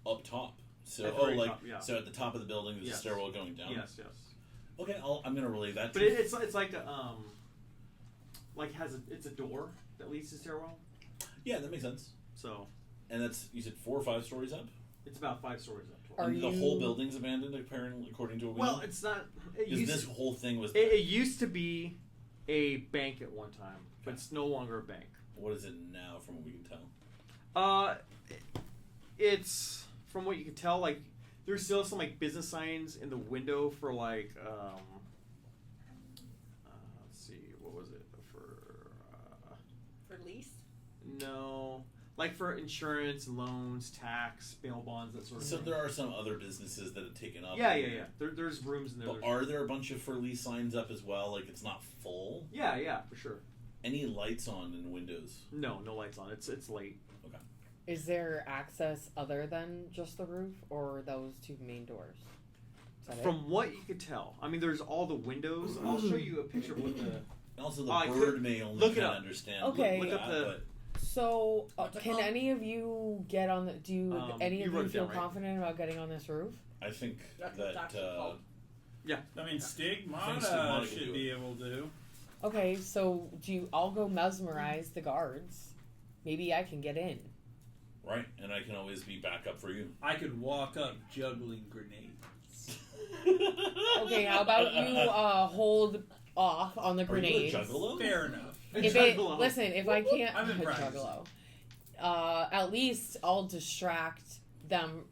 Up top. So At the very top, yeah. so at the top of the building there's Yes. a stairwell going down. Yes. Okay, I'm gonna relay that. But to it's like a it's a door that leads to the stairwell. yeah, that makes sense. So And that's, you said 4 or 5 stories up. it's about 5 stories up. Are And the you- whole building's abandoned, apparently, according to a window. Well, it's not. It Because used, this whole thing was. it used to be a bank at one time, but it's no longer a bank. What is it now, from what we can tell? It's from what you can tell, like there's still some like business signs in the window for like let's see, what was it for? For lease? No, like for insurance, loans, tax, bail bonds, that sort of So thing. there are some other businesses that have taken up. Yeah. There's rooms in there. But are there a bunch of for lease signs up as well? Like it's not full. Yeah, for sure. Any lights on in windows? No lights on. It's late. Okay. Is there access other than just the roof, or those 2 main doors? Is that it? From what you could tell, I mean, there's all the windows. I'll show you a picture of what the. And also, the I bird could- may only look it kind of up. understand. Okay. Look up the- So, What's it can called? any of you get on the? Do you, any you of wrote you it feel down, right? confident about getting on this roof? I think That's that actually called. I mean, Stigmata Stigmata can should do be it. able to. Okay, so I'll go mesmerize the guards. Maybe I can get in. right, and I can always be backup for you. I could walk up juggling grenades. Okay, how about you hold off on the Are you a grenades? juggalo? Fair enough. If I can't, I've been practicing. juggalo. At least I'll distract them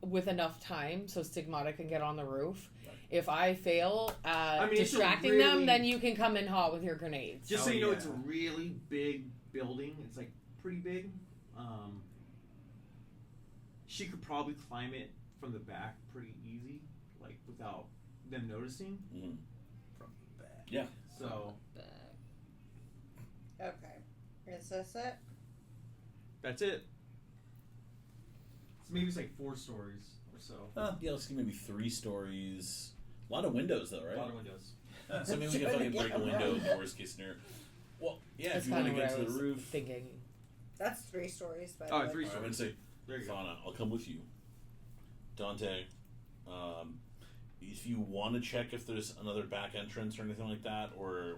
with enough time so Stigmata can get on the roof. Right. If I fail at I mean, it's a distracting really- them, then you can come in hot with your grenades. Just Oh, so you know, yeah. it's a really big building. It's like pretty big. she could probably climb it from the back pretty easy, like without them noticing. Mhm. From the back. Yeah. So Okay. Is this it? that's it. So maybe it's like 4 stories or so. Yeah, let's give maybe 3 stories. A lot of windows, though, A right? lot of windows. So maybe we can fucking break a window in the worst case scenario. Well, yeah, That's if you want to kinda get to what I the was roof. Thinking. That's 3 stories, by the Oh, way. 3 I'm stories. going to say, There you go. Fauna, I'll come with you. Dante, if you want to check if there's another back entrance or anything like that, or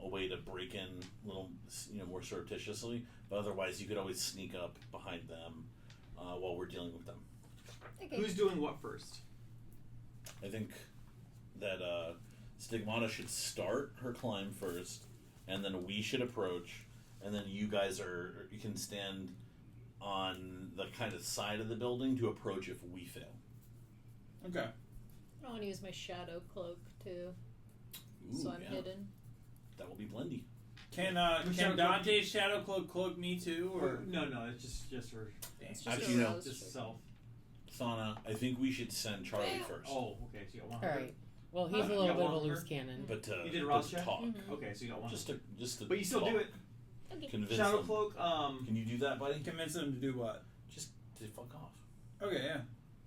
a way to break in a little, more surreptitiously, but otherwise you could always sneak up behind them while we're dealing with them. Okay. Who's doing what first? I think that Stigmata should start her climb first, and then we should approach, and then you can stand on the kind of side of the building to approach if we fail. Okay. I want to use my shadow cloak too, Ooh, so I'm yeah. hidden. That will be Blendy. Can Shadow Dante's shadow cloak me too, or No, it's just her. It's just Actually, a no. rose. Just self. Thana, I think we should send Charlie first. Oh, okay. So you got one. All right. Well, he's a You little got bit of a one loose for cannon. But You did a Ross check? talk. Mhm. Okay, so you got one. Just to But you still talk. do it. Okay. Convince Shadow them. cloak. Can you do that, buddy? convince them to do what? Just to fuck off. Okay, yeah,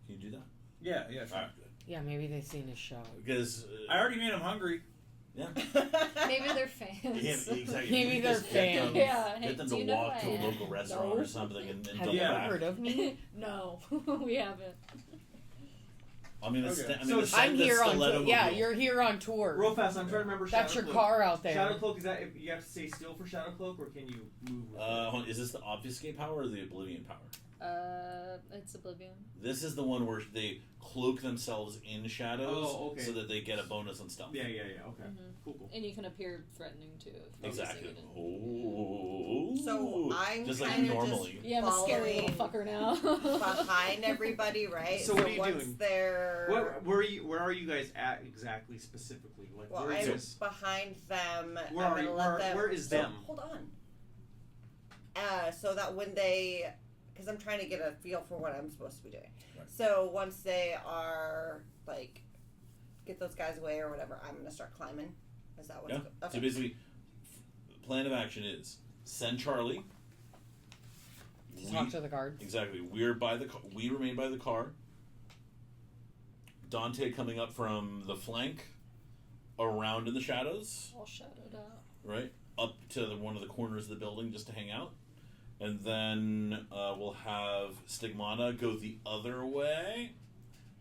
Can you do that? yeah, sure. Alright, good. Yeah, maybe they've seen his show. Because I already made them hungry. yeah. Maybe they're fans. Yeah, exactly. Maybe You they're just get them- fans. Yeah, hey, Get them do to you know walk who to I a am? local restaurant No. or something and Have double you ever back. heard of me? No, we haven't. I'm gonna, Okay. So send I'm the here on stiletto tour. Yeah, mobile. you're here on tour. Real fast, I'm trying to remember. That's Shadow your cloak. car out there. Shadow cloak, is that if you have to stay still for shadow cloak, or can you move? With Hold on, is this the obfuscate power or the oblivion power? It's Oblivion. This is the one where they cloak themselves in shadows Oh, okay. so that they get a bonus on stealth. Yeah. Okay. Mhm. Cool. And you can appear threatening too. If you're Exactly. using it Oh. So I'm just like kinda normally. in- Yeah, I'm a scary little Following fucker now. behind everybody, right? So what are you once doing? they're Where are you guys at exactly specifically? Like well, where is I'm this? behind them. Where I'm are gonna you? let them. Where is so, them? Hold on. So that when they, because I'm trying to get a feel for what I'm supposed to be doing. Right. So once they are like, get those guys away or whatever, I'm gonna start climbing. Is that what's Yeah. okay? So basically, plan of action is send Charlie. Talk to the guards. Exactly. We're by the car. We remain by the car. Dante coming up from the flank, around in the shadows, All shadowed out. right up to one of the corners of the building just to hang out, and then we'll have Stigmata go the other way,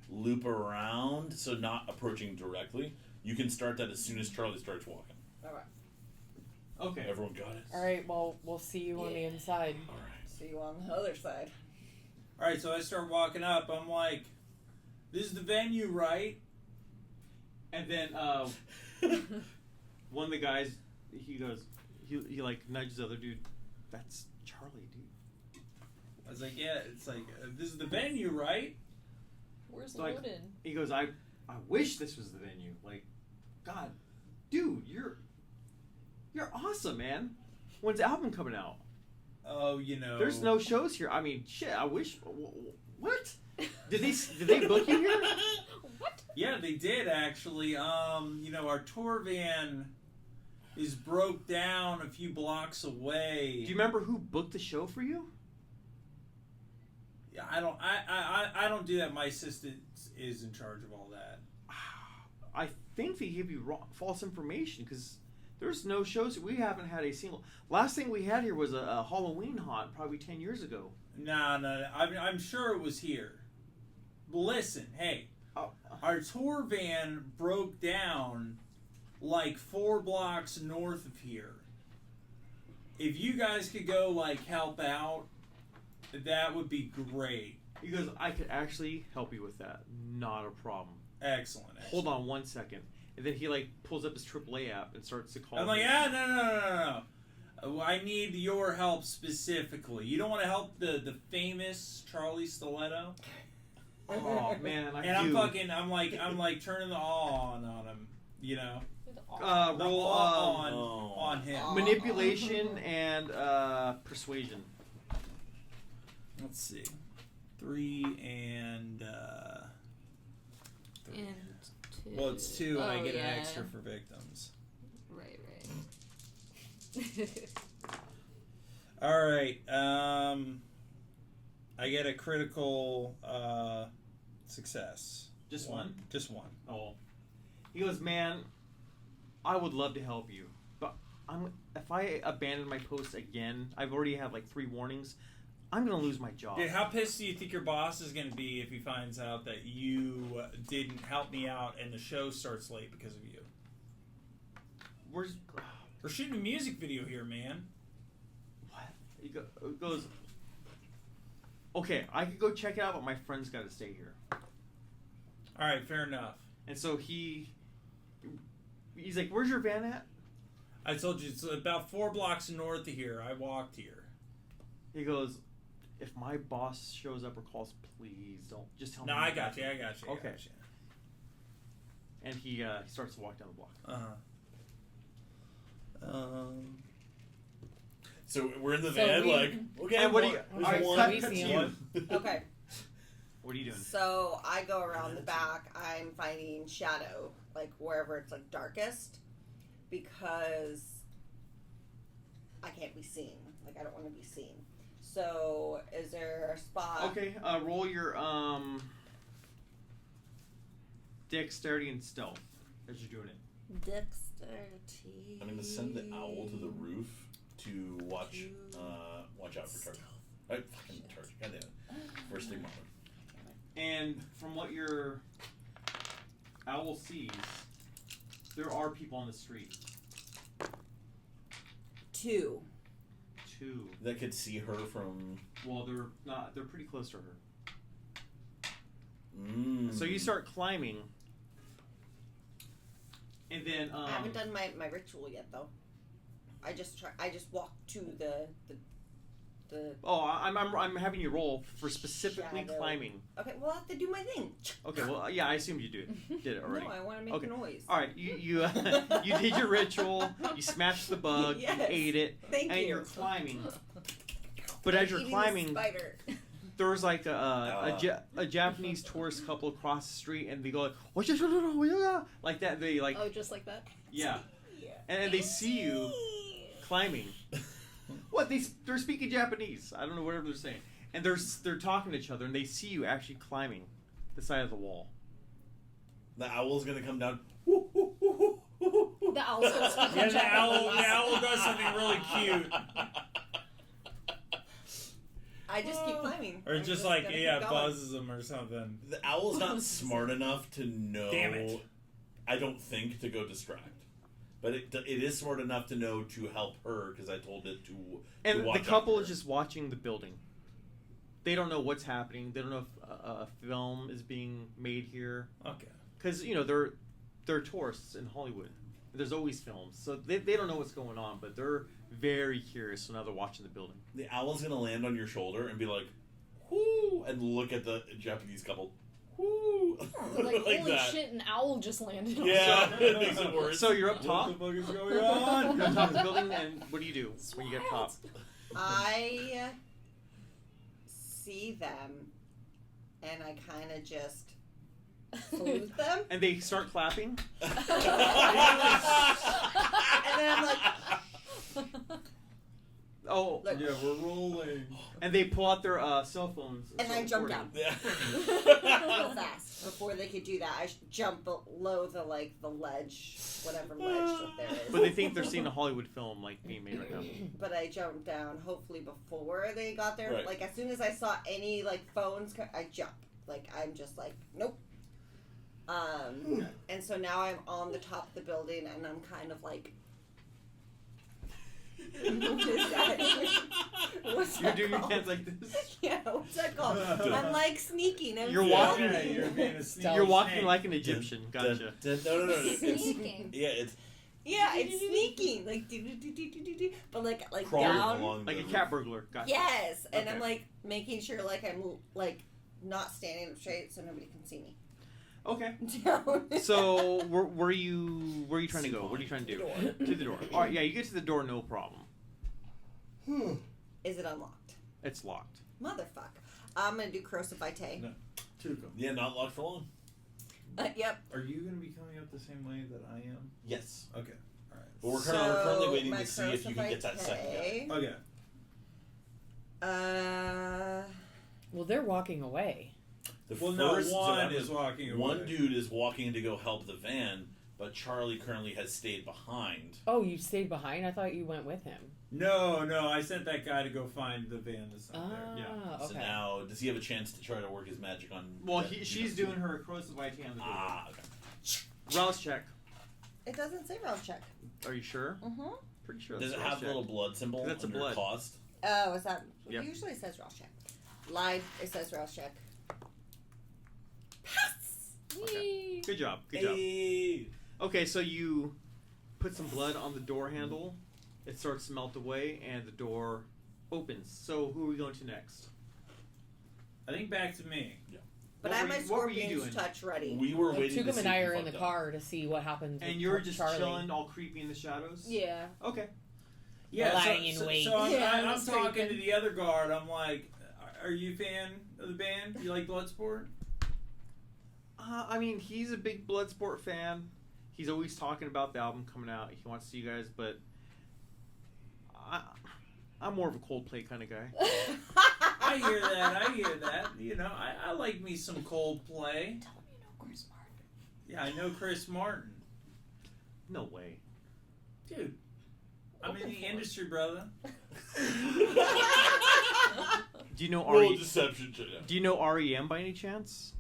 loop around, so not approaching directly. You can start that as soon as Charlie starts walking. All right. Okay. Everyone got it. All right. Well, we'll see you on the inside. All right. See you on the other side. All right, so I start walking up. I'm like, "This is the venue, right?" And then one of the guys, he goes, he like nudges the other dude. That's Charlie, dude. I was like, "Yeah." It's like, "This is the venue, right?" Where's Like- Loden? He goes, I wish this was the venue. Like, God, dude, you're awesome, man. When's the album coming out? Oh, There's no shows here. I mean, shit. I wish. What? Did they book you here? What? Yeah, they did actually. Our tour van is broke down a few blocks away. Do you remember who booked the show for you? Yeah, I don't do that. My assistant is in charge of all that. I think they gave you false information because there's no shows. We haven't had a single. Last thing we had here was a Halloween haunt, probably 10 years ago. No. I'm sure it was here. But listen, hey, our tour van broke down like 4 blocks north of here. If you guys could go help out, that would be great. He goes, I could actually help you with that. Not a problem. Excellent. Hold on 1 second. And then he pulls up his AAA app and starts to call. I'm like, no. I need your help specifically. You don't want to help the famous Charlie Stiletto? Oh man, I And do. I'm like turning the awe on him, The roll awe on him. manipulation and persuasion. Let's see. 3 and 3. And 2. Well, it's 2, and I Oh, get yeah. an extra for victims. Right. All right. I get a critical success. Just one? Just one. Oh. He goes, man, I would love to help you, but if I abandon my post again, I've already had like 3 warnings, I'm going to lose my job. Dude, how pissed do you think your boss is going to be if he finds out that you didn't help me out and the show starts late because of you? We're shooting a music video here, man. What? He goes, okay, I could go check it out, but my friend's got to stay here. All right, fair enough. And so he's like, where's your van at? I told you it's about 4 blocks north of here. I walked here. He goes, if my boss shows up or calls, please don't. Just tell me. No, I got you. Okay. Got you. And he starts to walk down the block. So we're in the So van, we- like, okay, And what do you- there's alright, one. cut we see you. Okay. What are you doing? So I go around the back. I'm finding shadow, like wherever it's like darkest, because I can't be seen. Like I don't want to be seen. So is there a spot? Okay, roll your dexterity and stealth as you're doing it. Dexterity. I'm gonna send the owl to the roof to watch out for target. Fucking target. God damn it. First thing moment. And from what your owl sees, there are people on the street. 2. 2. That could see her from. Well, they're not. They're pretty close to her. So Mm. you start climbing, and then I haven't done my ritual yet though. I just walked to the. Oh, I'm having you roll for specifically Shadow. climbing. Okay, well I have to do my thing. Okay, well yeah, I assumed you did it already. No, I want to make Okay. noise. All right, you you did your ritual. You smashed the bug. Yes. You ate it, Thank and you. you're climbing. But as you're Eating the climbing, spider. there's like a Japanese tourist couple across the street, and they go like that. They like Oh, just like that? yeah, and they see you climbing. What they're speaking Japanese. I don't know whatever they're saying, and they're talking to each other, and they see you actually climbing the side of the wall. The owl's gonna come down. The owl supposed to Yeah, the owl does something really cute. I just keep climbing. Or I'm just gonna like, keep yeah, going. buzzes them or something. The owl's not smart enough to know. Damn it. I don't think to go distract, but it is smart enough to know to help her because I told it to. And watch the out couple for is her. just watching the building. They don't know what's happening. They don't know if a film is being made here. Okay. Because they're tourists in Hollywood. There's always films, so they don't know what's going on, but they're very curious. So now they're watching the building. The owl's gonna land on your shoulder and be like, "Whoo!" and look at the Japanese couple. Whoo! Like, holy that. shit, an owl just landed on Yeah, me. it makes it worse. So you're up top. What the fuck is going on? You're on top of the building, and what do you do when you get up top? I see them, and I kind of just salute them, And they start clapping. and then I'm like, Oh, look, Yeah, we're rolling. and they pull out their cell phones. and I start jump recording. down Yeah. real fast before they could do that. I jump below the ledge, whatever ledge that there is. But they think they're seeing a Hollywood film like being made right now. But I jumped down hopefully before they got there. Right. Like as soon as I saw any like phones, I jump. Like I'm just like nope. And so now I'm on the top of the building, and I'm kind of like. What is that? What's You're that doing your called? hands like this. Yeah, what's that called? I'm like sneaking. I'm You're stealthy. walking- Yeah, you're being a sneaky You're walking snake. like an Egyptian. Gotcha. No. It's, Sneaking. yeah, it's Yeah, it's sneaking. Like do, but like crawling down. along Like a the cat burglar. Gotcha. Yes, and Okay. I'm like making sure like I'm like not standing up straight so nobody can see me. Okay. Down. So where are you trying to go? What are you trying to do? To the door. All right. Yeah, you get to the door, no problem. Is it unlocked? It's locked. Motherfuck. I'm gonna do corrosive vitae. No. Tuco. Yeah, not locked for long. Yep. Are you going to be coming up the same way that I am? Yes. Okay. All right. But we're currently waiting my to see if you can get that second guy. Okay. Well, they're walking away. The Well, no, first one that is walking away. One dude is walking to go help the van, but Charlie currently has stayed behind. Oh, you stayed behind? I thought you went with him. No, I sent that guy to go find the van that's not there. Yeah. Okay. So now, does he have a chance to try to work his magic on? Well, she's doing her corrosive vitae on the door. Ah, okay. Rouse check. It doesn't say rouse check. Are you sure? Mm-hmm. Pretty sure. Does that's it rouse have check. a little blood symbol? That's a under blood. cost? Oh, is that? Yep. Usually it says rouse check. Live, it says rouse check. Whee! Good job. Good job. Hey. Okay, so you put some blood on the door handle. It starts to melt away, and the door opens. So who are we going to next? I think back to me. But What I were have my you- what were you scorpion's doing? touch ready. We were waiting to Tukum see and I if you are in the fucked up. car to see what happens. And with you're just Charlie. chilling, all creepy in the shadows. Yeah. Okay. Yeah, Lying in wait. So I'm, Yeah, I'm that's talking creepy. to the other guard. I'm like, are you a fan of the band? You like Bloodsport? I mean, he's a big Bloodsport fan. He's always talking about the album coming out. He wants to see you guys, but I'm more of a Coldplay kind of guy. I hear that. You know, I like me some Coldplay. Tell him you know Chris Martin. Yeah, I know Chris Martin. No way. Dude, I'm in the industry, brother. Do you know Roll a deception check. Do you know REM by any chance?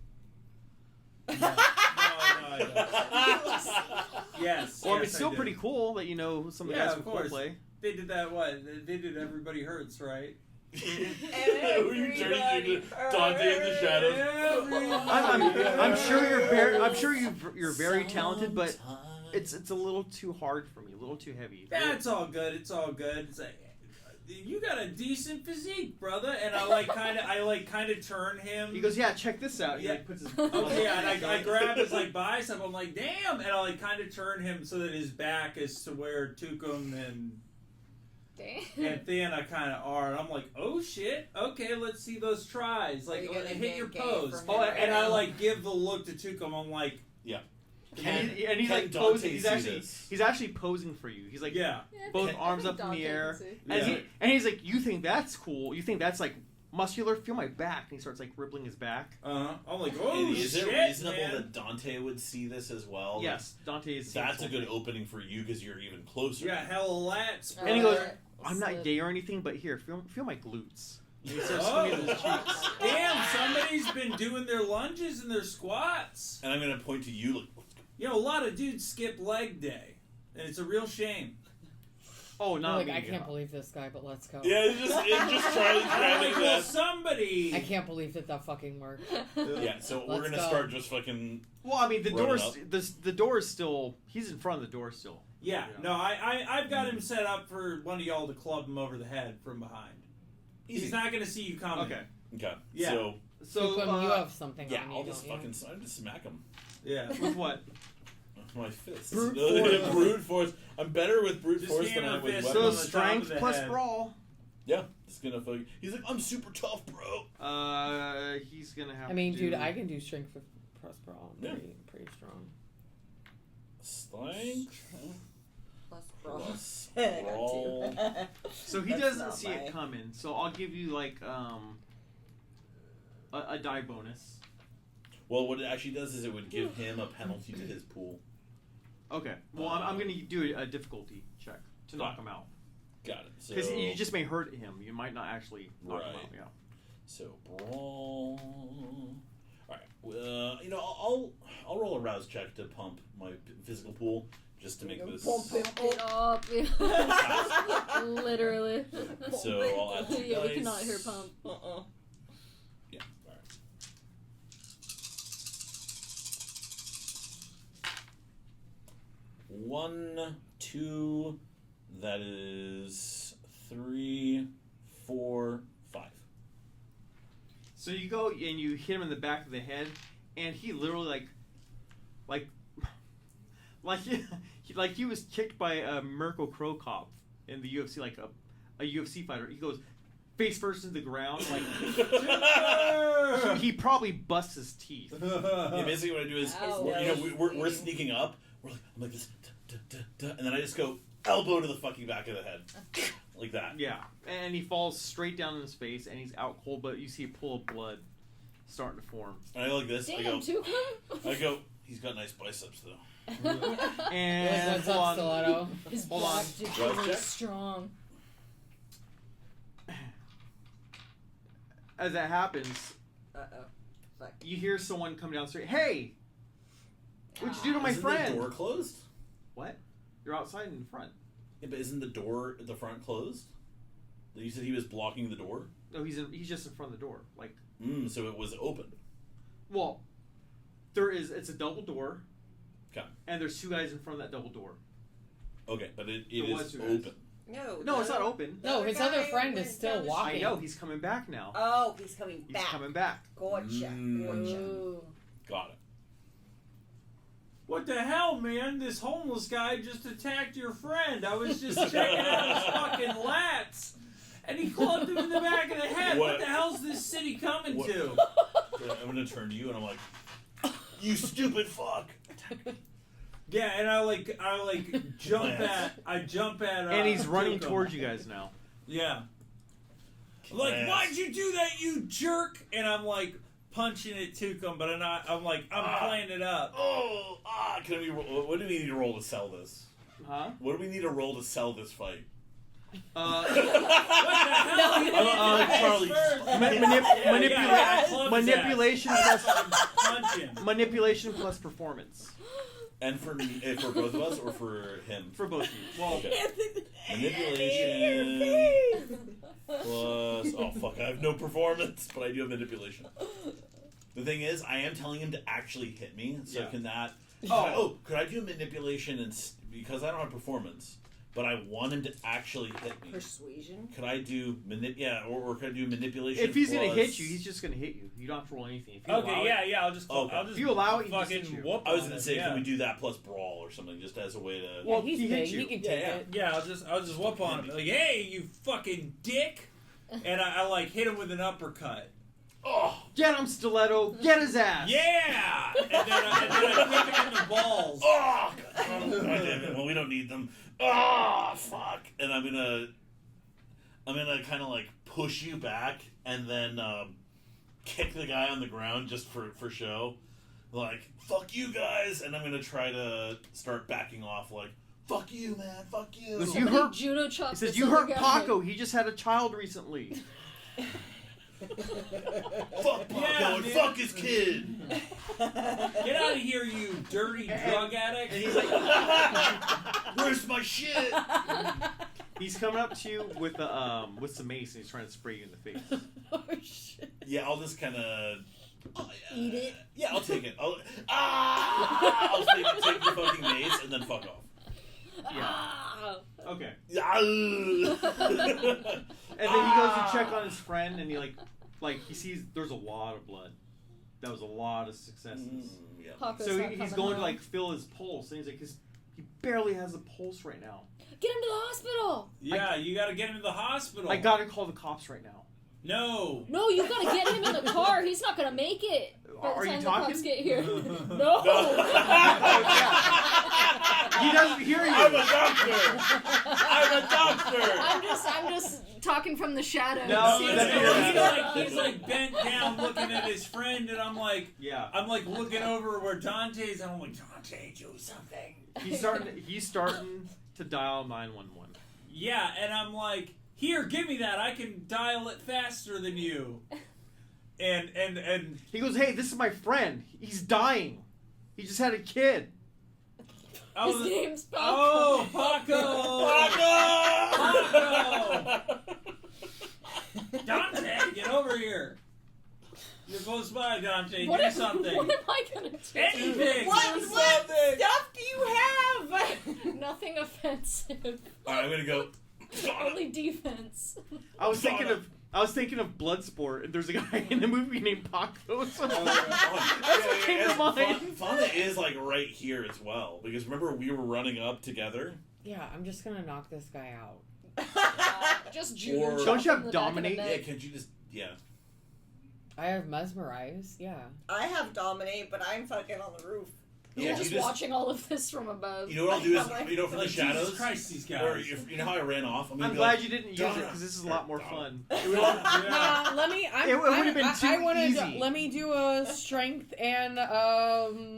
No, I don't. Yes. Well, yes, it's still I do. pretty cool that you know some of the Yeah, guys of from course. Coldplay. They did that, what? They did Everybody Hurts, right? Were you turning into Dante in the shadows? I'm sure you're very talented, but it's a little too hard for me, a little too heavy. That's all good. It's all good. It's like, you got a decent physique, brother. And I kind of turn him. He goes, yeah, check this out. He Yeah. like puts his Okay, and I grab his bicep. I'm like, damn, and I kind of turn him so that his back is to where Tukum and Damn. Theana kind of are. And I'm like, oh shit, okay, let's see those tries. Are Like, you gonna hit get your gay pose. for him right And I now? give the look to Tukum. I'm like, and he's can like Dante posing. see He's actually posing for you. He's like yeah. both I arms think up in the Dante air. can see. Yeah. And he's like, you think that's cool? You think that's like muscular? Feel my back. And he starts like rippling his back. I'm like, oh Is shit, it reasonable man. that Dante would see this as well? Yes, Dante is. That's a good opening for you because you're even closer. You got hella lats, bro. And he goes, Alright, I'm not slip. gay or anything, but here, feel my glutes. And he starts Oh. swinging his cheeks. Damn, somebody's been doing their lunges and their squats. And I'm going to point to you like, You know, a lot of dudes skip leg day, and it's a real shame. Oh, I'm not like, me. I can't believe this guy, but let's go. yeah, it's just Charlie I'm grabbing like, well, that. somebody. I can't believe that fucking worked. Yeah, so we're Let's going to go. start just fucking... Well, I mean, the Run door's it the door is still. He's in front of the door still. Yeah, no, I've got him set up for one of y'all to club him over the head from behind. Easy. He's not going to see you coming. Okay. Okay, Yeah. so... So Tukum, you have something Yeah, on you, I'll just don't you? fucking smack him. Yeah. with what? My fists. Brute force. Brute force. I'm better with brute Just force hand than I him am a with fist. weapons. So on the top strength of the plus head. brawl. Yeah, just gonna fucking... He's like, I'm super tough, bro. He's gonna have. I mean, to dude, do- I can do strength with press brawl. I'm Yeah. pretty strong. Strength. Plus brawl. Plus I got brawl. two. So he That's doesn't not see my- it coming. So I'll give you like a die bonus. Well, what it actually does is it would give him a penalty to his pool. Okay. Well, I'm gonna do a difficulty check to knock him out Got it. So, because you just may hurt him. You might not actually knock him Right. out. Yeah. So brawl. All right. You know, I'll roll a rouse check to pump my physical pool just to make this. Pump it. Pump it up. Literally. So I'll add 2 Yeah, we dice. cannot hear pump. Yeah. All right. 1, 2. That is 3, 4, 5. So you go and you hit him in the back of the head, and he literally like he was kicked by a Mirko Krokop in the UFC, like a UFC fighter. He goes, face first into the ground. Like Timber! he probably busts his teeth. Yeah, basically what I do is, Ow. we're sneaking up. I'm like this, and then I just go elbow to the fucking back of the head, like that. Yeah, and he falls straight down in his face, and he's out cold. But you see a pool of blood starting to form. And I go like this. Damn, I go. He's got nice biceps though. And What's hold up, on. Stiletto? His Hold on. blood is Drugs really check? strong. As that happens, Fuck. you hear someone come down the street. Hey, what'd you do to my Isn't friend? the door closed? What? You're outside in front. Yeah, but isn't the door at the front closed? You said he was blocking the door. No, he's just in front of the door. Like, So it was open. well, it's a double door. Okay. And there's 2 guys in front of that double door. Okay, but it There was is 2 guys. open. No, it's not open. No, his other guy friend went is still down the walking. I know, he's coming back now. Oh, he's coming He's back. coming back. Gotcha. Gotcha. Ooh. Got it. What the hell, man? This homeless guy just attacked your friend. I was just checking out his fucking lats. And he clubbed him in the back of the head. What the hell's this city coming What? to? I'm gonna turn to you and I'm like, you stupid fuck. Yeah, and I jump Lance. at. And he's running Tuco. towards you guys now. Yeah. I'm like, Lance. why'd you do that, you jerk? And I'm like punching at Tucum, but I'm playing it up. Can we? What do we need to roll to sell this? Huh? What do we need to roll to sell this fight? What the hell? You didn't Charlie. do this first. Manipulation plus Punch him. manipulation plus performance And for me, for both of us, or for him? for both of you. Well, Okay. Manipulation plus. Oh fuck! I have no performance, but I do have manipulation. The thing is, I am telling him to actually hit me. So Yeah. can that? Oh. Could I do manipulation because I don't have performance, but I want him to actually hit me? Persuasion. Could I do or could I do manipulation? if he's gonna plus- hit you, he's just gonna hit you. You don't have to roll anything. If you allow Okay, it- yeah, I'll just. Okay. I'll just If you allow it, he just fucking hits you. whoop. I was on gonna him, say, yeah. can we do that plus brawl or something, just as a way to? Yeah, Well, he's he hit big. you. He can Yeah, take yeah. it. Yeah, I'll just whoop on him. Like, hey, you fucking dick! And I like hit him with an uppercut. Oh, Get him, Stiletto. Get his ass. Yeah! And then I kick him in the balls. oh, God damn it! Well, we don't need them. Oh, fuck! And I'm gonna kind of like push you back, and then kick the guy on the ground just for show. Like, fuck you guys, and I'm gonna try to start backing off. Like, fuck you, man, fuck you. Listen, Somebody hurt- judo chop He says this you other hurt guy. Paco. He just had a child recently. Fuck Paco Yeah, and man. fuck his kid. Get out of here, you dirty drug addict! And he's like, Where's my shit? he's coming up to you with some mace, and he's trying to spray you in the face. Oh shit. Yeah, I'll just kind of Eat it. Yeah, I'll take it. I'll take the fucking mace and then fuck off. Yeah. Ah. Okay. Yeah. And then he goes to check on his friend, and he sees there's a lot of blood. That was a lot of successes. Yeah. Paco's So not he's coming going to home. like feel his pulse, and he's like, he barely has a pulse right now. Get him to the hospital. Yeah, you gotta get him to the hospital. I gotta call the cops right now. No. No, you gotta get him in the car. He's not gonna make it by the Are you time the talking? cops get here. No. He doesn't hear you. I'm a doctor. I'm a doctor. I'm just talking from the shadows. No, See, that's he's like bent down looking at his friend, and I'm like looking over where Dante's, and I'm like, Dante, do something. He's starting to dial 911. Yeah, and I'm like, here, give me that. I can dial it faster than you. And He goes, "Hey, this is my friend. He's dying. He just had a kid." His name's Paco. Oh, Paco! Paco! Dante, get over here. You're close by, Dante. What do am something. What am I gonna do? Anything. What Do something. stuff do you have? Nothing offensive. Alright, I'm gonna go. Only defense. I was thinking of Bloodsport, and there's a guy in the movie named Paco. So that's what came to mind. Fauna is like right here as well, because remember we were running up together. Yeah, I'm just gonna knock this guy out. Just Or- June. Don't you have in the back of the dominate? Yeah, neck. can't you just I have mesmerize. Yeah. I have dominate, but I'm fucking on the roof. Yeah, Just you just watching all of this from above. you know what I'll do is Like, for the Like, shadows. Jesus Christ, these guys. Or if, you know how I ran off? I'm glad you didn't use it because this is a lot more fun. It would Nah, let me. It would've been too I wanna easy. let me do a strength and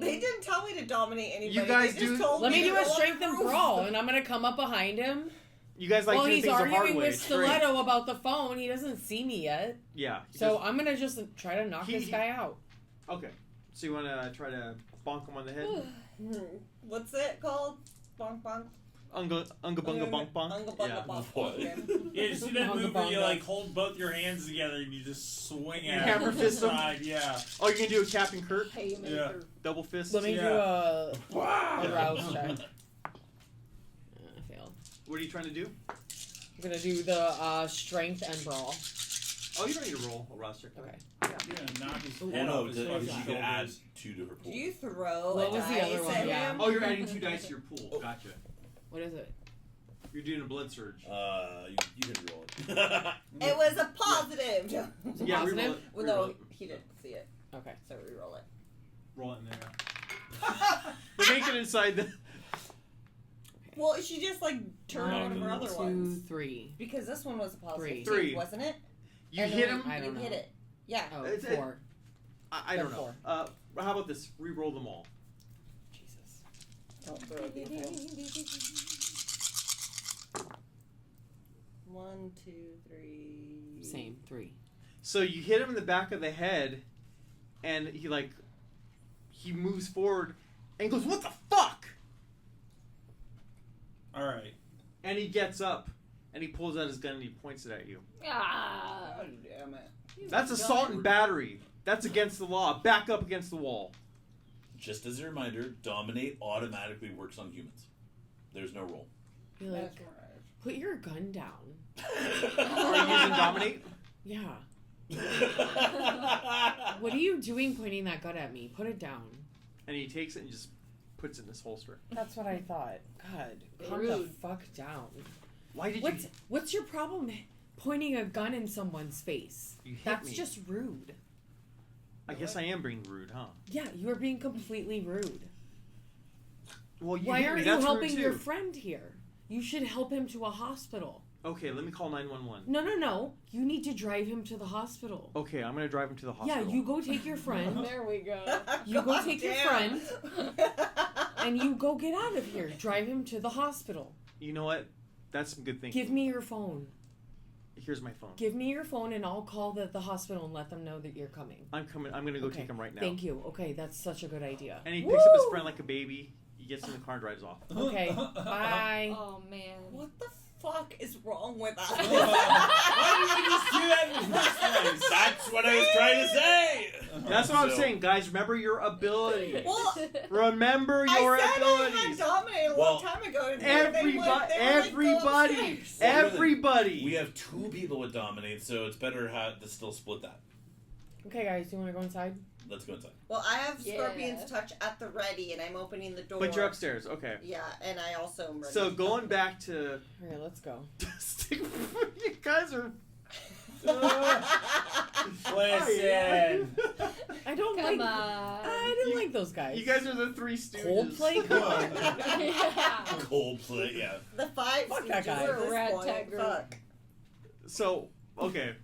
They didn't tell me to dominate anybody. You guys they just do- told Let me to do go a on strength the and roof. brawl, and I'm gonna come up behind him. You guys like Well, doing he's things the hard arguing way. with straight. Stiletto about the phone. He doesn't see me yet, Yeah. so I'm gonna just try to knock this guy out. Okay. So you want to try to bonk him on the head? What's it called? Bonk bonk. Unga bunga bonk bonk. Unga bunga Yeah. bonk What? bonk. Yeah, you see that Bonga move where you bonga. like hold both your hands together and you just swing You at hammer it fist 'em? side. Yeah. Oh, you're gonna do a Captain Kirk Haymaker. double fist. Let me do Yeah. a rouse check. I failed. What are you trying to do? I'm gonna do the strength and brawl. Oh, you don't need to roll a rouse check. Okay. You're gonna knock his Well, head no, off his because fucking you can add shoulders. 2 to her pool. Do you throw What a was the dice other one? at Yeah. him? Oh, you're adding 2 dice to your pool. Gotcha. What is it? You're doing a blood surge. You can roll it. It was a positive. Yeah, Positive? reroll it. Well, Reroll no, it. he didn't see it, Okay. so reroll it. Roll it in there. But make it inside the. Well, she just like turned on her other 2, ones 3. because this one was a positive Three. too, wasn't it? You And hit then him. I don't you know. hit it. Yeah. Oh, It's- 4. I don't know. 4. How about this? Reroll them all. Jesus. Don't throw it. 1, 2, 3. Same. 3. So you hit him in the back of the head, and he moves forward and goes, "What the fuck?" All right. And he gets up and he pulls out his gun and he points it at you. Ah. God damn it. That's assault and battery. That's against the law. Back up against the wall. Just as a reminder, dominate automatically works on humans. There's no roll. Be like, put your gun down. Are you using dominate? Yeah. What are you doing pointing that gun at me? Put it down. And he takes it and just puts it in his holster. That's what I thought. God, calm the Rude. fuck down. Why did What's your problem pointing a gun in someone's face? you hit That's me? just rude. I guess I am being rude, huh? Yeah, you are being completely rude. Well, you Why hit me. aren't you That's helping rude your too. friend here? You should help him to a hospital. Okay, let me call 911. No. You need to drive him to the hospital. Okay, I'm gonna drive him to the hospital. Yeah, you go take your friend. There we go. You go take your Damn. and you go get out of here. Drive him to the hospital. You know what? That's some good thinking. Give me your phone. Here's my phone. Give me your phone and I'll call the hospital and let them know that you're coming. I'm coming. I'm gonna go Okay, take him right now. Thank you. Okay, that's such a good idea. And he picks up his Woo! friend like a baby. He gets in the car and drives off. Okay, bye. Oh man. What the fuck is wrong with us? Why did we just do that in the first place? That's what I was trying to say! That's what I'm So- saying, guys. Remember your ability. Well, Remember your I said I had abilities. dominated a Well, long time ago. And Everybody, they would, go everybody, upstairs. everybody. We have 2 people with dominate, so it's better to still split that. Okay, guys, do you want to go inside? Let's go inside. Well, I have Yeah. Scorpion's touch at the ready, and I'm opening the door. But you're upstairs. Okay. Yeah, and I also am ready. So going back to, All right, let's go. you guys are. Listen. I don't Come like. on. I didn't like those guys. You guys are the Three Stooges. Coldplay. Come on. Yeah. Coldplay, yeah. the 5 Fuck that stooges guy. at We're a this rat point, tat group. fuck. So okay,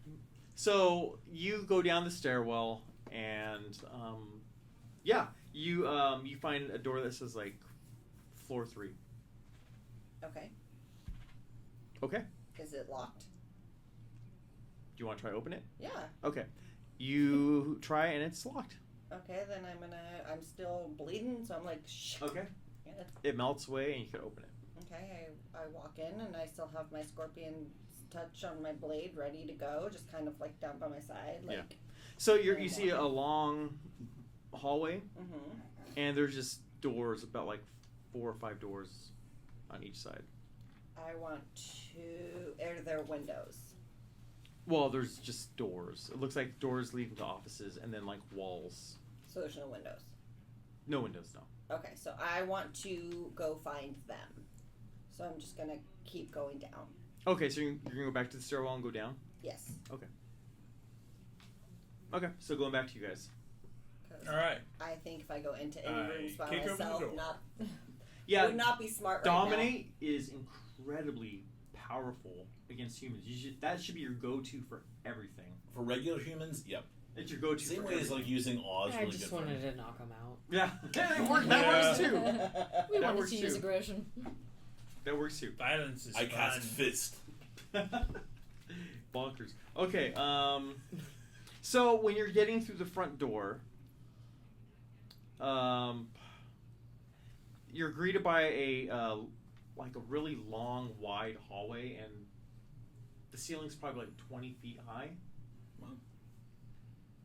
so you go down the stairwell and you find a door that says like floor 3. Okay. Okay. Is it locked? Do you want to try to open it? Yeah. Okay. You try and it's locked. Okay, then I'm still bleeding, so I'm like, shh. Okay. Yeah. It melts away and you can open it. Okay, I walk in and I still have my Scorpion touch on my blade ready to go, just kind of like down by my side. Like, Yeah. So you see a long hallway Mm-hmm. and there's just doors, about like 4 or 5 doors on each side. I want to. Are there windows? Well, there's just doors. It looks like doors leading to offices and then like walls. So there's no windows. No windows, no. Okay, so I want to go find them. So I'm just gonna keep going down. Okay, so you're gonna go back to the stairwell and go down. Yes. Okay, so going back to you guys. 'Cause All right. I think if I go into any I rooms by kick open the myself, door. would not be smart right Dominate is incredibly powerful against humans. That should be your go-to for everything. For regular humans, yep. It's your go-to. Same for way as everything. like using Oz. I really just good for wanted me. to knock him out. Yeah, that works too. now. We That wanted works to use too. aggression. That works too. Violence is I fun. cast fist. Bonkers. Okay, so when you're getting through the front door, you're greeted by a really long, wide hallway, and the ceiling's probably like 20 feet high. Wow.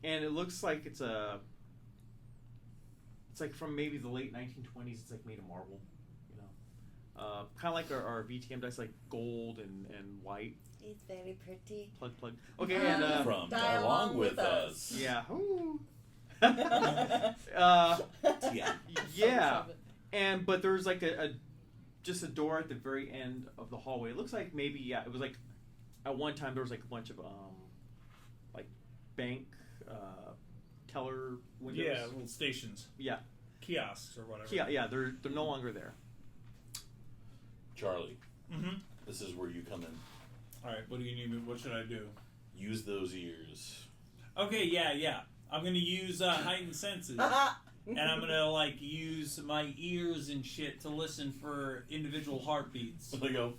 And it looks like it's like from maybe the late 1920s. It's like made of marble, you know, kind of like our VTM dice, like gold and white. He's very pretty. Plug. Okay, and From Die along with us. yeah. Ooh. Yeah. Yeah. But there's like just a door at the very end of the hallway. It looks like maybe it was like at one time there was like a bunch of like bank teller windows. Yeah, little stations. Yeah. Kiosks or whatever. Yeah, they're no longer there. Charlie, Mm-hmm. this is where you come in. All right. What do you need me? What should I do? Use those ears. Okay. Yeah. I'm gonna use heightened senses. And I'm gonna like use my ears and shit to listen for individual heartbeats. They go.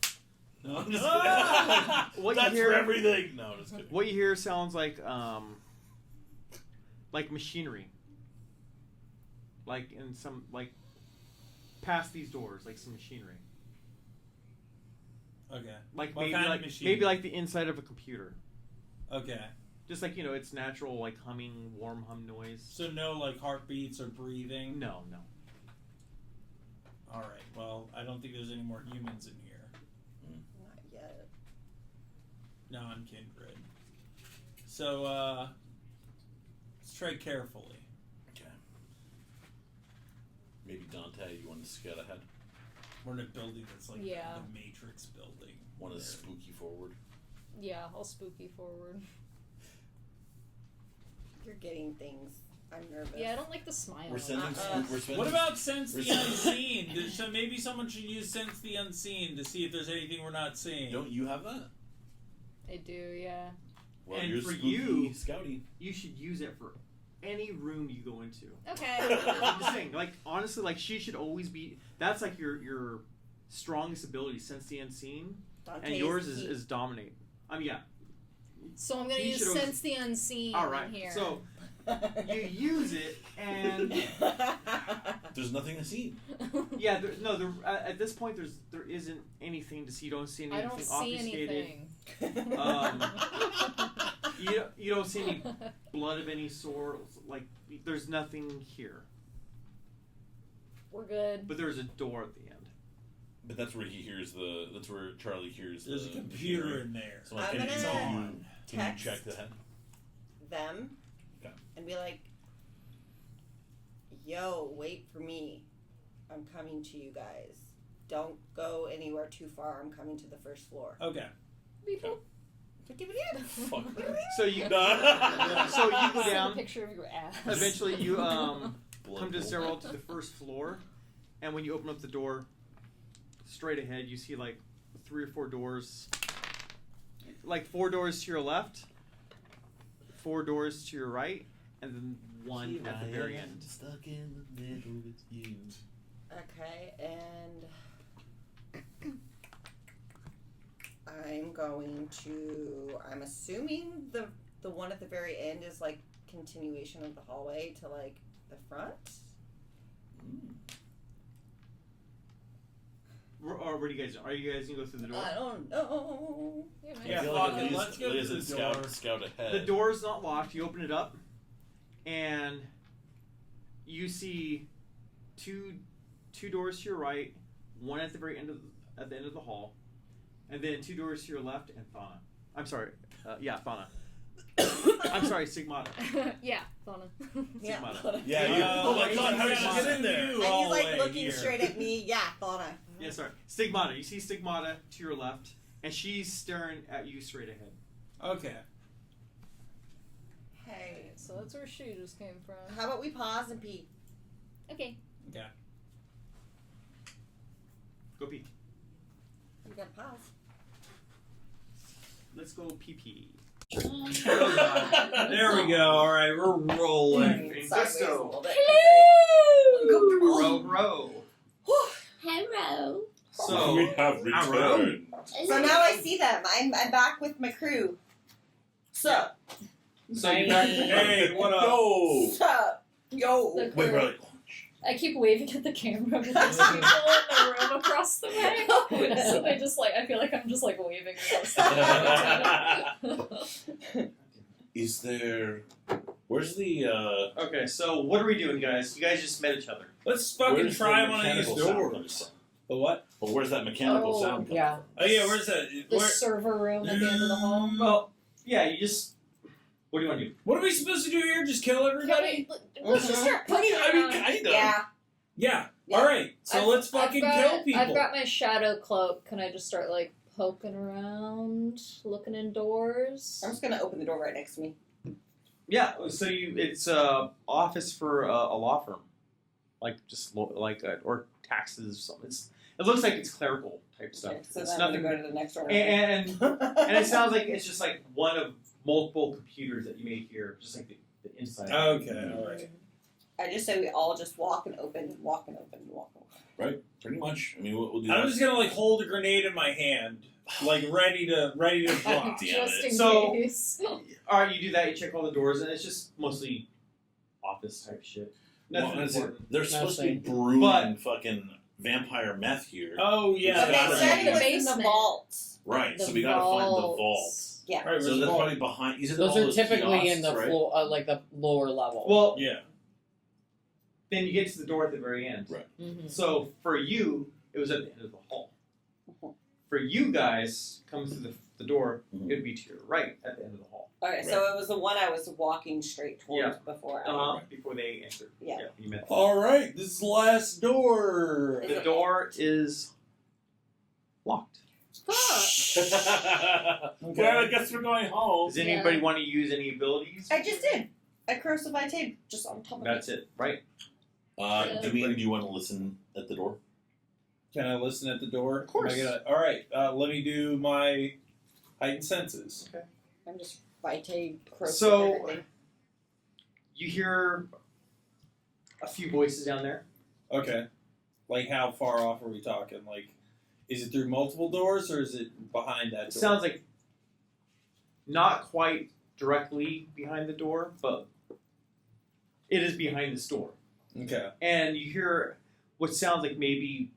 No, I'm just Ah! kidding. What you That's hear- for everything. No, I'm just kidding. What you hear sounds like machinery. Like in some past these doors, like some machinery. Okay. Like What maybe kind of like machine? maybe like the inside of a computer. Okay. Just like, it's natural, like humming, warm hum noise. So no like heartbeats or breathing. No. All right. Well, I don't think there's any more humans in here. Not yet. Non-kindred. So let's try carefully. Okay. Maybe Dante, you want to scout ahead? We're in a building that's like Yeah. the Matrix building. Want to spooky forward? Yeah, I'll spooky forward. You're getting things. I'm nervous. Yeah, I don't like the smile. We're sending. We're spending. What about sense the We're- unseen? So maybe someone should use sense the unseen to see if there's anything we're not seeing. Don't you have that? I do, yeah. Well, And you're for spooky you- scouty. You should use it for any room you go into. Okay. I'm just saying, like, honestly, like, she should always be. That's like your strongest ability, sense the unseen, Dante and yours is dominate. Yeah. So I'm gonna You use should always- sense the unseen All right. in here. So you use it, and There's nothing to see. yeah, at this point there isn't anything to see. You don't see anything I don't see obfuscated. anything. You don't see any blood of any sort. Like, there's nothing here. We're good. But there's a door at the end. But that's where he hears the. That's where Charlie hears There's a the computer machinery. in there. So I'm can gonna you on. can you text check the head? them Okay. and be like, yo, wait for me. I'm coming to you guys. Don't go anywhere too far. I'm coming to the first floor. Okay. People. Fuck. So you No. so you go Send a down. picture of your ass. Eventually, you come to the Blood stairwell to the first floor, and when you open up the door, straight ahead, you see like 3 or 4 doors. Like 4 doors to your left, 4 doors to your right, and then one at the very end. Stuck in the middle with you. Okay, and I'm assuming the one at the very end is like continuation of the hallway to like the front. Or where do you guys? Are you guys gonna go through the door? I don't know. Yeah, I feel fuck like it, at let's least, go at least to the it's door. scout ahead. The door's not locked. You open it up, and you see two doors to your right, one at the very end at the end of the hall, and then 2 doors to your left and Thana. I'm sorry. Thana. I'm sorry, Sigmata. Yeah, Thana. Yeah. Sigmata. Yeah. You, oh my God! How did you get in there? And he's like looking straight at me. Yeah, Fauna. Yeah, sorry. Stigmata. You see Stigmata to your left, And she's staring at you straight ahead. Okay. Hey, So that's where she just came from. how about we pause and pee? Okay. Okay. Go pee. We gotta pause. Let's go pee. There we go. All right, we're rolling. Sideways a Gusto. little bit. Row, row. Hello. So, we have returned. So now I see them. I'm back with my crew. So you're back. Hey, what up? Yo. yo. The Wait, crew. really? I keep waving at the camera, but there's people in the room across the way. So I feel like I'm just like waving across the way. Is there? Where's the? Okay, so what are we doing, guys? You guys just met each other. Let's fucking Where's try the one of these mechanical sound coming doors. from? The what? But where's that mechanical Oh, sound coming Yeah. from? Oh yeah, where's that? The Where, server room at the end of the hall. Well, yeah, you just. What do you want to do? what are we supposed to do here? Just kill everybody? Let's just start poking I mean, around. kind of. Yeah. Yeah. Yeah. All right. So let's fucking kill people. I've got my shadow cloak. Can I just start like poking around, looking indoors? I'm just gonna open the door right next to me. Yeah, so it's a office for a law firm, like or taxes or something. It looks like it's clerical type stuff. Okay, so It's then I'm nothing. gonna go to the next door. And it sounds like it's just like one of multiple computers that you may hear, just like the inside. Okay. All right. I just say we all just walk and open, walk and open, walk and open. Right. Pretty much. I mean, we'll do I'm that. just gonna like hold a grenade in my hand, like ready to drop. Damn Just it. in So- case. All right, you do that. You check all the doors, and it's just mostly office type shit. Well, Nothing that's important. it. They're supposed to be Nothing. brewing But- fucking vampire meth here. Oh yeah. But gotta they said be it was the in the basement. vault. Right. The So we gotta find the vault. vaults. Yeah. Right, So where's that's the probably behind. These are Those all are those typically in kiosks, the right? floor, like the lower level. Well, yeah. then you get to the door at the very end. Right. Mhm. So for you, it was at the end of the hall. For you guys, coming through the door, Mhm. it would be to your right at the end of the hall. Okay, so it was the one I was walking straight towards before. Before they enter. Yeah. You met them. All right. This is the last door. Is The it- door is locked. Well, I guess we're going home. Does anybody want to use any abilities? I just did. I corrosive tape just on top of That's it, right? Do you want to listen at the door? Can I listen at the door? Of course. All right. Let me do my heightened senses. it. I'm just Vitae corrosive So- everything. You hear a few voices down there. Okay. Like how far off are we talking? Like, is it through multiple doors or is it behind that door? It sounds like not quite directly behind the door, but it is behind this door. Okay. And you hear what sounds like maybe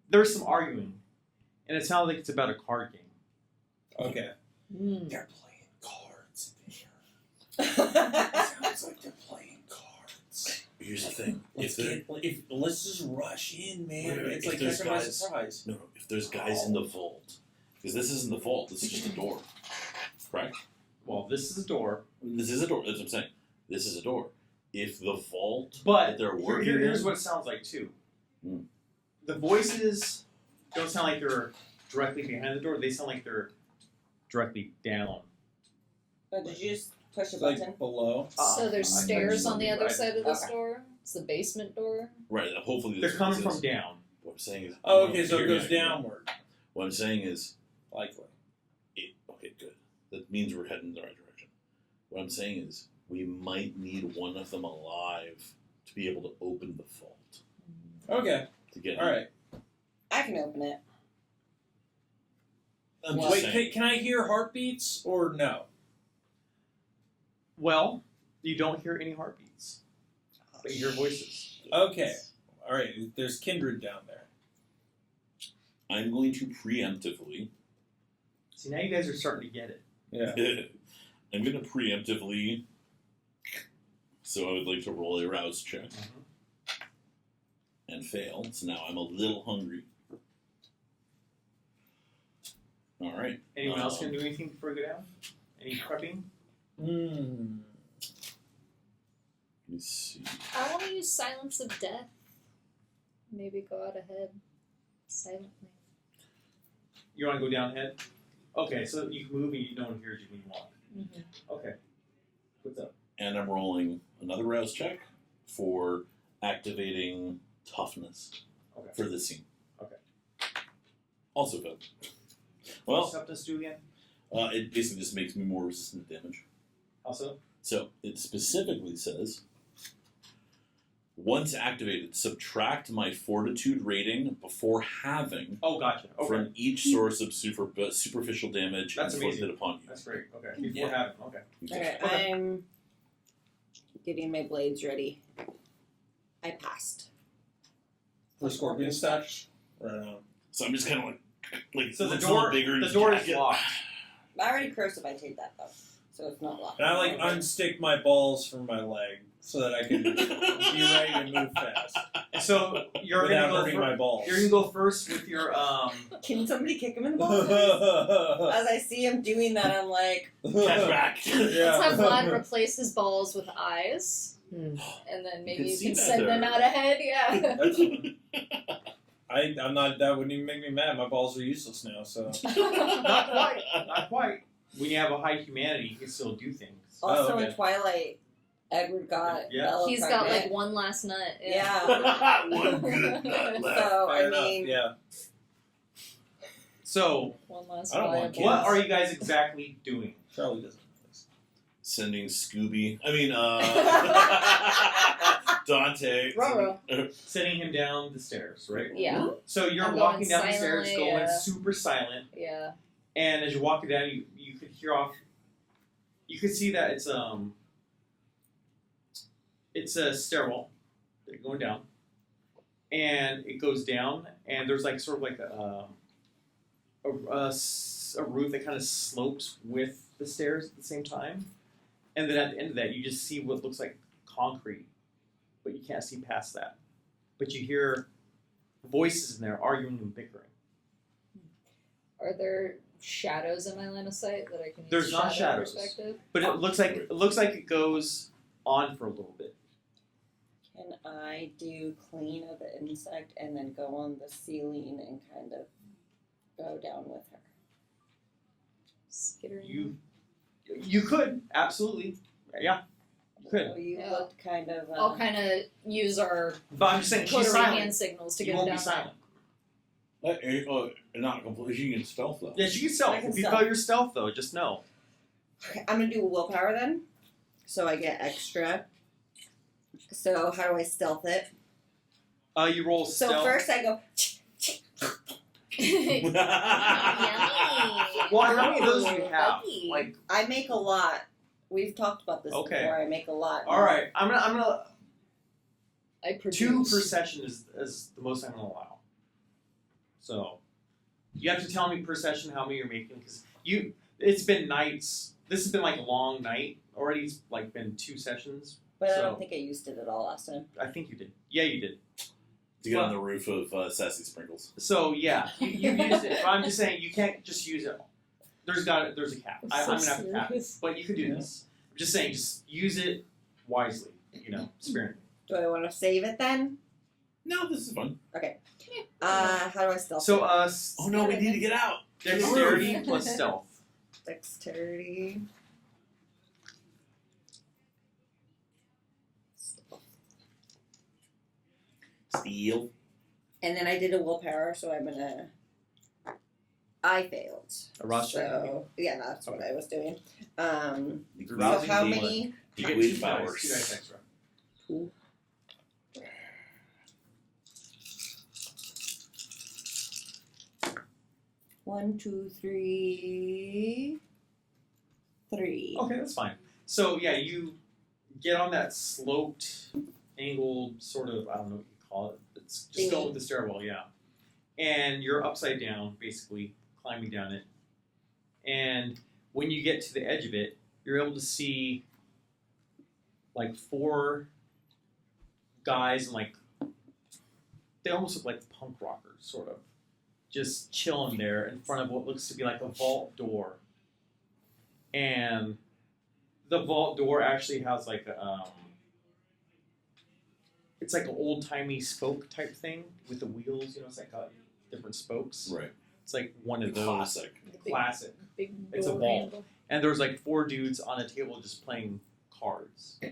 there's some arguing, and it sounds like it's about a card game. Okay. Mm. They're playing cards in here. Sounds like they're playing cards. Here's the thing. Let's just rush in, man. Wait, It's if like there's catching by guys- surprise. No, if there's guys in the vault, because this isn't the vault. This is just a door. Correct. Well, this is a door, This is a door. That's what I'm saying. This is a door. If the vault but that they're working here's in, what it sounds like too. Hmm. The voices don't sound like they're directly behind the door. They sound like they're directly down. Oh, did you just push a It's like button? below. So there's I- stairs on the other I- side of this Okay. door. It's the basement door. right? Hopefully, They're this coming is- from down. What I'm saying is. Oh, okay, so it Hear me goes out. downward. What I'm saying is, Likely. okay, good. That means we're heading in the right direction. What I'm saying is, we might need one of them alive to be able to open the vault Okay. to get. All right. I can open it. I'm Well, just Wait, saying. can I hear heartbeats or no? Well, you don't hear any heartbeats, but you hear voices. Okay. All right. There's kindred down there. I'm going to preemptively. See, now you guys are starting to get it. Yeah. I'm going to preemptively. So I would like to roll a rouse check and fail. So now I'm a little hungry. All right. Anyone else gonna do anything before we go down? Any prepping? Hmm. Let me see. I want to use Silence of Death. Maybe go out ahead silently. You want to go down ahead? Okay, so you can move and no one hears you when you walk. Mm-hmm. Okay. What's up? And I'm rolling another rouse check for activating toughness Okay. for this scene. Okay. Also failed. What's Well, toughness do again? it basically just makes me more resistant to damage. Also? So it specifically says, once activated, subtract my fortitude rating before having Oh, gotcha. Okay. from each source of superficial damage That's inflicted amazing. upon you. That's great. Okay. Before Yeah. having. Okay. Okay, Okay. I'm getting my blades ready. I passed. For scorpion stash? Right on. So I'm just kind of like So the looks a little door, bigger in the his door is jacket. locked. I already crucified that though, so it's not locked. And I like unstick my balls from my leg so that I can be ready to move fast So you're without gonna hurting my go. balls. You're gonna go first with your Can somebody kick him in the balls? As I see him doing that, I'm like, Catch back. Let's have Vlad replace his balls with eyes, Hmm. and then You maybe can you see can that send there. them out ahead. Yeah. That's fine. I'm not. That wouldn't even make me mad. My balls are useless now. So. Not quite. Not quite. When you have a high humanity, you can still do things. also okay. in Twilight, Edward got Yeah. Bella He's got pregnant. like one last nut. Yeah. One good nut left. So Fair I enough. mean, Yeah. So, One last I don't want viable. kids. what are you guys exactly doing? Charlie doesn't. Sending Scooby. Dante. Ruh-roh. Setting him down the stairs, right? Yeah. So you're I'm walking going down the stairs, silently, going yeah. super silent, Yeah. and as you're walking down, you could hear off. You could see that it's a stairwell going down, and it goes down, and there's like sort of like a roof that kind of slopes with the stairs at the same time, and then at the end of that, you just see what looks like concrete, but you can't see past that. But you hear voices in there arguing and bickering. Are there shadows in my line of sight that I can use? There's not shadow shadows. Perspective? But it looks like it goes on for a little bit. Can I do clean of the insect and then go on the ceiling and kind of go down with her? Skittering. You could absolutely, yeah, you could. So you Yeah. looked kind of. I'll kind of use our But I'm just saying she's coterie silent. hand signals to You get won't down be silent. Not completely. You can stealth though. Yeah, she can stealth. I can If you stealth. fail your stealth though, just know. Okay, I'm gonna do a willpower then, so I get extra. So how do I stealth it? You roll So stealth. first I go. Yummy. Well, how many of those do you have? Buggy. Like, I make a lot. We've talked about this Okay. before. I make a lot. all right, I'm gonna. I produce. 2 per session is the most I'm gonna allow. So, you have to tell me per session how many you're making because it's been nights. This has been like a long night already. It's like been 2 sessions. But I So- don't think I used it at all last time. I think you did. Yeah, you did. To get on the roof of Sassy Sprinkles. So yeah, you used it. But I'm just saying you can't just use it. There's a cap. I'm So gonna have to cap it. serious. But you could do this. I'm just saying, just use it wisely. Sparingly. Do I want to save it then? No, this is fun. How do I stealth? So it? Oh no, we need to get out. dexterity plus stealth. Dexterity. Steal. And then I did a willpower, so I'm gonna. I failed. A Ross check. So yeah, that's what I was doing. The So Rousing how the- many? the You get wit 2 powers. dice. 2 dice extra. One, two, three. Three. Okay, that's fine. So yeah, you get on that sloped, angled sort of, I don't know what you call it. It's just going with the stairwell, yeah. And you're upside down, basically, climbing down it. And when you get to the edge of it, you're able to see like 4 guys and like, they almost look like punk rockers, sort of. Just chilling there in front of what looks to be like a vault door. And the vault door actually has like a, it's like an old-timey spoke type thing with the wheels, it's like got different spokes. Right. It's like one of those. Classic. Classic. Big It's a door vault. handle. And there's like 4 dudes on a table just playing cards. At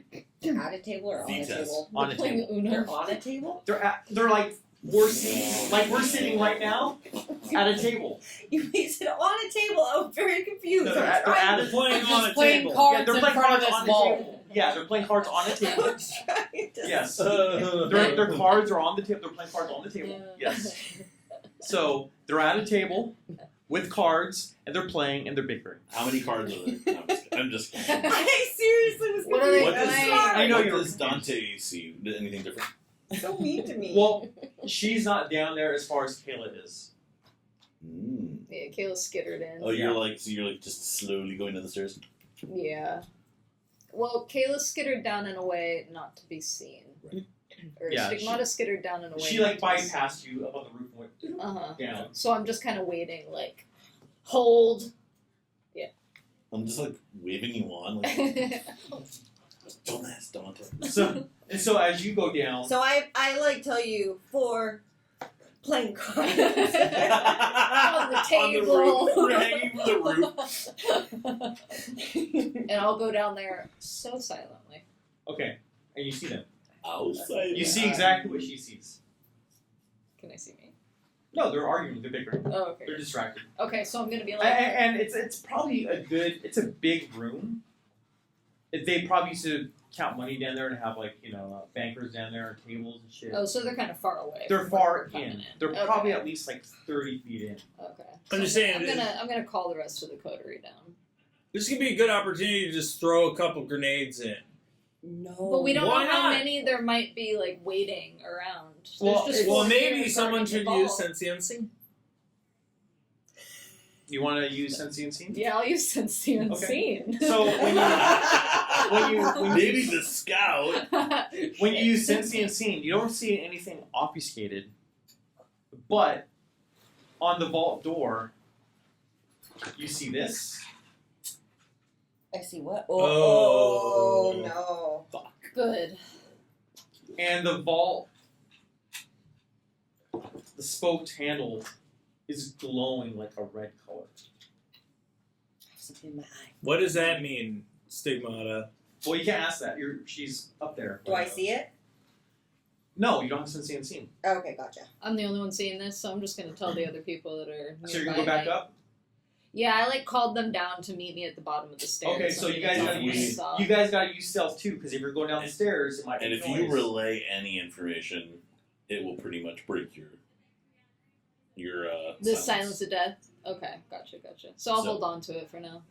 a table or on a Vitas. table? On a Playing table. Uno. They're on a table? They're like we're sitting right now at a table. You said on a table. I was very confused. No, I was they're trying at to- a Playing Just on a playing table. cards Yeah, they're in playing front of cards this on a wall. table. Yeah, they're playing cards on a I table. was trying to- Yes. Their cards are on the table. They're playing cards on the table. Yeah. Yes. So they're at a table with cards and they're playing and they're bickering. How many cards are there? No, I'm just kidding. I seriously was What are they confused. What I'm does, playing? I know what you're does Dante see? Anything different? So mean to me. Well, she's not down there as far as Kayla is. Mm. Yeah, Kayla skittered in. Oh, you're like just slowly going down the stairs. Yeah. Well, Kayla skittered down in a way not to be seen. Right. Or Yeah, Stigmata skittered down in a way. She not like to be seen. bypassed you up on the roof and went Uh-huh. down. So I'm just kind of waiting, like, hold. I'm just like waving you on. Like, don't ask Dante. So as you go down, So I like tell you for playing cards. On the table. We're hanging from the roof. And I'll go down there so silently. okay, and you see them. Outside. You see exactly what she sees. Can I see me? No, they're arguing. They're bickering. Oh, okay. They're distracted. Okay, so I'm gonna be like, And it's probably it's a big room. They probably used to count money down there and have like bankers down there and tables and shit. oh, so they're kind of far away. They're from far where we're coming in. They're Okay. probably at least like 30 feet in. Okay. I'm just So saying, I'm gonna call the rest of the coterie down. This could be a good opportunity to just throw a couple grenades in. No. But we don't Why know how not? many there might be like waiting around. Well, There's just Well, four maybe players someone guarding should the use ball. Sense the Unseen. You want to use Sense the Unseen? Yeah, I'll use Sense the Unseen. So when Maybe you the scout. when you use Sense the Unseen, you don't see anything obfuscated, but on the vault door, you see this. I see what? Oh. Oh no. Good. And the vault, the spoked handle is glowing like a red color. Something in my eye. What does that mean, Stigmata? Well, you can't ask that. She's up there. Do I see it? No, you don't have Sense the Unseen. Okay, gotcha. I'm the only one seeing this, so I'm just gonna tell the other people that are. So you're gonna go back nearby me. up. Yeah, I like called them down to meet me at the bottom of the stairs. Okay, so I'm you gonna guys tell gotta them what I use- saw. You guys gotta use stealth too, because if you're going down the stairs, it might. And make if noise. you relay any information, it will pretty much break your The silence of death. Okay, gotcha. So I'll So- hold on to it for now.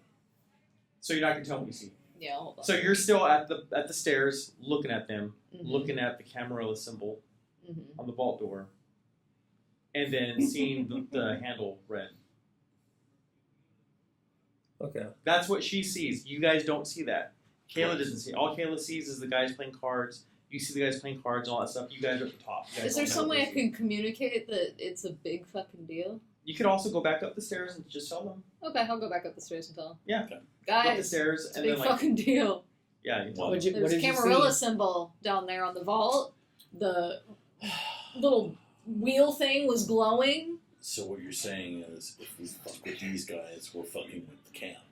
So you're not gonna tell what you see. Yeah, I'll hold on. So you're still at the stairs, looking at them, Mhm. looking at the Camarilla symbol Mhm. on the vault door, and then seeing the handle red. Okay. That's what she sees. You guys don't see that. Kayla doesn't see. All Kayla sees is the guys playing cards. You see the guys playing cards and all that stuff. You guys are at the top. You guys Is there don't know some what way they I see. can communicate that it's a big fucking deal? You could also go back up the stairs and just tell them. Okay, I'll go back up the stairs and tell them. Yeah. Okay. Go up the Guys, stairs it's a and big then like fucking deal. yeah. You tell them. What What There's a did you Camarilla see? symbol down there on the vault. The little wheel thing was glowing. So what you're saying is, if we fuck with these guys, we're fucking with the camp.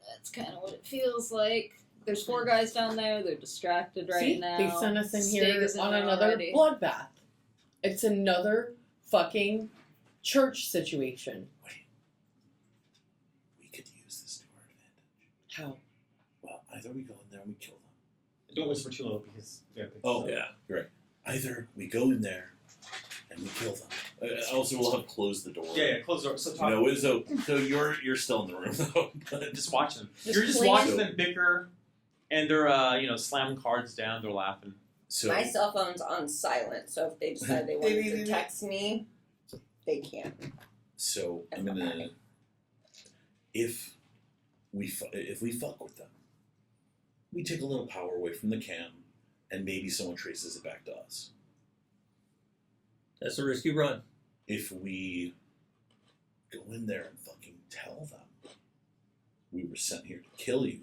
That's kind of what it feels like. There's 4 guys down there. They're distracted right See, now. they sent us in Stig here is in on there another already. bloodbath. It's another fucking church situation. We could use this to our advantage. How? Well, either we go in there and we kill them. Don't whisper too low because we have to. Oh, Yeah. Either we go in there and we kill them. Also, we'll have closed the door. Yeah. Close the door. So talk. No, so you're still in the room though. But Just watch them. Just You're just please. watching them bicker, and they're slamming cards down. They're laughing. so My cell phone's on silent, so if they decide they wanted to text me, they can. So I'm gonna if we fuck with them, we take a little power away from the cam, and maybe someone traces it back to us. That's a risky run. If we go in there and fucking tell them we were sent here to kill you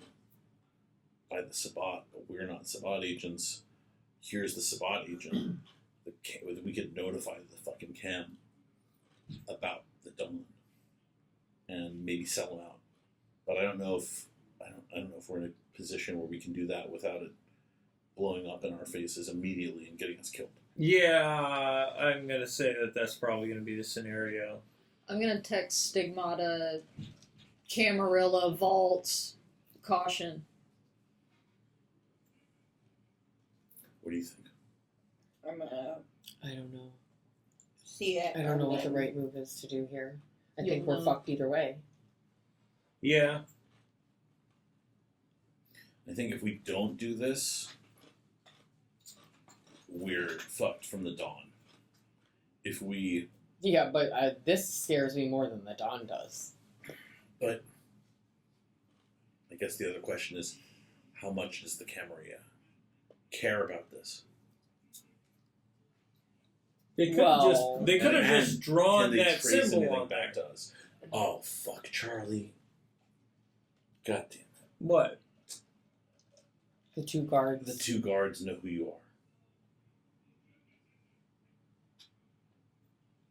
by the Sabbat, but we're not Sabbat agents. Here's the Sabbat agent. We could notify the fucking cam about the Dawn. and maybe sell them out. But I don't know if we're in a position where we can do that without it blowing up in our faces immediately and getting us killed. Yeah, I'm gonna say that that's probably gonna be the scenario. I'm gonna text Stigmata, Camarilla, Vault, caution. What do you think? I'm gonna I don't know. see it. I don't know what the right move is to do here. I You'll think we're know. fucked either way. Yeah. I think if we don't do this, we're fucked from the dawn. If we... Yeah, but this scares me more than the Dawn does. But I guess the other question is, how much does the Camarilla care about this? They could have Well- just drawn Can they that trace symbol anything on back there. to us? Oh, fuck, Charlie. God damn it. What? The two guards. The two guards know who you are.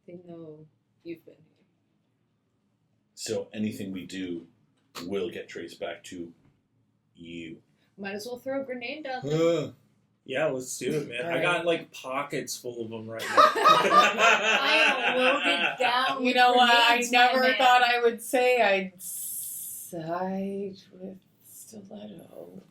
They know you've been here. So anything we do will get traced back to you. Might as well throw a grenade down there. Yeah, let's do it, man. I Alright. got like pockets full of them right now. I am loaded down. You with know what? I grenades, my never man. thought I would say I'd side with Stiletto.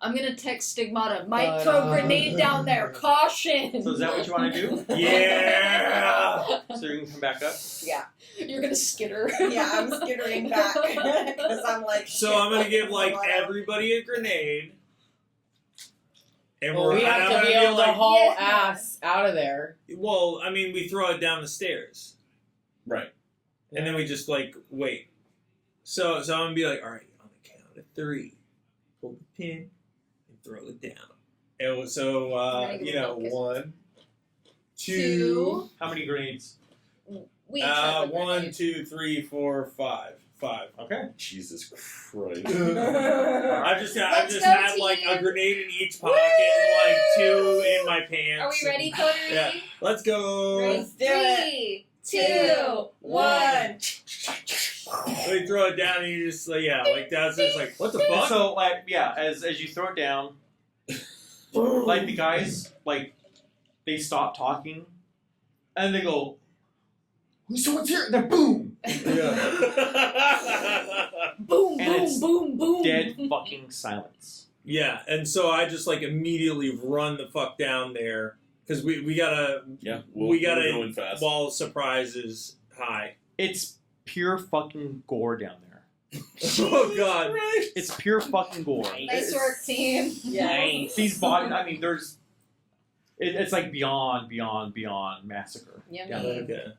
I'm gonna text Stigmata. Might But, throw grenade down there. Caution. So is that what you want to do? Yeah! So you can come back up? Yeah. You're gonna skitter. Yeah, I'm skittering back because I'm like. So shit, I'm gonna give like Stiletto. everybody a grenade. And Well, we and have I'm to gonna be able to like, haul Yeah. ass out of there. well, I mean, we throw it down the stairs. Right. And then we just like wait. So I'm gonna be like, all right, on the count of 3, pull the pin and throw it down. And so Gotta give you it know, focus. 1, 2, 2. How many grenades? We each have a 1, grenade. 2, 3, 4, 5. 5. Okay. Jesus Christ. I just Let's go, had like a team. grenade in each pocket and like 2 in my pants. Are we ready, coterie? Yeah. Let's go. Let's do it. 3, 2, 1. We throw it down and you just like that's just like what the fuck? So like yeah, as you throw it down, like the guys like they stop talking, and they go, "Someone's here!" Then boom, Boom, And it's boom, boom, boom. dead fucking silence. Yeah, and so I just like immediately run the fuck down there because we gotta Yeah, we gotta we're going fast. wall surprises high. It's pure fucking gore down there. Oh god. It's pure fucking gore. Nice work, team. Nice. These bodies, I mean, it's like beyond massacre. Yummy. down there.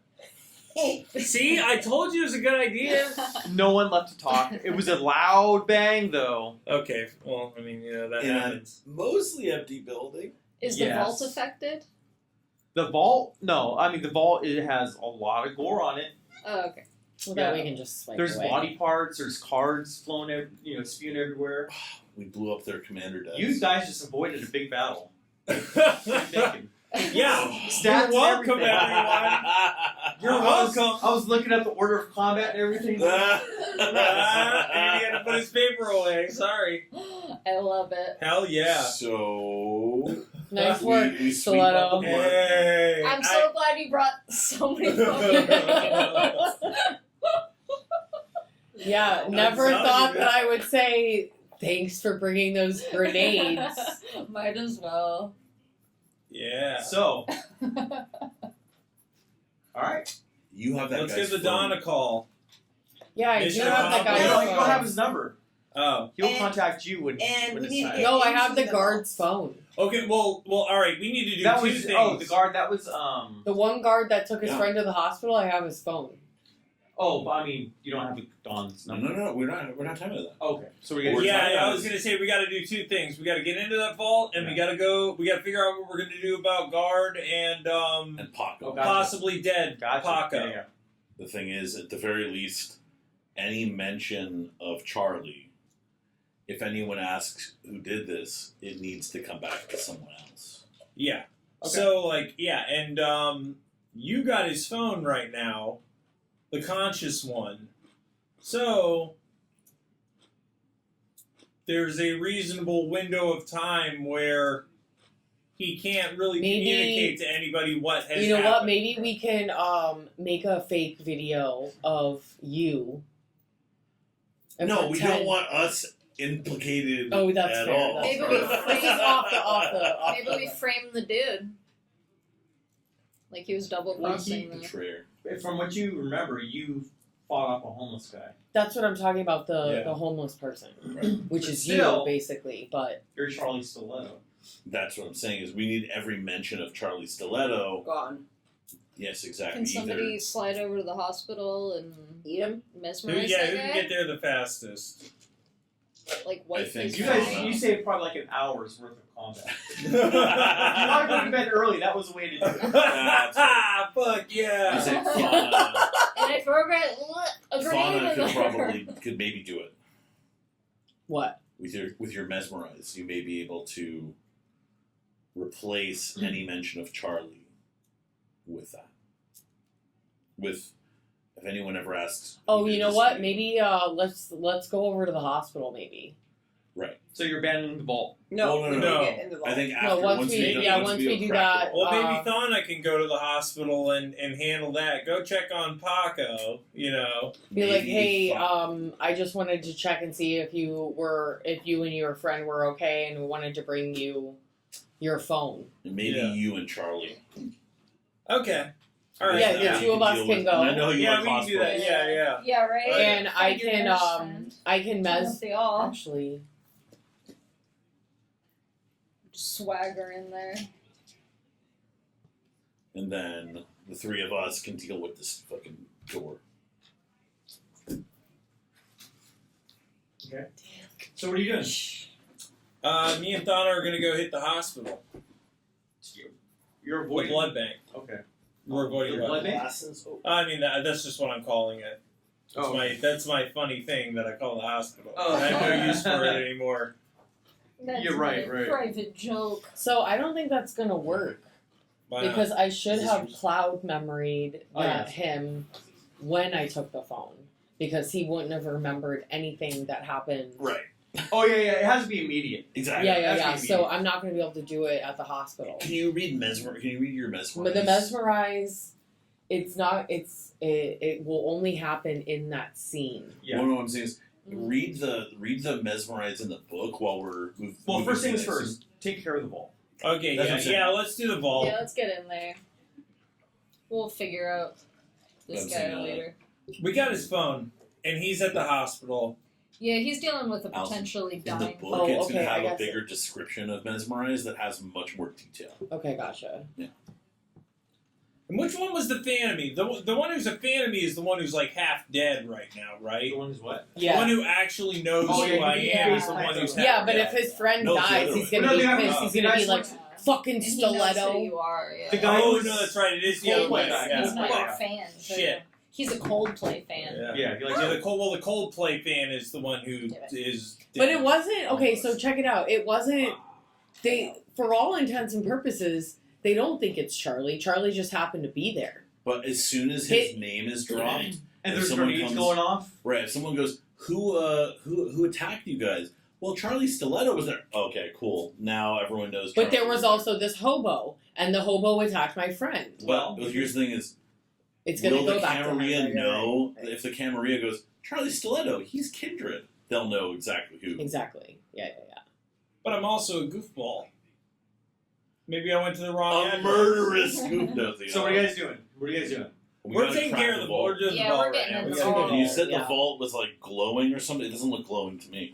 Okay. See, I told you it was a good idea. No one left to talk. It was a loud bang, though. Okay, well, I mean, that Yeah. happens. Mostly empty building. Is the Yes. vault affected? The vault, no. I mean, the vault, it has a lot of gore on it. Oh, okay. Well, that Yeah. we can just swipe There's away. body parts. There's cards spewing everywhere. We blew up their commander desk. You guys just avoided a big battle. What are you thinking? Yeah, Stats you're and welcome, everything. everyone. You're I was- welcome. I was looking at the order of combat and everything. And he had to put his paper away. Sorry. I love it. Hell yeah. So Nice work, we sweep up Stiletto. the board. Hey. I'm so glad you brought so many photos. Yeah, I'm never telling thought you. that I would say thanks for bringing those grenades. Might as well. Yeah. So, all right. You have that Let's guy's give the Don phone. a call. Yeah, I do Mission have the accomplished. You guy's don't have phone. his number. Oh. He'll And- contact you when and when we it's need to time. get- No, I have the into the guard's phone. Okay, well, all right. We need to do That two was things. the guard. That was The one guard that took his Yeah. friend to the hospital, I have his phone. Oh, but I mean, you don't have the Don's No, number. no, we're not talking about that. Okay, so we're We're gonna. Yeah, talking I about was is- gonna say we got to do two things. We got to get into that vault, and we got to figure out what we're gonna do about guard and And Paco. Oh, gotcha. possibly dead Gotcha. Paco. Yeah, yeah. The thing is, at the very least, any mention of Charlie, if anyone asks who did this, it needs to come back to someone else. Yeah. Okay. So and you got his phone right now, the conscious one. So there's a reasonable window of time where he can't really communicate to anybody what has You know happened. what? Maybe we can make a fake video of you. and No, we pretend- don't want us implicated Oh, that's at fair. all. That's Maybe fair. we This is off Maybe we frame the dude. Like he was double crossing the. Betrayer. From what you remember, you fought off a homeless guy. That's what I'm talking about. Yeah. The homeless person, which But is still- you basically. But You're Charlie Stiletto. That's what I'm saying. Is we need every mention of Charlie Stiletto. Gone. Yes, exactly. Can somebody slide over to the hospital and Eat him. mesmerize Who that can guy? get there the fastest? Like wipe think his You so. guys, you saved probably like an hour's worth of combat. If you want to go to bed early, that was the way to do it. Fuck You yeah! say Fauna. And I throw a grenade Fauna in could there. probably could maybe do it what? with your mesmerize. You may be able to replace any mention of Charlie with that. With if anyone ever asks. Oh, who you did know this what? to you. Maybe let's go over to the hospital. Maybe. So you're abandoning the vault. No, No, we no, need no. to get in the vault. I think No, after once we- do- yeah, once once we we go do crack that, the Well, maybe Uh, Thana can go to the hospital and handle that. Go check on Paco, you know. Be like, Maybe hey, fuck. I just wanted to check and see if you and your friend were okay, and we wanted to bring you your phone. And maybe Yeah. you and Charlie. Okay. All right. Yeah, That the you two of us deal can with. go. And I know you Yeah, like we can do that. hospitals. Yeah. Yeah, right. And I Find your can nurse friend. I can They all actually. swagger in there. And then the three of us can deal with this fucking door. So what are you doing? Me and Thana are gonna go hit the hospital. You're The avoiding. blood bank. Okay. We're avoiding The blood bank? Glasses. Oh. I mean, that's just what I'm calling it. Oh. That's my funny thing that I call the hospital. Oh. I have no use for it anymore. That's You're right, a right. Private joke. So I don't think that's gonna work Why not? because I should Is this have yours? cloud memoried Oh, yes. him when I took the phone because he wouldn't have remembered anything that happened. Right. Oh yeah. It has to be immediate. Exactly. Yeah. That's So gonna be- I'm not gonna be able to do it at the hospital. Can you read mesmer? Can you read your mesmerize? But the mesmerize, it's not. It will only happen in that scene. Yeah. What I'm saying is read the mesmerize in the book while we're. Well, moving first things through this. first. Take care of the vault. Okay, That's what I'm saying. yeah, let's do the vault. Yeah, let's get in there. We'll figure out this I'm guy saying, later. We got his phone, and he's at the hospital. Yeah, he's dealing with a Allison, potentially In the dying. book, Oh, it's okay, going to I have a guess bigger description of mesmerize that has much more detail. Okay, gotcha. And which one was the fan of me? The one who's a fan of me is the one who's like half dead right now, right? The one who's what? The one who actually knows Oh, who yeah, I he- am yeah. is the one who's half Yeah, but dead. if his friend No, it's the dies, other he's way. gonna No, be the pissed. other He's way. gonna be The like, guy's fucking And he knows who stiletto. you are. Yeah. The guy Oh who's- no, that's right. It is the other Coldplay way. guy. Yeah. He's not Yeah. your fan. So Shit. He's a Coldplay fan. Yeah. Yeah. He likes Yeah, the Coldplay fan is the one who Damn it. is. But dead. it wasn't okay. So check it out. It wasn't. They, for all intents and purposes, they don't think it's Charlie. Charlie just happened to be there. But as soon as his name is dropped, And if there's someone grenades comes- going off. right? If someone goes, who attacked you guys? Well, Charlie Stiletto was there. Okay, cool. Now everyone knows. But Charlie there was also this hobo, and the hobo attacked my friend. But here's the thing: is It's gonna will go the back to Camarilla him. know if the Camarilla goes Charlie Stiletto? He's kindred. They'll know exactly who. Exactly. Yeah. But I'm also a goofball. Maybe I went to the wrong A address. murderous scoop does So what are you guys doing? What are you guys doing? We're taking care of the vault. We're doing Yeah, the vault we're right getting now. in We the gotta vault. do You the said Yeah. the vault was like glowing or something. It doesn't look glowing to me.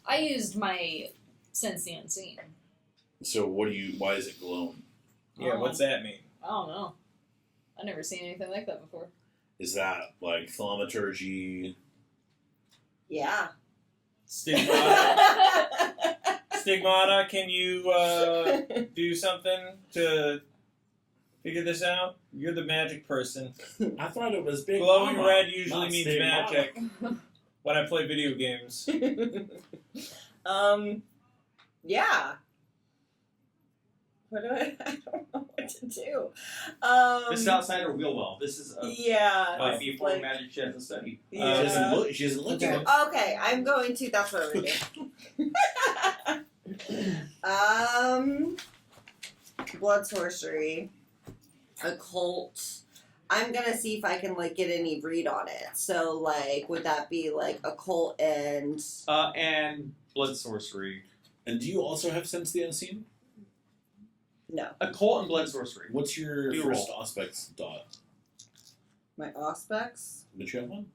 I used my sense the unseen. So what do you? Why is it glowing? Yeah, what's that mean? I don't know. I've never seen anything like that before. Is that like thaumaturgy? Yeah. Stigmata. Stigmata, can you do something to figure this out? You're the magic person. I thought it was big. Glowing mama, red usually not means Stig Mama. magic when I play video games. Yeah. What do I don't know what to do. This is outside her wheel well. This is Yeah. might be a form of like- magic she hasn't studied. She doesn't Yeah. look. She doesn't look Okay. at it. Okay, I'm going to. That's what I'm gonna do. Blood sorcery, occult. I'm gonna see if I can like get any read on it. So like, would that be like occult and? And blood sorcery. And do you also have sense the unseen? No, Occult and blood sorcery. What's your Do first roll. aspects dot? my aspects. Did you have one?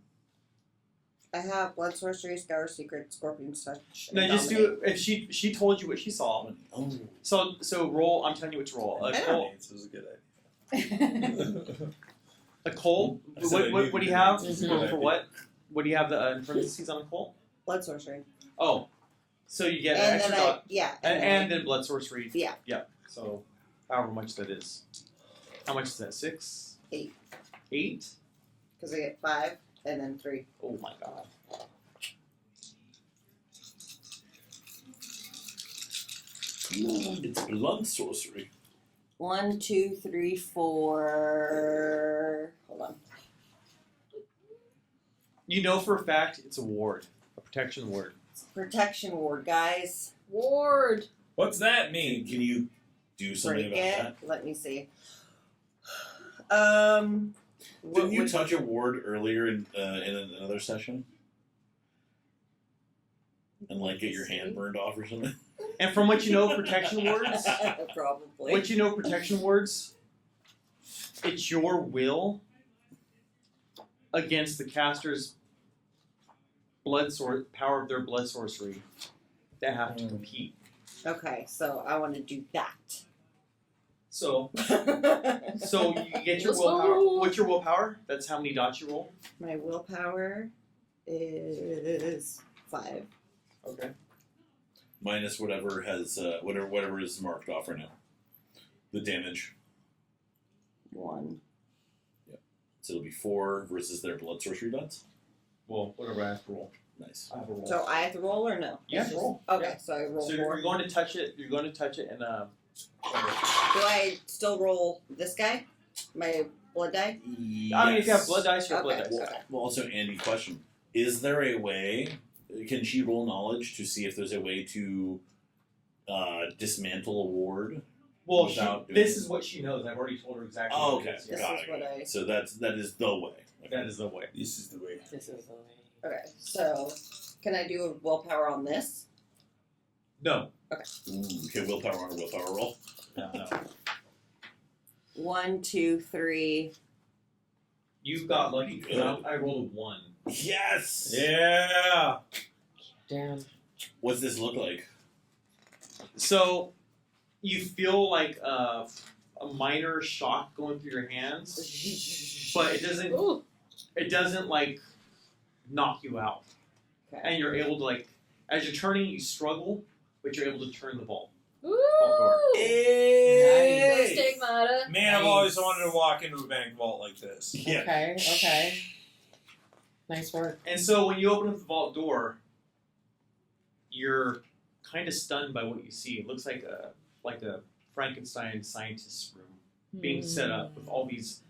I have blood sorcery, scour secret, scorpion's touch. and No, just dominate. do it. If she told you what she saw. Oh. So roll. I'm telling you what to roll. I know. Occult. This was a good idea. Occult. I said I What knew do you you have did. Mhm. for what? What do you have the in parentheses on occult? Blood sorcery. Oh, so you get an And extra then dot, yeah. and then blood sorcery. Yeah. Yep. So, however much that is. How much is that? 6? 8. 8? Because I get 5 and then 3. Oh my god. It's blood sorcery. 1, 2, 3, 4. Hold on. You know for a fact it's a ward, a protection ward. It's a protection ward, guys. Ward. What's that mean? Can you do something Break about it. that? Let me see. Didn't you touch a ward earlier in another session? And like get your hand burned off or something? And from what you know of protection wards, Probably. what you know of protection wards, it's your will against the caster's power of their blood sorcery that have to compete. Okay, so I want to do that. So you get your Let's willpower. go. What's your willpower? That's how many dots you roll. My willpower is 5. Okay. Minus whatever has whatever is marked off right now. The damage. 1. So it'll be 4 versus their blood sorcery dots. Well, whatever I have to roll. Nice. I have to roll. So I have to roll or no? You have It's to roll. Okay, Yeah. so I roll So 4. you're going to touch it. You're going to touch it, and Do I still roll this guy? My blood die? I mean, if you have blood dice, you have blood Okay. dice. Well, well, also, Andy, question: is there a way? Can she roll knowledge to see if there's a way to dismantle a ward? Well, Without doing this it. is what she knows. I've already told her exactly. Oh, what it okay. is. This Yeah. is what I. So that is the way. That is the way. This is the way. This is the way. Okay, so can I do a willpower on this? No. Ooh, okay, willpower on a willpower roll. No. 1, 2, 3. You got lucky. 'Cause I rolled a 1. Yes. Yeah. Damn. What's this look like? So you feel like a minor shock going through your hands, but it doesn't. Ooh. It doesn't like knock you out, Okay. and you're able to like as you're turning, you struggle, but you're able to turn the ball. Ooh. Hey! Stigmata. Man, I've always wanted to walk into a bank vault like this. Yeah. Okay, okay. Nice work. And so when you open up the vault door, you're kind of stunned by what you see. It looks like a Frankenstein scientist's room being set up with all these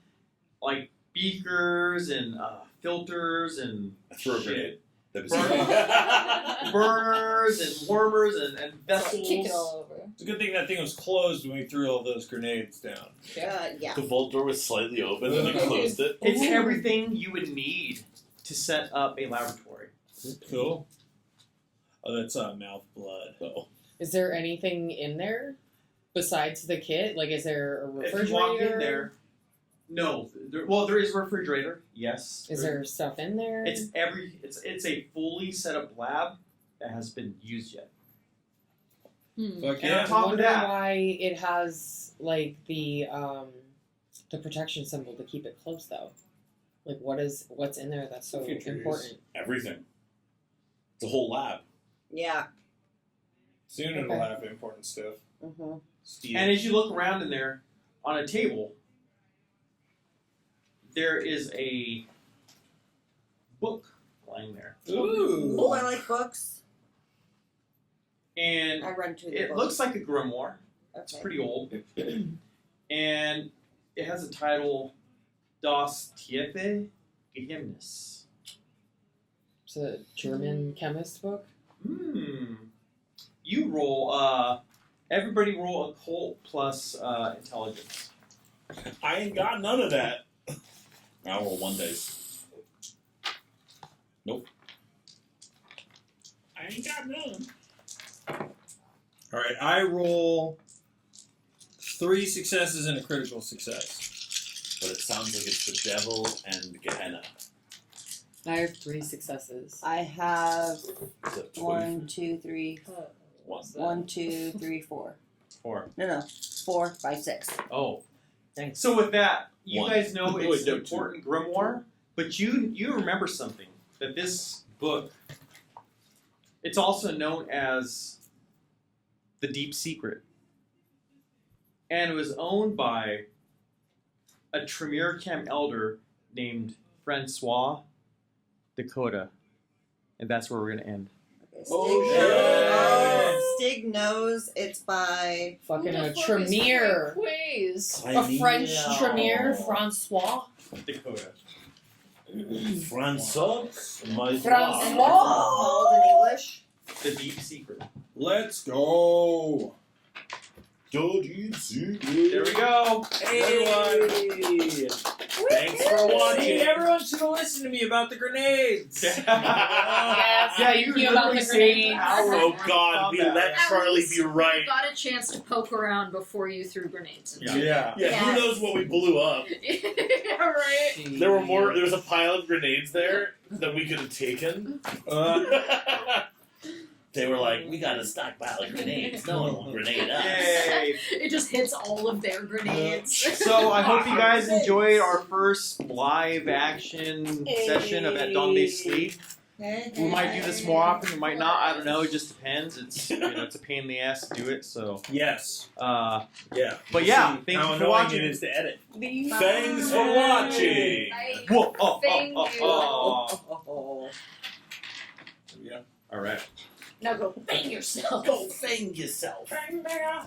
like beakers and filters and I throw a shit. grenade. That was burners and warmers and vessels. Kick it all over. It's a good thing that thing was closed when we threw all those grenades down. Yeah. The vault door was slightly open and you closed it. It's everything you would need to set up a laboratory. Cool. Oh, that's mouth blood. Oh. Is there anything in there besides the kit? Like, is there a refrigerator? If you walk in there, no. There is a refrigerator. Yes. Is there stuff in there? It's a fully set up lab that has been used yet. Fuck And on yeah. top of wonder that, why it has like the protection symbol to keep it close though. Like what's in there that's so Future use. important? Everything. It's a whole lab. Yeah. Soon it'll Okay. have important stuff. Mm-hmm. Steel. and as you look around in there, on a table, there is a book lying there, Ooh. Oh, I like books. and I run to the it book. looks like a grimoire. It's pretty old. And it has a title, Das Tiefe Geheimnis. It's a German chemist book. You roll, everybody roll occult plus intelligence. I ain't got none of that. I roll 1 dice. Nope. I ain't got none. All right, I roll 3 successes and a critical success. But it sounds like it's the devil and Gehenna. I have 3 successes. I have Is it 1, 2, 3, One. 1, 2, 3, 4. 4. No, 4, 5, 6. Oh. So with that, you One. guys know Wait, it's no, an important grimoire, but you remember something, that this book, it's also known as the Deep Secret. And it was owned by a Tremere Chem elder named Francois Dakota. And that's where we're going to end. Okay, Oh, Stig knows it's by. Fucking Who the a fuck is Tremere. Quiz? A French Tremere, Francois. Dakota. Francois? My Francois. Called in English. The Deep Secret. Let's go. Deep Secret. There we go. Hey, everyone. Thanks for watching. See, everyone should have listened to me about the grenades. Yes, Yeah, thank you you about literally the saved grenades. hours. Oh God, we let Charlie be right. You got a chance to poke around before you threw grenades. Yeah. Yeah, who knows what we blew up? Yeah, right. There were more. There was a pile of grenades there that we could have taken. They were like, "We got a stockpile of grenades. No one will grenade us." Yay. It just hits all of their grenades. So I hope you guys enjoyed our first live action session of At Dawn They Sleep. We might do this more often, we might not, I don't know, it just depends. It's it's a pain in the ass to do it, so Yes. yeah. Yeah. But yeah, See thank how you for annoying watching. it is to edit. Thanks for watching. Like, Whoa, Thank you. Alright. now go bang yourself. Go fang yourself. Bang, bang.